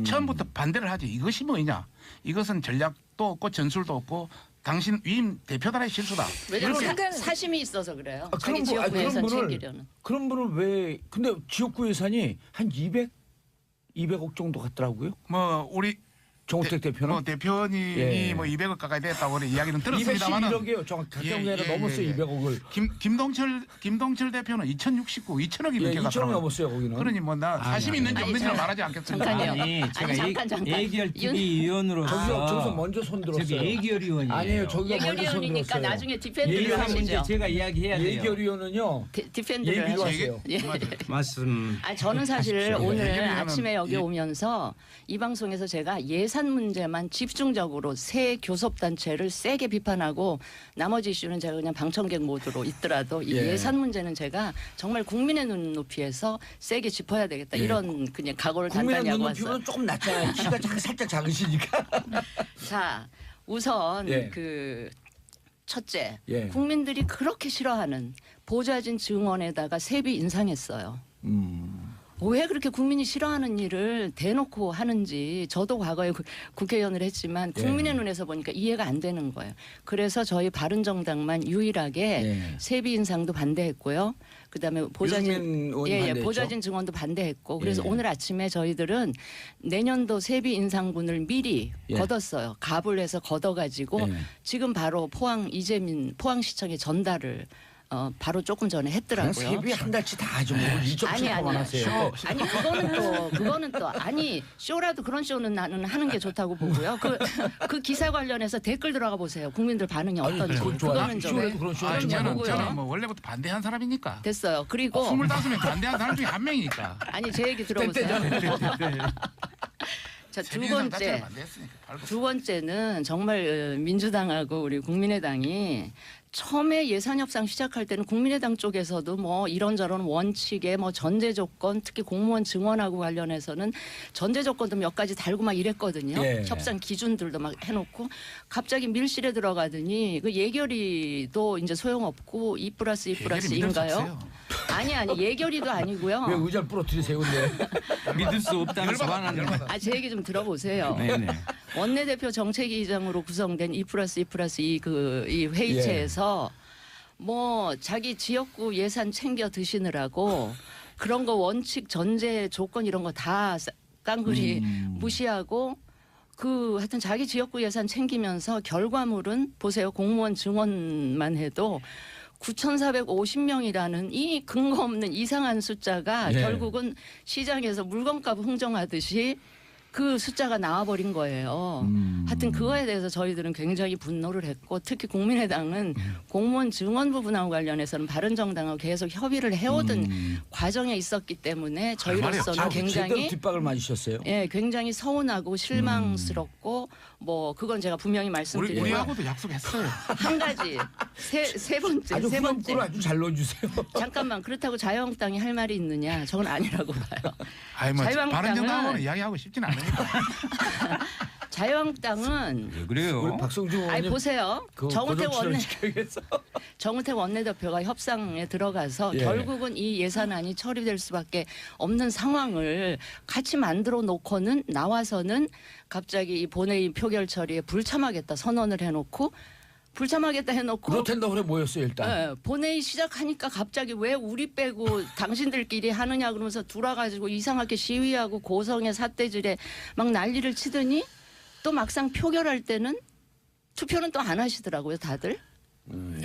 처음부터 반대를 하지. 이것이 뭐냐. 이것은 전략도 없고 전술도 없고 당신 위임 대표단의 실수다. 왜냐하면 사심이 있어서 그래요. 자기 지역구 예산 챙기려는. 그런 분을 왜 근데 지역구 예산이 한 200억 정도 같더라고요. 뭐 우리 정우택 대표는 대표님이 뭐 200억 가까이 됐다고 그런 이야기는 들었습니다만은 211억이에요. 정확하게 넘었어요. 200억을. 김동철 대표는 2069, 2000억이 넘게 2천억 갔더라고요. 넘었어요. 거기는. 그러니 뭐 나 사심 있는지 없는지는 말하지 않겠습니다. 잠깐요. 제가 예결특위위원으로서 저기서 먼저 손 들었어요. 저기 예결위원이에요. 아니에요. 저기가 먼저 손 예결위원이니까 들었어요. 나중에 디펜드를 예결 문제 하시죠. 제가 이야기해야 돼요. 예결위원은요. 디펜드를 얘기로 하시죠. 하세요. 말씀. 저는 사실 오늘 예결위원은 아침에 여기 오면서 이 방송에서 제가 예산 문제만 집중적으로 새 교섭단체를 세게 비판하고 나머지 이슈는 제가 그냥 방청객 모드로 있더라도 이 예산 문제는 제가 정말 국민의 눈높이에서 세게 짚어야 되겠다 이런 그냥 각오를 단단히 하고 왔어요. 국민의 눈높이는 조금 낮잖아요. 키가 살짝 작으시니까. 자, 우선 그 첫째, 국민들이 그렇게 싫어하는 보좌진 증언에다가 세비 인상했어요. 왜 그렇게 국민이 싫어하는 일을 대놓고 하는지 저도 과거에 국회의원을 했지만 국민의 눈에서 보니까 이해가 안 되는 거예요. 그래서 저희 바른정당만 유일하게 세비 인상도 반대했고요. 그다음에 보좌진 증언도 반대했고 그래서 오늘 아침에 저희들은 내년도 세비 인상분을 미리 걷었어요. 갑을 해서 걷어가지고 지금 바로 포항시청에 전달을 바로 조금 전에 했더라고요. 세비 한 달치 다 하죠. 뭐 2.7%만 하세요. 아니 그거는 또 쇼라도 그런 쇼는 나는 하는 게 좋다고 보고요. 그 기사 관련해서 댓글 들어가 보세요. 국민들 반응이 어떤지. 그거는 좀 저는 뭐 원래부터 반대한 사람이니까. 됐어요. 그리고 25명 반대한 사람 중에 한 명이니까. 아니 제 얘기 들어보세요. 자, 두 번째는 정말 민주당하고 우리 국민의당이 처음에 예산 협상 시작할 때는 국민의당 쪽에서도 뭐 이런저런 원칙에 뭐 전제 조건 특히 공무원 증언하고 관련해서는 전제 조건도 몇 가지 달고 막 이랬거든요. 협상 기준들도 막 해놓고 갑자기 밀실에 들어가더니 그 예결위도 이제 소용없고 2+2+2인가요? 아니 예결위도 아니고요. 왜 의자를 부러뜨리세요, 근데? 믿을 수 없다는 소환하는. 제 얘기 좀 들어보세요. 네네. 원내대표 정책위의장으로 구성된 2+2+2 이 회의체에서 뭐 자기 지역구 예산 챙겨 드시느라고 그런 거 원칙 전제 조건 이런 거 다 깡그리 무시하고 하여튼 자기 지역구 예산 챙기면서 결과물은 보세요. 공무원 증언만 해도 9,450명이라는 이 근거 없는 이상한 숫자가 결국은 시장에서 물건값 흥정하듯이 그 숫자가 나와버린 거예요. 하여튼 그거에 대해서 저희들은 굉장히 분노를 했고 특히 국민의당은 공무원 증언 부분하고 관련해서는 바른정당하고 계속 협의를 해오던 과정에 있었기 때문에 저희로서는 굉장히 뒷박을 맞으셨어요. 굉장히 서운하고 실망스럽고 뭐 그건 제가 분명히 말씀드리고요. 우리하고도 약속했어요. 한 가지 세 번째. 아주 잘 넣어주세요. 잠깐만 그렇다고 자유한국당이 할 말이 있느냐? 저건 아니라고 봐요. 바른정당하고는 이야기하고 싶진 않으니까. 자유한국당은 왜 그래요? 우리 박성중 아니 의원님 보세요. 그 정우택 고정출연 원내 시켜야겠어. 정우택 원내대표가 협상에 들어가서 예. 결국은 이 예산안이 처리될 수밖에 없는 상황을 같이 만들어 놓고는 나와서는 갑자기 이 본회의 표결 처리에 불참하겠다 선언을 해놓고 불참하겠다 해놓고 로텐더홀에 모였어요 일단. 예, 본회의 시작하니까 갑자기 왜 우리 빼고 당신들끼리 하느냐 그러면서 돌아가지고 이상하게 시위하고 고성의 삿대질에 막 난리를 치더니 또 막상 표결할 때는 투표는 또 안 하시더라고요 다들.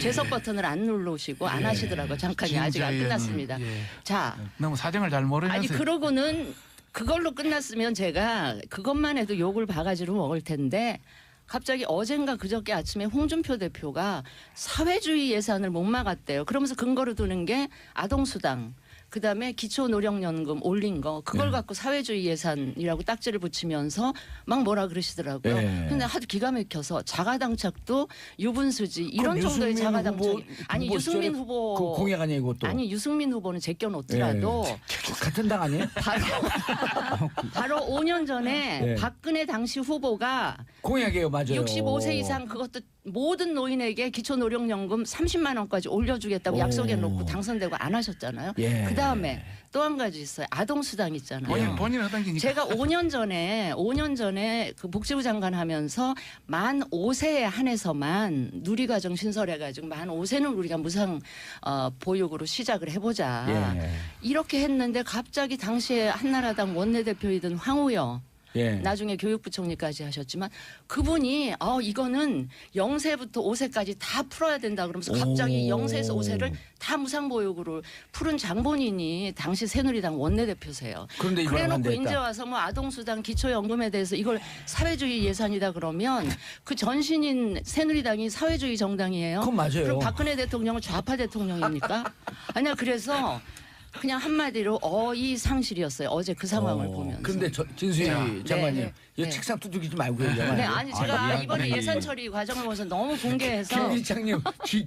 죄석 버튼을 안 누르시고 안 하시더라고요. 잠깐이 아직 안 진짜 끝났습니다. 예. 자, 너무 사정을 잘 모르면서 아니 그러고는 그걸로 끝났으면 제가 그것만 해도 욕을 바가지로 먹을 텐데 갑자기 어젠가 그저께 아침에 홍준표 대표가 사회주의 예산을 못 막았대요. 그러면서 근거로 두는 게 아동수당, 그다음에 기초노령연금 올린 거 그걸 갖고 사회주의 예산이라고 딱지를 붙이면서 막 뭐라 그러시더라고요. 근데 하도 기가 막혀서 자가당착도 유분수지 이런 정도의 자가당착 아니 유승민 후보 그 공약 아니에요 이것도. 아니 유승민 후보는 제껴놓더라도 같은 당 아니에요? 바로 5년 전에 네. 박근혜 당시 후보가 공약이에요 맞아요. 65세 이상 그것도 모든 노인에게 기초노령연금 30만 원까지 올려주겠다고 오. 약속해놓고 당선되고 안 하셨잖아요. 예. 그 다음에 또 한 가지 있어요. 아동수당 있잖아요. 본인 하던 게 제가 5년 전에 그 복지부 장관 하면서 만 5세에 한해서만 누리과정 신설해가지고 만 5세는 우리가 무상 보육으로 시작을 해보자. 예. 이렇게 했는데 갑자기 당시에 한나라당 원내대표이던 황우여 예. 나중에 교육부총리까지 하셨지만 그분이 이거는 0세부터 5세까지 다 풀어야 된다 그러면서 갑자기 오. 0세에서 5세를 다 무상보육으로 푸른 장본인이 당시 새누리당 원내대표세요. 그런데 이번에 그래놓고 반대했다. 이제 와서 뭐 아동수당 기초연금에 대해서 이걸 사회주의 예산이다 그러면 그 전신인 새누리당이 사회주의 정당이에요. 그건 맞아요. 그럼 박근혜 대통령은 좌파 대통령입니까? 아니야 그래서 그냥 한마디로 어이상실이었어요. 어제 그 상황을 보면서. 근데 진수희 장관님 네, 이 네. 책상 두들기지 말고 얘기하면 네, 안 돼요? 아니 제가 이번에 아니. 예산 처리 과정을 보면서 너무 붕괴해서 김기창님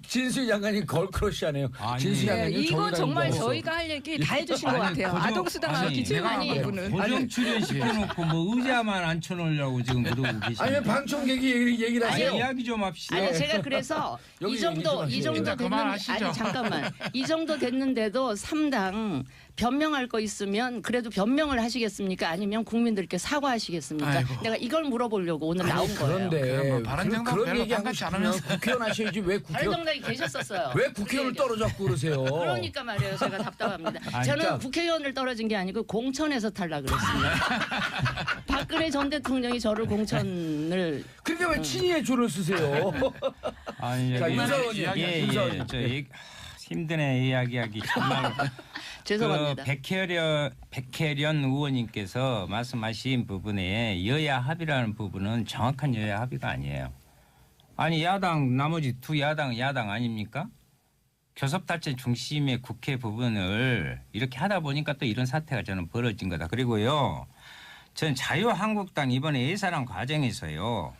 진수희 장관님 걸크러시하네요. 아니. 진수희 네, 장관님 이거 정의당 정말 인정 없어. 저희가 할 얘기 다 해주신 것 아니, 같아요. 고정- 아동수당하고 아니, 기초연금 내가 부분은. 고정 출연 시켜놓고 뭐 의자만 앉혀놓으려고 지금 그러고 계시네. 아니 방청객이 얘기를 아니, 하세요. 이야기 좀 합시다. 아니 제가 그래서 여기 이 정도 얘기 이 좀 정도 하세요. 됐는 그만하시죠. 아니 잠깐만 이 정도 됐는데도 3당 변명할 거 있으면 그래도 변명을 하시겠습니까? 아니면 국민들께 사과하시겠습니까? 아이고. 내가 이걸 물어보려고 오늘 나온 거예요. 그런데 그럼 뭐 바른정당 그런 별로 얘기하고 반갑지 싶으면 않으면서. 국회의원 하셔야지 왜 국회의원 바른정당이 계셨었어요. 왜 국회의원을 떨어졌고 그러세요? 그러니까 말이에요. 제가 답답합니다. 아니, 저는 그러니까. 국회의원을 떨어진 게 아니고 공천에서 탈락을 했습니다. 박근혜 전 대통령이 저를 공천을 근데 왜 친이의 조를 쓰세요? 아니, 자, 여기- 윤사원님, 예, 윤사원님. 예, 저 힘드네 이야기하기 정말. 죄송합니다. 백혜련 의원님께서 말씀하신 부분에 여야 합의라는 부분은 정확한 여야 합의가 아니에요. 아니 야당 나머지 두 야당 아닙니까? 교섭단체 중심의 국회 부분을 이렇게 하다 보니까 또 이런 사태가 저는 벌어진 거다. 그리고요, 전 자유한국당 이번에 예산안 과정에서요.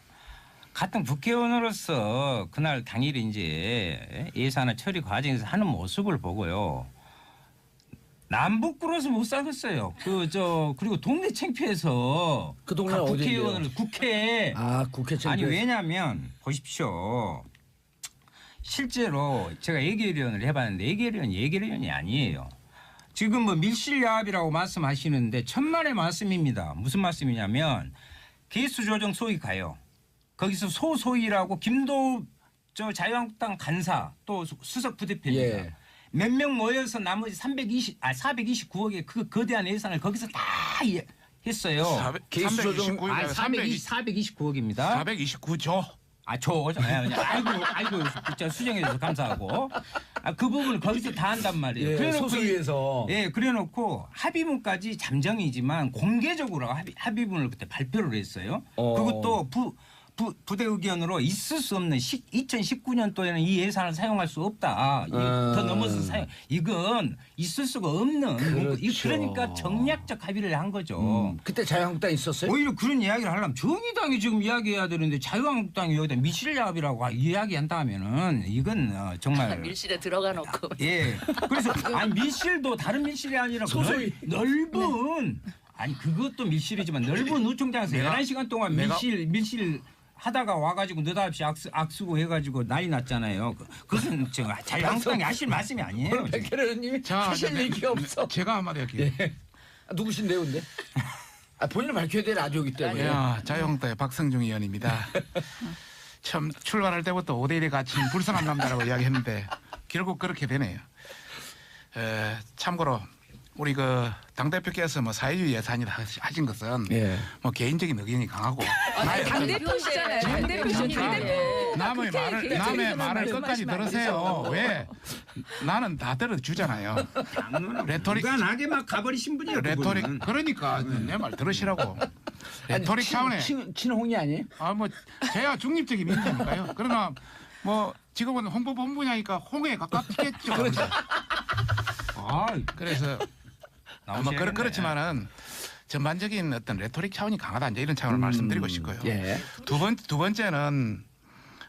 같은 국회의원으로서 그날 당일 이제 예산안 처리 과정에서 하는 모습을 보고요. 남북 꿇어서 못 살겠어요. 그리고 동네 창피해서 그 동네는 국회의원을 국회에 국회 아니 왜냐하면 보십시오. 실제로 제가 예결위원을 해봤는데 예결위원이 아니에요. 지금 뭐 밀실야합이라고 말씀하시는데 천만의 말씀입니다. 무슨 말씀이냐면 개수조정 소위 가요. 거기서 소소위라고 김도 자유한국당 간사 또 수석 부대표입니다. 예. 몇 명 모여서 나머지 429억의 그 거대한 예산을 거기서 다 했어요. 429억입니다. 429조. 아이고, 진짜 수정해줘서 감사하고. 그 부분을 거기서 다 한단 말이에요. 예, 그래놓고 소수위에서. 그래놓고 합의문까지 잠정이지만 공개적으로 합의문을 그때 발표를 했어요. 그것도 부대 의견으로 있을 수 없는 2019년도에는 이 예산을 사용할 수 없다. 더 넘어서 이건 있을 수가 없는. 그렇죠. 그러니까 정략적 합의를 한 거죠. 그때 자유한국당 있었어요? 오히려 그런 이야기를 하려면 정의당이 지금 이야기해야 되는데 자유한국당이 여기다 밀실야합이라고 이야기한다면은 이건 정말 밀실에 들어가 놓고 예. 그래서 밀실도 다른 밀실이 아니라 소소위. 넓은 아니 그것도 밀실이지만 넓은 우총장에서 내가- 11시간 동안 밀실 하다가 와가지고 느닷없이 악수고 해가지고 난리 났잖아요. 그것은 자유한국당이 하실 말씀이 아니에요. 백혜련님이 자, 하실 얘기 없어. 제가 한마디 할게요. 예. 누구신데요, 근데? 본인을 밝혀야 될 라디오기 때문에. 야, 자유한국당의 박성중 의원입니다. 처음 출발할 때부터 5대1에 갇힌 불쌍한 남자라고 이야기했는데 결국 그렇게 되네요. 참고로 우리 그 당대표께서 뭐 사회주의 예산이라 하신 것은 예. 뭐 개인적인 의견이 강하고 나의 어떤 당대표시잖아요. 당대표시니까. 남의 말을 끝까지 들으세요. 왜? 나는 다 들어주잖아요. 레토릭 무관하게 막 가버리신 분이에요. 레토릭 그분은. 그러니까 내 말 들으시라고. 레토릭 차원에 친홍이 아니에요? 뭐 제가 중립적인 인물이니까요. 그러나 뭐 지금은 홍보본부냐니까 홍에 가깝겠죠. 그렇죠. 그래서 뭐 그렇지만은 전반적인 어떤 레토릭 차원이 강하다 이제 이런 차원을 말씀드리고 싶고요. 예. 두 번째는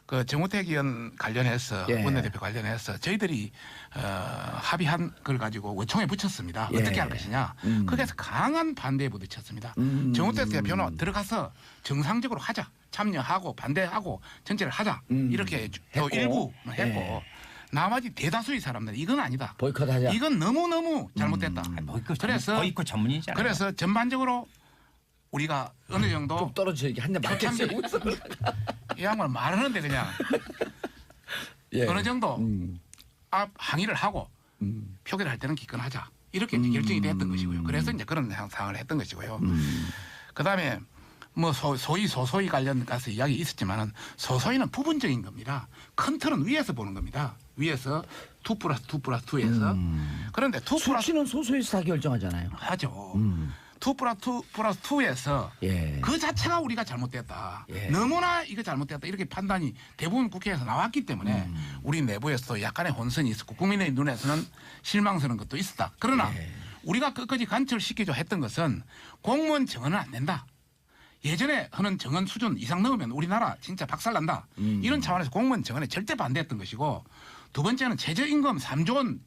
그 정우택 의원 관련해서 예. 원내대표 관련해서 저희들이 합의한 걸 가지고 원총에 붙였습니다. 예. 어떻게 할 것이냐. 거기에서 강한 반대에 부딪혔습니다. 정우택 대표는 들어가서 정상적으로 하자. 참여하고 반대하고 전체를 하자. 이렇게 또 했고. 일부 했고 예. 나머지 대다수의 사람들 이건 아니다. 보이콧하자. 이건 너무너무 잘못됐다. 보이콧 전문이잖아요. 그래서 전반적으로 우리가 어느 정도 좀 떨어져 이게 한대 맞겠어요. 이 양반 말하는데 그냥 예. 어느 정도 항의를 하고 표결을 할 때는 기권하자 이렇게 이제 결정이 됐던 것이고요. 그래서 이제 그런 상황을 했던 것이고요. 그다음에 뭐 소소위 관련 가서 이야기 있었지만은 소소위는 부분적인 겁니다. 큰 틀은 위에서 보는 겁니다. 위에서 2+2+2에서 그런데 2+2 수치는 소소에서 다 결정하잖아요. 하죠. 2+2+2에서 예. 그 자체가 우리가 잘못됐다. 예. 너무나 이거 잘못됐다. 이렇게 판단이 대부분 국회에서 나왔기 때문에 우리 내부에서도 약간의 혼선이 있었고 국민의 눈에서는 실망스러운 것도 있었다. 그러나 우리가 끝까지 관철시키려 했던 것은 공무원 정원은 안 된다. 예전에 하는 정원 수준 이상 넘으면 우리나라 진짜 박살난다. 이런 차원에서 공무원 정원에 절대 반대했던 것이고 두 번째는 최저임금 3조 원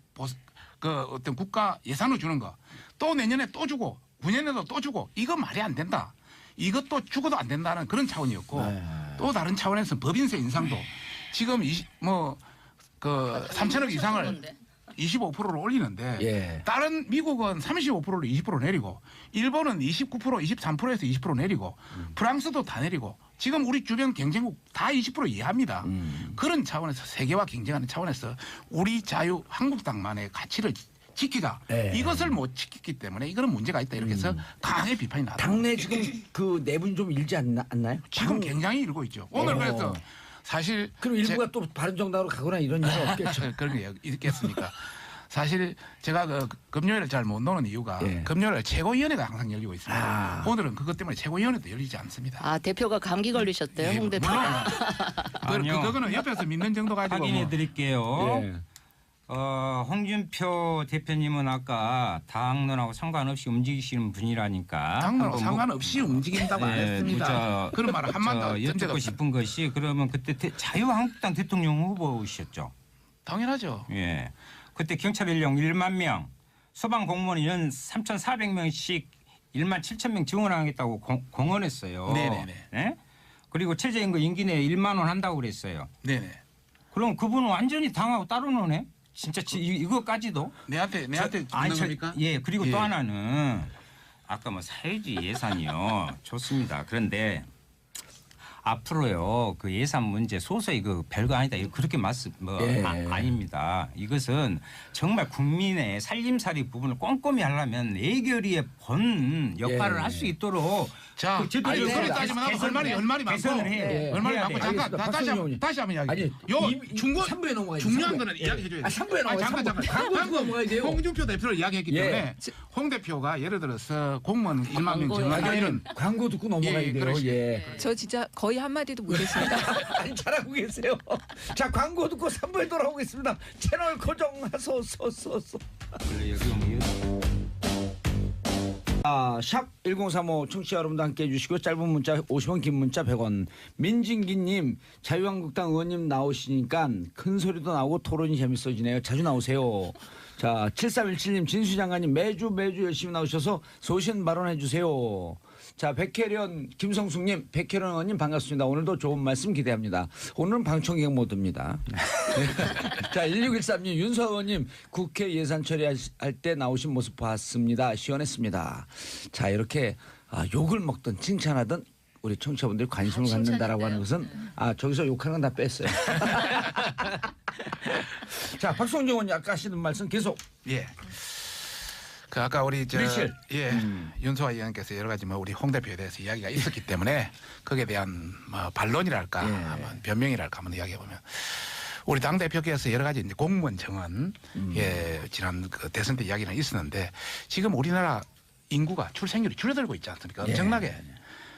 그 어떤 국가 예산으로 주는 거 또 내년에 또 주고 9년에도 또 주고 이거 말이 안 된다. 이것도 죽어도 안 된다는 그런 차원이었고 또 다른 차원에서 법인세 인상도 지금 3천억 이상을 25%로 올리는데 예. 다른 미국은 35%로 20% 내리고 일본은 29% 23%에서 20% 내리고 프랑스도 다 내리고 지금 우리 주변 경쟁국 다 20% 이하입니다. 그런 차원에서 세계와 경쟁하는 차원에서 우리 자유 한국당만의 가치를 지키자. 예. 이것을 못 지켰기 때문에 이거는 문제가 있다. 이렇게 해서 강하게 비판이 나왔다. 당내 지금 그 내분 좀 일지 않나요? 지금 굉장히 일고 있죠. 오늘 그래서 사실 그럼 일부가 또 바른정당으로 가거나 이런 일은 없겠죠. 그런 게 있겠습니까? 사실 제가 그 금요일을 잘 못 노는 이유가 예. 금요일 최고위원회가 항상 열리고 있습니다. 아. 오늘은 그것 때문에 최고위원회도 열리지 않습니다. 아 대표가 감기 걸리셨대요, 예, 홍 대표. 물론 아니요. 그거는 옆에서 믿는 정도 가지고 확인해 뭐 드릴게요. 예. 홍준표 대표님은 아까 당론하고 상관없이 움직이시는 분이라니까. 당론 한번 상관없이 움직인다고 안 했습니다. 그런 말을 한마디도 여쭙고 싶은 것이 그러면 그때 자유한국당 대통령 후보이셨죠? 당연하죠. 예. 그때 경찰 인력 1만 명, 소방 공무원은 3,400명씩 1만 7천 명 지원하겠다고 공언했어요. 네네네. 예? 그리고 최저임금 임기 내에 1만 원 한다고 그랬어요. 네네. 그럼 그분은 완전히 당하고 따로 노네? 진짜 이거까지도? 내한테 죽는 겁니까? 예. 그리고 예. 또 하나는 아까 뭐 사회주의 예산이요. 좋습니다. 그런데 앞으로요 그 예산 문제 소소히 그 별거 아니다. 이거 그렇게 예. 아닙니다. 이것은 정말 국민의 살림살이 부분을 꼼꼼히 하려면 예결위의 본 역할을 예. 할 수 있도록 자, 그 제대로 아니, 그걸 개선- 따지면 개선을 얼마나 많고 개선을 해요. 예. 얼마나 해야 많고 돼요. 잠깐 알겠습니다. 다시 한번 이야기. 아니, 요 중간 3부에 넘어가야 중요한 거는 이야기해 줘야 돼. 3부에 넘어가야 잠깐. 광고 넘어가야 돼요. 홍준표 대표를 이야기했기 예. 때문에 홍 대표가 예를 들어서 공무원 1만 명 정하자 이런 광고 듣고 넘어가야 예, 돼요. 그러시- 예. 저 진짜 거의 한마디도 못했습니다. 아니 잘하고 계세요. 자 광고 듣고 3부에 돌아오겠습니다. 채널 고정하소서. 원래 여기 오면 샵 1035 청취자 여러분도 함께해 주시고 짧은 문자 50원 긴 문자 100원. 민진기님 자유한국당 의원님 나오시니까 큰 소리도 나오고 토론이 재밌어지네요. 자주 나오세요. 자 7317님 진수장관님 매주 열심히 나오셔서 소신 발언해 주세요. 자 백혜련 김성숙님 백혜련 의원님 반갑습니다. 오늘도 좋은 말씀 기대합니다. 오늘은 방청객 모드입니다. 자 1613님 윤서 의원님 국회 예산 처리할 때 나오신 모습 봤습니다. 시원했습니다. 자 이렇게 욕을 먹든 칭찬하든 우리 청취자분들이 관심을 갖는다라고 하는 것은 저기서 욕하는 건 다 뺐어요. 자 박성준 의원님 아까 하시는 말씀 계속. 예. 그 아까 우리 밀실. 윤소아 의원께서 여러 가지 우리 홍 대표에 대해서 이야기가 있었기 때문에 거기에 대한 반론이랄까 한번 변명이랄까 한번 이야기해 보면 우리 당 대표께서 여러 가지 이제 공무원 정원 지난 그 대선 때 이야기는 있었는데 지금 우리나라 인구가 출생률이 줄어들고 있지 않습니까? 엄청나게.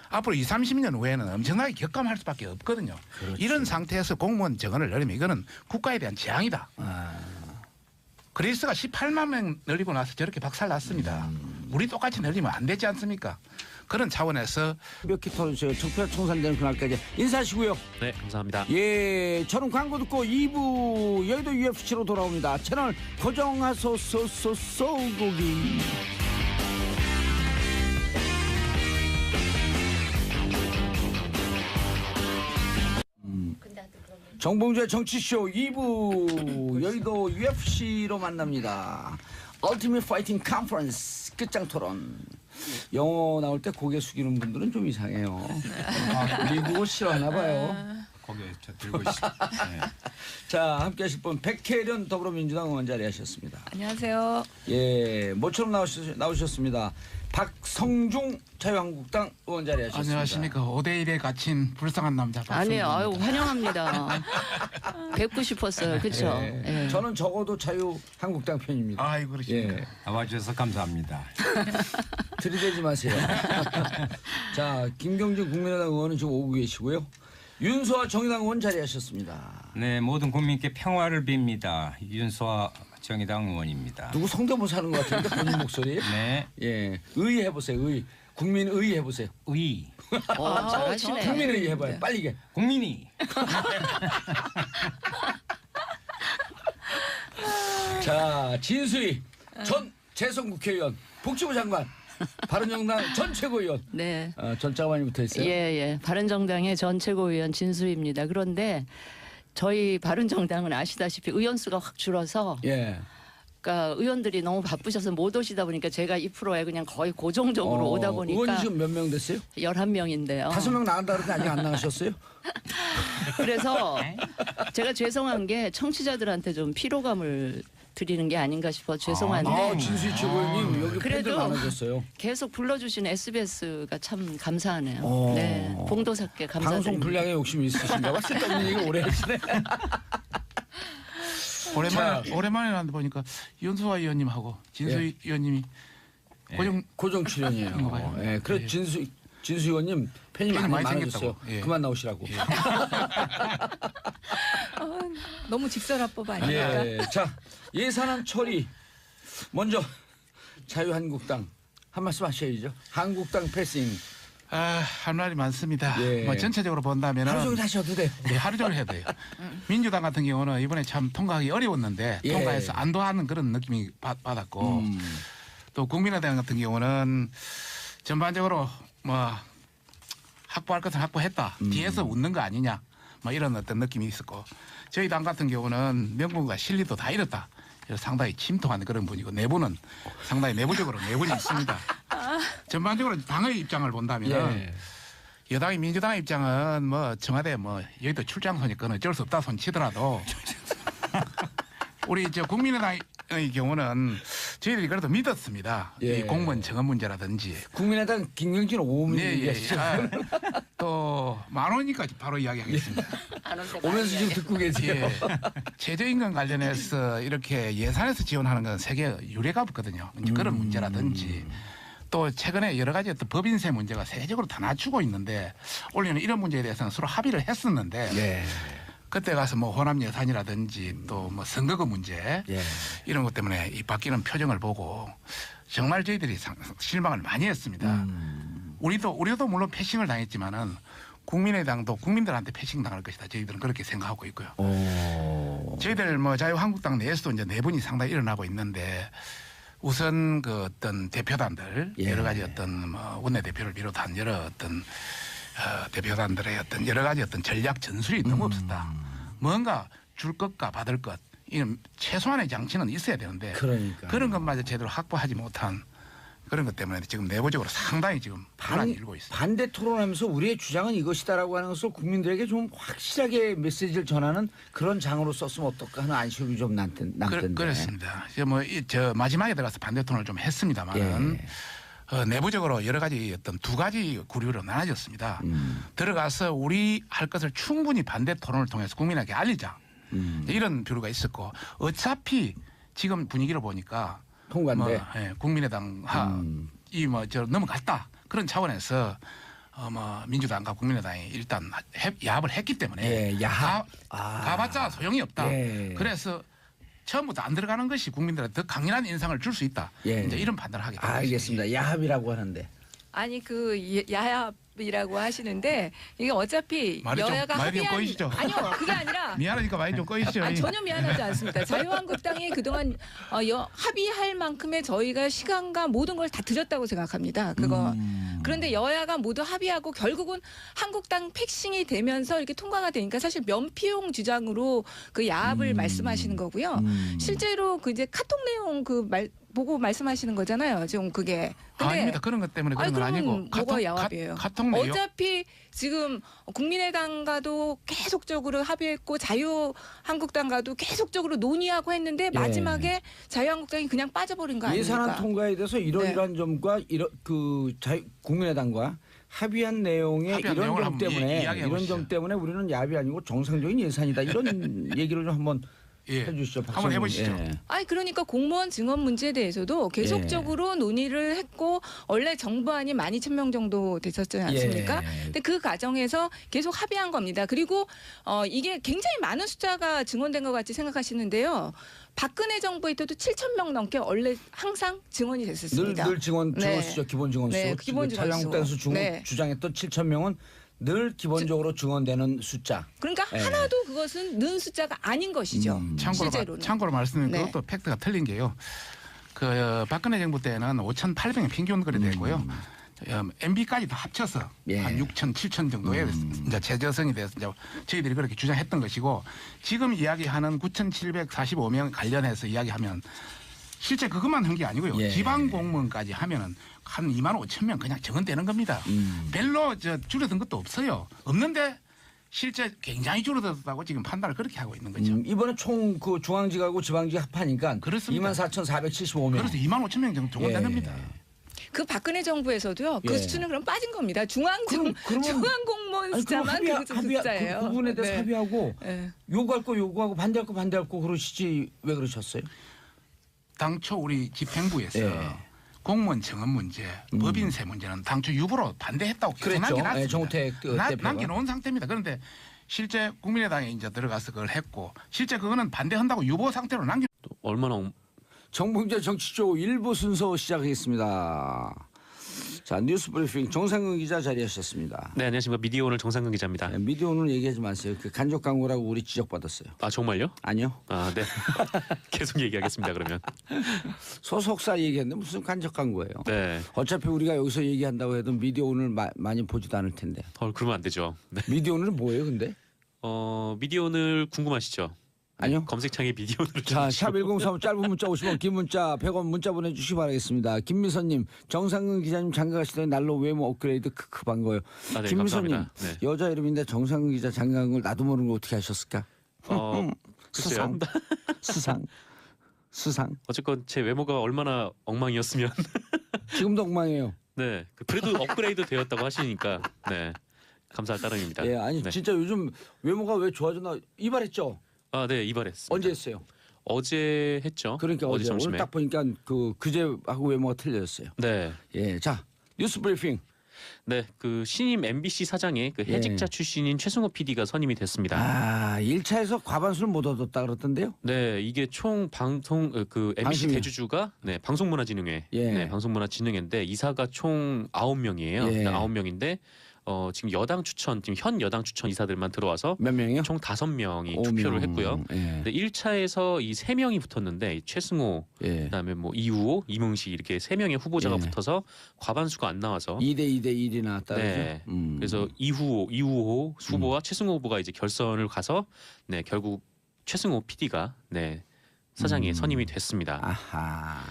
앞으로 20, 30년 후에는 엄청나게 격감할 수밖에 없거든요. 그렇지. 이런 상태에서 공무원 정원을 늘리면 이거는 국가에 대한 재앙이다. 그리스가 18만 명 늘리고 나서 저렇게 박살났습니다. 우리 똑같이 늘리면 안 되지 않습니까? 그런 차원에서 몇 키 털어주세요. 청표 청산되는 그날까지 인사하시고요. 네, 감사합니다. 예, 저는 광고 듣고 2부 여의도 UFC로 돌아옵니다. 채널 고정하소서 소고기. 정봉주의 정치쇼 2부 여의도 UFC로 만납니다. 얼티밋 파이팅 컨퍼런스 끝장 토론. 영어 나올 때 고개 숙이는 분들은 좀 이상해요. 미국어 싫어하나 봐요. 거기 저 들고 있어. 네. 자, 함께 하실 분 백혜련 더불어민주당 의원 자리하셨습니다. 안녕하세요. 예, 모처럼 나오셨습니다. 박성중 자유한국당 의원 자리하셨습니다. 안녕하십니까. 5대1에 갇힌 불쌍한 남자 아니에요. 박성준입니다. 아유 환영합니다. 뵙고 싶었어요. 그렇죠. 예. 저는 적어도 자유한국당 편입니다. 아이고 그러십니까. 예. 와주셔서 감사합니다. 들이대지 마세요. 자, 김경진 국민의당 의원은 지금 오고 계시고요. 윤소아 정의당 의원 자리하셨습니다. 네, 모든 국민께 평화를 빕니다. 윤소아 정의당 의원입니다. 누구 성대모사 하는 것 같은데 본인 목소리? 네, 예, 의 해보세요. 의. 국민의 해보세요. 의 잘하시네. 국민의 해봐요. 빨리 게. 국민이. 자, 진수희 전 재선 국회의원, 복지부 장관, 바른정당 전 최고위원. 네. 전 장관이 붙어 있어요. 예. 바른정당의 전 최고위원 진수입니다. 그런데 저희 바른정당은 아시다시피 의원 수가 확 줄어서 예. 그러니까 의원들이 너무 바쁘셔서 못 오시다 보니까 제가 2%에 그냥 거의 고정적으로 오다 보니까 의원이 지금 몇 명 됐어요? 11명인데요. 5명 나간다 그러는데 아직 안 나가셨어요? 그래서 제가 죄송한 게 청취자들한테 좀 피로감을 드리는 게 아닌가 싶어 죄송한데 진수희 최고위원님 여기 팬들 그래도 많아졌어요. 계속 불러주신 SBS가 참 감사하네요. 어. 네, 봉도사께 감사드립니다. 방송 분량에 욕심이 있으신가 봐. 쓸데없는 얘기 오래 하시네. 오랜만에 나는데 보니까 윤소아 의원님하고 진수희 의원님이 고정 출연이에요. 봐요. 예, 그래 예. 진수 의원님 팬이 팬이 많이 많아졌어요. 생겼다고. 예. 그만 나오시라고. 너무 직설화법 아닙니까? 예. 자, 예산안 처리 먼저 자유한국당 한 말씀 하셔야죠. 한국당 패싱 할 말이 많습니다. 예. 전체적으로 본다면 하루 종일 하셔도 돼요. 네, 하루 종일 해야 돼요. 민주당 같은 경우는 이번에 참 통과하기 어려웠는데 예. 통과해서 안도하는 그런 느낌이 받았고 또 국민의당 같은 경우는 전반적으로 확보할 것은 확보했다. 뒤에서 웃는 거 아니냐. 이런 어떤 느낌이 있었고 저희 당 같은 경우는 명분과 실리도 다 잃었다. 상당히 침통한 그런 분이고 내부는 상당히 내부적으로 내분이 있습니다. 전반적으로 당의 입장을 본다면 여당이 민주당의 입장은 청와대 여의도 출장소니까 어쩔 수 없다 손치더라도 우리 국민의당의 경우는 저희들이 그래도 믿었습니다. 예. 이 공무원 정원 문제라든지 국민의당 김경진 5분 얘기하시죠. 또 10,000원이니까 바로 이야기하겠습니다. 오면서 지금 듣고 계세요. 예. 최저임금 관련해서 이렇게 예산에서 지원하는 건 세계 유례가 없거든요. 이제 그런 문제라든지 또 최근에 여러 가지 어떤 법인세 문제가 세계적으로 다 낮추고 있는데 올해는 이런 문제에 대해서는 서로 합의를 했었는데 예. 그때 가서 호남 예산이라든지 또 선거금 문제 예. 이런 것 때문에 이 바뀌는 표정을 보고 정말 저희들이 실망을 많이 했습니다. 우리도 물론 패싱을 당했지만은 국민의당도 국민들한테 패싱 당할 것이다. 저희들은 그렇게 생각하고 있고요. 저희들 뭐 자유한국당 내에서도 이제 내분이 상당히 일어나고 있는데 우선 그 어떤 대표단들 예. 여러 가지 어떤 뭐 원내대표를 비롯한 여러 어떤 대표단들의 어떤 여러 가지 어떤 전략 전술이 너무 없었다. 뭔가 줄 것과 받을 것 이런 최소한의 장치는 있어야 되는데 그러니까 그런 것마저 제대로 확보하지 못한 그런 것 때문에 지금 내부적으로 상당히 지금 불안이 일고 있습니다. 반대 토론하면서 우리의 주장은 이것이다라고 하는 것을 국민들에게 좀 확실하게 메시지를 전하는 그런 장으로 썼으면 어떨까 하는 아쉬움이 좀 남던데. 그렇습니다. 저 마지막에 들어가서 반대 토론을 좀 했습니다만은 내부적으로 여러 가지 어떤 두 가지 구류로 나눠졌습니다. 들어가서 우리 할 것을 충분히 반대 토론을 통해서 국민에게 알리자. 이런 비류가 있었고 어차피 지금 분위기를 보니까 통과인데 국민의당 이저 넘어갔다 그런 차원에서 민주당과 국민의당이 일단 야합을 했기 때문에 가봤자 소용이 없다. 예. 그래서 처음부터 안 들어가는 것이 국민들한테 더 강인한 인상을 줄 수 있다. 예. 이제 이런 판단을 하게 됩니다. 알겠습니다. 야합이라고 하는데. 아니 그 야합이라고 하시는데 이게 어차피 말이 좀 여야가 많이 좀 합의한 꼬이시죠? 아니요 그게 아니라 미안하니까 많이 좀 꺼이시죠. 아니, 전혀 미안하지 않습니다. 자유한국당이 그동안 합의할 만큼의 저희가 시간과 모든 걸 다 드렸다고 생각합니다. 그거 그런데 여야가 모두 합의하고 결국은 한국당 패싱이 되면서 이렇게 통과가 되니까 사실 면피용 주장으로 그 야합을 말씀하시는 거고요. 실제로 그 이제 카톡 내용 보고 말씀하시는 거잖아요. 지금 그게. 근데 아닙니다. 그런 것 때문에 그런 건 아니고. 뭐가 야합이에요? 카톡 내용. 어차피 지금 국민의당과도 계속적으로 합의했고 자유한국당과도 계속적으로 논의하고 했는데 마지막에 자유한국당이 그냥 빠져버린 거 아닙니까? 예산안 통과에 대해서 이러이러한 점과 국민의당과 합의한 내용의 합의한 이런 내용을 점 한번 때문에 이야기해 이런 보시죠. 점 때문에 우리는 야합이 아니고 정상적인 예산이다. 이런 얘기를 좀 한번 해주시죠. 한번 해보시죠. 아니 그러니까 공무원 증언 문제에 대해서도 계속적으로 논의를 했고 원래 정부안이 12,000명 정도 됐었지 않습니까? 근데 그 과정에서 계속 합의한 겁니다. 그리고 이게 굉장히 많은 숫자가 증언된 것 같이 생각하시는데요. 박근혜 정부에 때도 7,000명 넘게 원래 항상 증언이 됐었습니다. 늘 증언수죠. 기본 증언수. 네, 기본 증언수. 자유한국당에서 주장했던 7,000명은 늘 기본적으로 증언되는 숫자. 그러니까 하나도 그것은 는 숫자가 아닌 것이죠. 실제로는. 참고로 말씀드리면 그것도 팩트가 틀린 게요. 그 박근혜 정부 때는 5,800명 평균 거리 되고요. MB까지 다 합쳐서 한 6,000, 7,000 정도의 이제 재조성이 돼서 이제 저희들이 그렇게 주장했던 것이고 지금 이야기하는 9,745명 관련해서 이야기하면 실제 그것만 한 게 아니고요. 지방 공무원까지 하면은 한 25,000명 그냥 증언되는 겁니다. 별로 줄어든 것도 없어요. 없는데 실제 굉장히 줄어들었다고 지금 판단을 그렇게 하고 있는 거죠. 이번에 총 그 중앙지하고 지방지 합하니까 그렇습니다. 24,475명. 그래서 25,000명 정도 증언된 겁니다. 그 박근혜 정부에서도요. 그 수준은 그럼 빠진 겁니다. 중앙 공무원 숫자만 그 숫자예요. 그 부분에 대해서 합의하고 네. 요구할 거 요구하고 반대할 거 반대할 거 그러시지 왜 그러셨어요? 당초 우리 집행부에서 공무원 증언 문제, 법인세 문제는 당초 유보로 반대했다고 계속 남겨놨습니다. 정우택 남겨놓은 상태입니다. 그런데 실제 국민의당에 이제 들어가서 그걸 했고 실제 그거는 반대한다고 유보 상태로 얼마나 정봉재 정치쇼 1부 순서 시작하겠습니다. 자 뉴스 브리핑 정상근 기자 자리하셨습니다. 네, 안녕하십니까. 미디어 오늘 정상근 기자입니다. 네, 미디어 오늘 얘기하지 마세요. 그 간접 광고라고 우리 지적받았어요. 아 정말요? 아니요. 아 네. 계속 얘기하겠습니다. 그러면. 소속사 얘기했는데 무슨 간접 광고예요. 네. 어차피 우리가 여기서 얘기한다고 해도 미디어 오늘 많이 보지도 않을 텐데. 그러면 안 되죠. 네. 미디어 오늘은 뭐예요 근데? 미디어 오늘 궁금하시죠? 아니요. 검색창에 미디어 오늘을 자, 샵 1035 짧은 문자 50원, 긴 문자 100원 문자 보내주시기 바라겠습니다. 김미선님, 정상근 기자님 장가 가시더니 날로 외모 업그레이드 크크 반가워요. 아, 네, 김미선님, 감사합니다. 네. 여자 이름인데 정상근 기자 장가 간 걸 나도 모르는 거 어떻게 하셨을까? 글쎄요. 수상. 어쨌건 제 외모가 얼마나 엉망이었으면 지금도 엉망이에요. 네. 그래도 업그레이드 되었다고 하시니까 네. 감사할 따름입니다. 예, 아니 네. 진짜 요즘 외모가 왜 좋아졌나 이발했죠? 아, 네, 이발했습니다. 언제 했어요? 어제 했죠. 그러니까 어제 어제 점심에. 오늘 딱 보니까 그제하고 외모가 틀려졌어요. 네. 예, 자 뉴스 브리핑 네, 그 신임 MBC 사장에 그 해직자 예. 출신인 최승호 PD가 선임이 됐습니다. 아, 1차에서 과반수를 못 얻었다 그러던데요? 네, 이게 총 방송 그 MBC 방심위원. 대주주가 네, 방송문화진흥회, 예. 네, 방송문화진흥회인데 이사가 총 9명이에요. 예. 9명인데 지금 여당 추천, 지금 현 여당 추천 이사들만 들어와서 몇 명이요? 총 5명이 5명. 투표를 했고요. 예. 네, 1차에서 이 3명이 붙었는데 이 최승호, 예. 그다음에 뭐 이우호, 이문식 이렇게 3명의 후보자가 예. 붙어서 과반수가 안 나와서 2대 2대 1이 나왔다 네. 그러죠? 그래서 이우호 후보와 최승호 후보가 이제 결선을 가서 네, 결국 최승호 PD가 네, 사장에 선임이 됐습니다. 아하.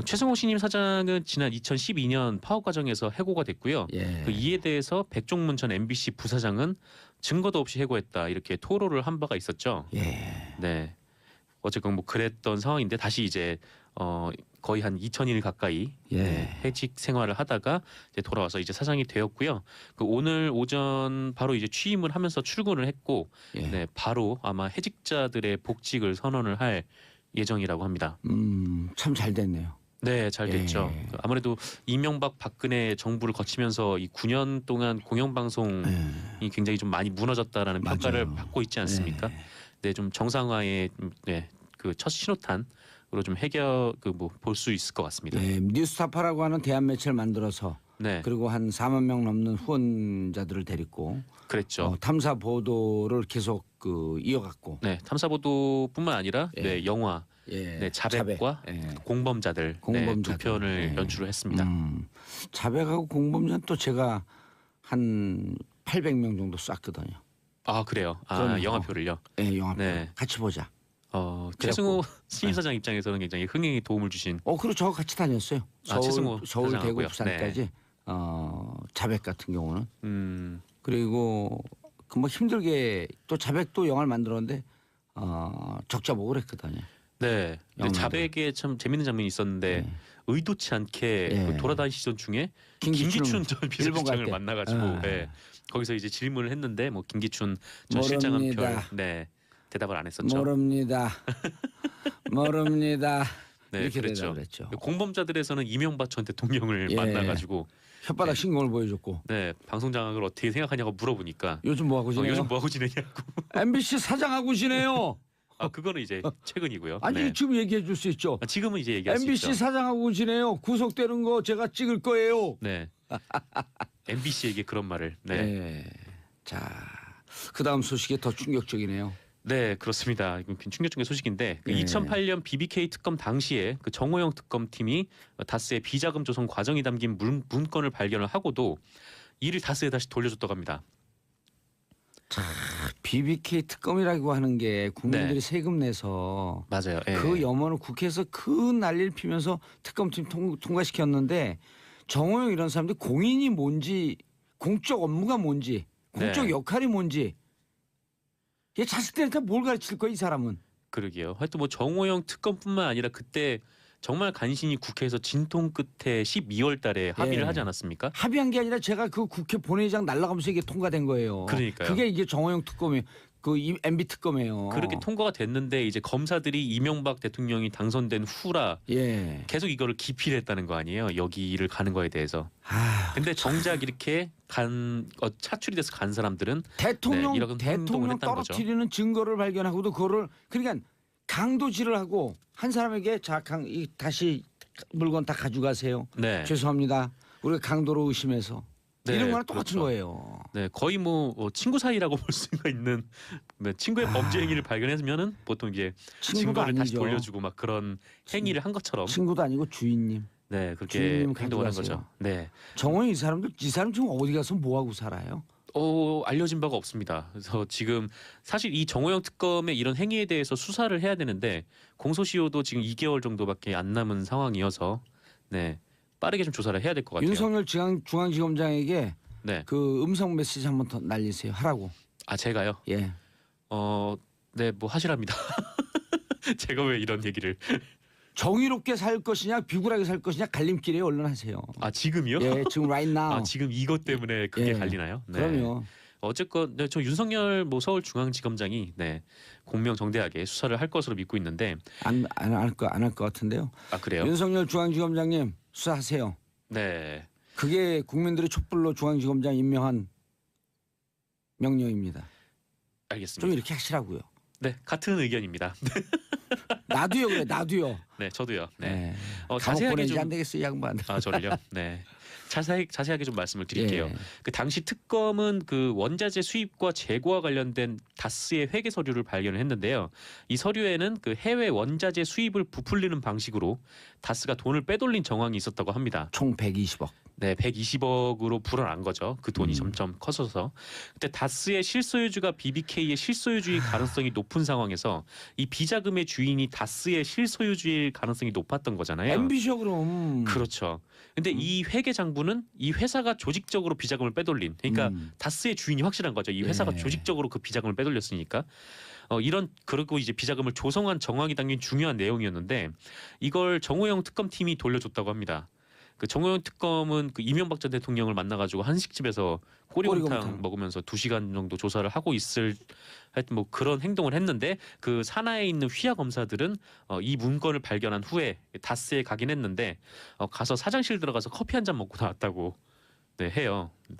최승호 신임 사장은 지난 2012년 파업 과정에서 해고가 됐고요. 예. 그 이에 대해서 백종문 전 MBC 부사장은 증거도 없이 해고했다 이렇게 토로를 한 바가 있었죠. 예. 네. 어쨌건 뭐 그랬던 상황인데 다시 이제 거의 한 2,000일 가까이 예. 네, 해직 생활을 하다가 이제 돌아와서 이제 사장이 되었고요. 그 오늘 오전 바로 이제 취임을 하면서 출근을 했고, 예. 네, 바로 아마 해직자들의 복직을 선언을 할 예정이라고 합니다. 참 잘 됐네요. 네, 잘 됐죠. 예. 아무래도 이명박 박근혜 정부를 거치면서 이 9년 동안 공영방송이 예. 굉장히 좀 많이 무너졌다라는 맞아요. 평가를 받고 있지 않습니까? 예. 네, 좀 정상화의 네, 그 첫 신호탄으로 좀 뭐 볼 수 있을 것 같습니다. 예. 뉴스타파라고 하는 대한 매체를 만들어서 네, 그리고 한 4만 명 넘는 후원자들을 데리고 그랬죠. 탐사 보도를 계속 이어갔고 네, 탐사보도뿐만 아니라 예. 네, 영화, 예. 네, 자백과 자백. 예. 공범자들, 네, 공범자들. 두 편을 예. 연출을 했습니다. 자백하고 공범자는 또 제가 한 800명 정도 쐈거든요. 아 그래요. 아 그럼요. 영화표를요. 예, 영화표. 네. 같이 보자. 최승호 신임사장 입장에서는 굉장히 흥행에 도움을 주신. 그리고 저하고 같이 다녔어요. 최승호 서울 대구, 사장하고요. 부산까지 자백 같은 경우는. 그리고 그 뭐 힘들게 또 자백도 영화를 만들었는데 적자 보고 그랬거든요. 네. 근데 영화도. 자백에 참 재밌는 장면이 있었는데 네. 의도치 않게 예. 그 돌아다니시던 중에 김기춘 김기춘 전 일본 갈 비서실장을 때. 만나가지고 아. 네. 거기서 이제 질문을 했는데 뭐 김기춘 전 실장은 모릅니다. 대답을 안 했었죠. 모릅니다. 모릅니다. 네, 이렇게 그랬죠. 대답을 했죠. 공범자들에서는 이명박 전 대통령을 예. 만나가지고 혓바닥 신공을 보여줬고 네 방송 장악을 어떻게 생각하냐고 물어보니까 요즘 뭐 하고 지내요? 요즘 뭐 하고 지내냐고. MBC 사장하고 지내요. 그거는 이제 최근이고요. 아니 네. 지금 얘기해 줄 수 있죠. 지금은 이제 얘기할 수 MBC 있죠. 사장하고 지내요. 구속되는 거 제가 찍을 거예요. 네. MBC에게 그런 말을. 네. 네. 자, 그다음 소식이 더 충격적이네요. 네, 그렇습니다. 이건 충격적인 소식인데 그 네. 2008년 BBK 특검 당시에 그 정호영 특검팀이 다스의 비자금 조성 과정이 담긴 문건을 발견을 하고도 이를 다스에 다시 돌려줬다고 합니다. BBK 특검이라고 하는 게 국민들이 네. 세금 내서 맞아요. 예. 그 염원을 국회에서 그 난리를 피면서 특검팀 통과시켰는데 정호영 이런 사람들이 공인이 뭔지 공적 업무가 뭔지 공적 네. 역할이 뭔지 얘 자식들한테 뭘 가르칠 거야 이 사람은. 그러게요. 하여튼 뭐 정호영 특검뿐만 아니라 그때 정말 간신히 국회에서 진통 끝에 12월 달에 합의를 예. 하지 않았습니까? 합의한 게 아니라 제가 그 국회 본회의장 날아가면서 이게 통과된 거예요. 그러니까요. 그게 이게 정호영 특검이 그 MB 특검이에요. 그렇게 통과가 됐는데 이제 검사들이 이명박 대통령이 당선된 후라 예. 계속 이거를 기피를 했다는 거 아니에요. 여기를 가는 거에 대해서. 근데 정작 이렇게 차출이 돼서 간 사람들은 대통령 네, 이런 행동을 대통령 했다는 거죠. 떨어뜨리는 증거를 발견하고도 그거를 그러니까 강도질을 하고 한 사람에게 다시 물건 다 가져가세요. 네. 죄송합니다. 우리가 강도로 의심해서 네, 이런 거랑 똑같은 그렇죠. 거예요. 네, 거의 뭐 친구 사이라고 볼 수가 있는 친구의 범죄 행위를 발견했으면은 보통 이제 친구도 증거를 다시 아니죠. 돌려주고 막 그런 행위를 한 것처럼 친구도 아니고 주인님. 네 그렇게 주인님 행동을 한 가져가세요. 거죠. 네, 정호영 이 사람 지금 어디 가서 뭐 하고 살아요? 알려진 바가 없습니다. 그래서 지금 사실 이 정호영 특검의 이런 행위에 대해서 수사를 해야 되는데 공소시효도 지금 2개월 정도밖에 안 남은 상황이어서 네 빠르게 좀 조사를 해야 될 것 같아요. 윤석열 중앙지검장에게 네, 그 음성 메시지 한번 더 날리세요. 하라고. 제가요. 예. 네, 뭐 하시랍니다. 제가 왜 이런 얘기를? 정의롭게 살 것이냐 비굴하게 살 것이냐 갈림길에 얼른 하세요. 지금이요? 예, 지금 right now. 지금 이것 때문에 그게 예. 갈리나요? 네. 그럼요. 어쨌건 네, 저 윤석열 서울중앙지검장이 공명정대하게 수사를 할 것으로 믿고 있는데 안 할 것 같은데요. 그래요? 윤석열 중앙지검장님 수사하세요. 네. 그게 국민들의 촛불로 중앙지검장 임명한 명령입니다. 알겠습니다. 좀 이렇게 하시라고요. 네, 같은 의견입니다. 나도요 그래 나도요. 네, 저도요. 네. 네. 감옥 자세하게 보내지 좀 안 되겠어 이 양반. 저를요. 네. 자세하게 좀 말씀을 드릴게요. 예. 그 당시 특검은 그 원자재 수입과 재고와 관련된 다스의 회계 서류를 발견을 했는데요. 이 서류에는 그 해외 원자재 수입을 부풀리는 방식으로 다스가 돈을 빼돌린 정황이 있었다고 합니다. 총 120억. 네, 120억으로 불어난 거죠. 그 돈이 점점 커져서. 그때 다스의 실소유주가 BBK의 실소유주일 가능성이 높은 상황에서 이 비자금의 주인이 다스의 실소유주일 가능성이 높았던 거잖아요. MB죠 그럼. 그렇죠. 근데 이 회계 장부는 이 회사가 조직적으로 비자금을 빼돌린, 그러니까 다스의 주인이 확실한 거죠. 이 회사가 예. 조직적으로 그 비자금을 빼돌렸으니까. 그리고 이제 비자금을 조성한 정황이 담긴 중요한 내용이었는데 이걸 정호영 특검팀이 돌려줬다고 합니다. 그 정호영 특검은 그 이명박 전 대통령을 만나가지고 한식집에서 꼬리곰탕 꼬리곰탕. 먹으면서 2시간 정도 조사를 하고 있을 하여튼 뭐 그런 행동을 했는데 그 산하에 있는 휘하 검사들은 이 문건을 발견한 후에 다스에 가긴 했는데 가서 사장실 들어가서 커피 한 잔 먹고 나왔다고 네, 해요.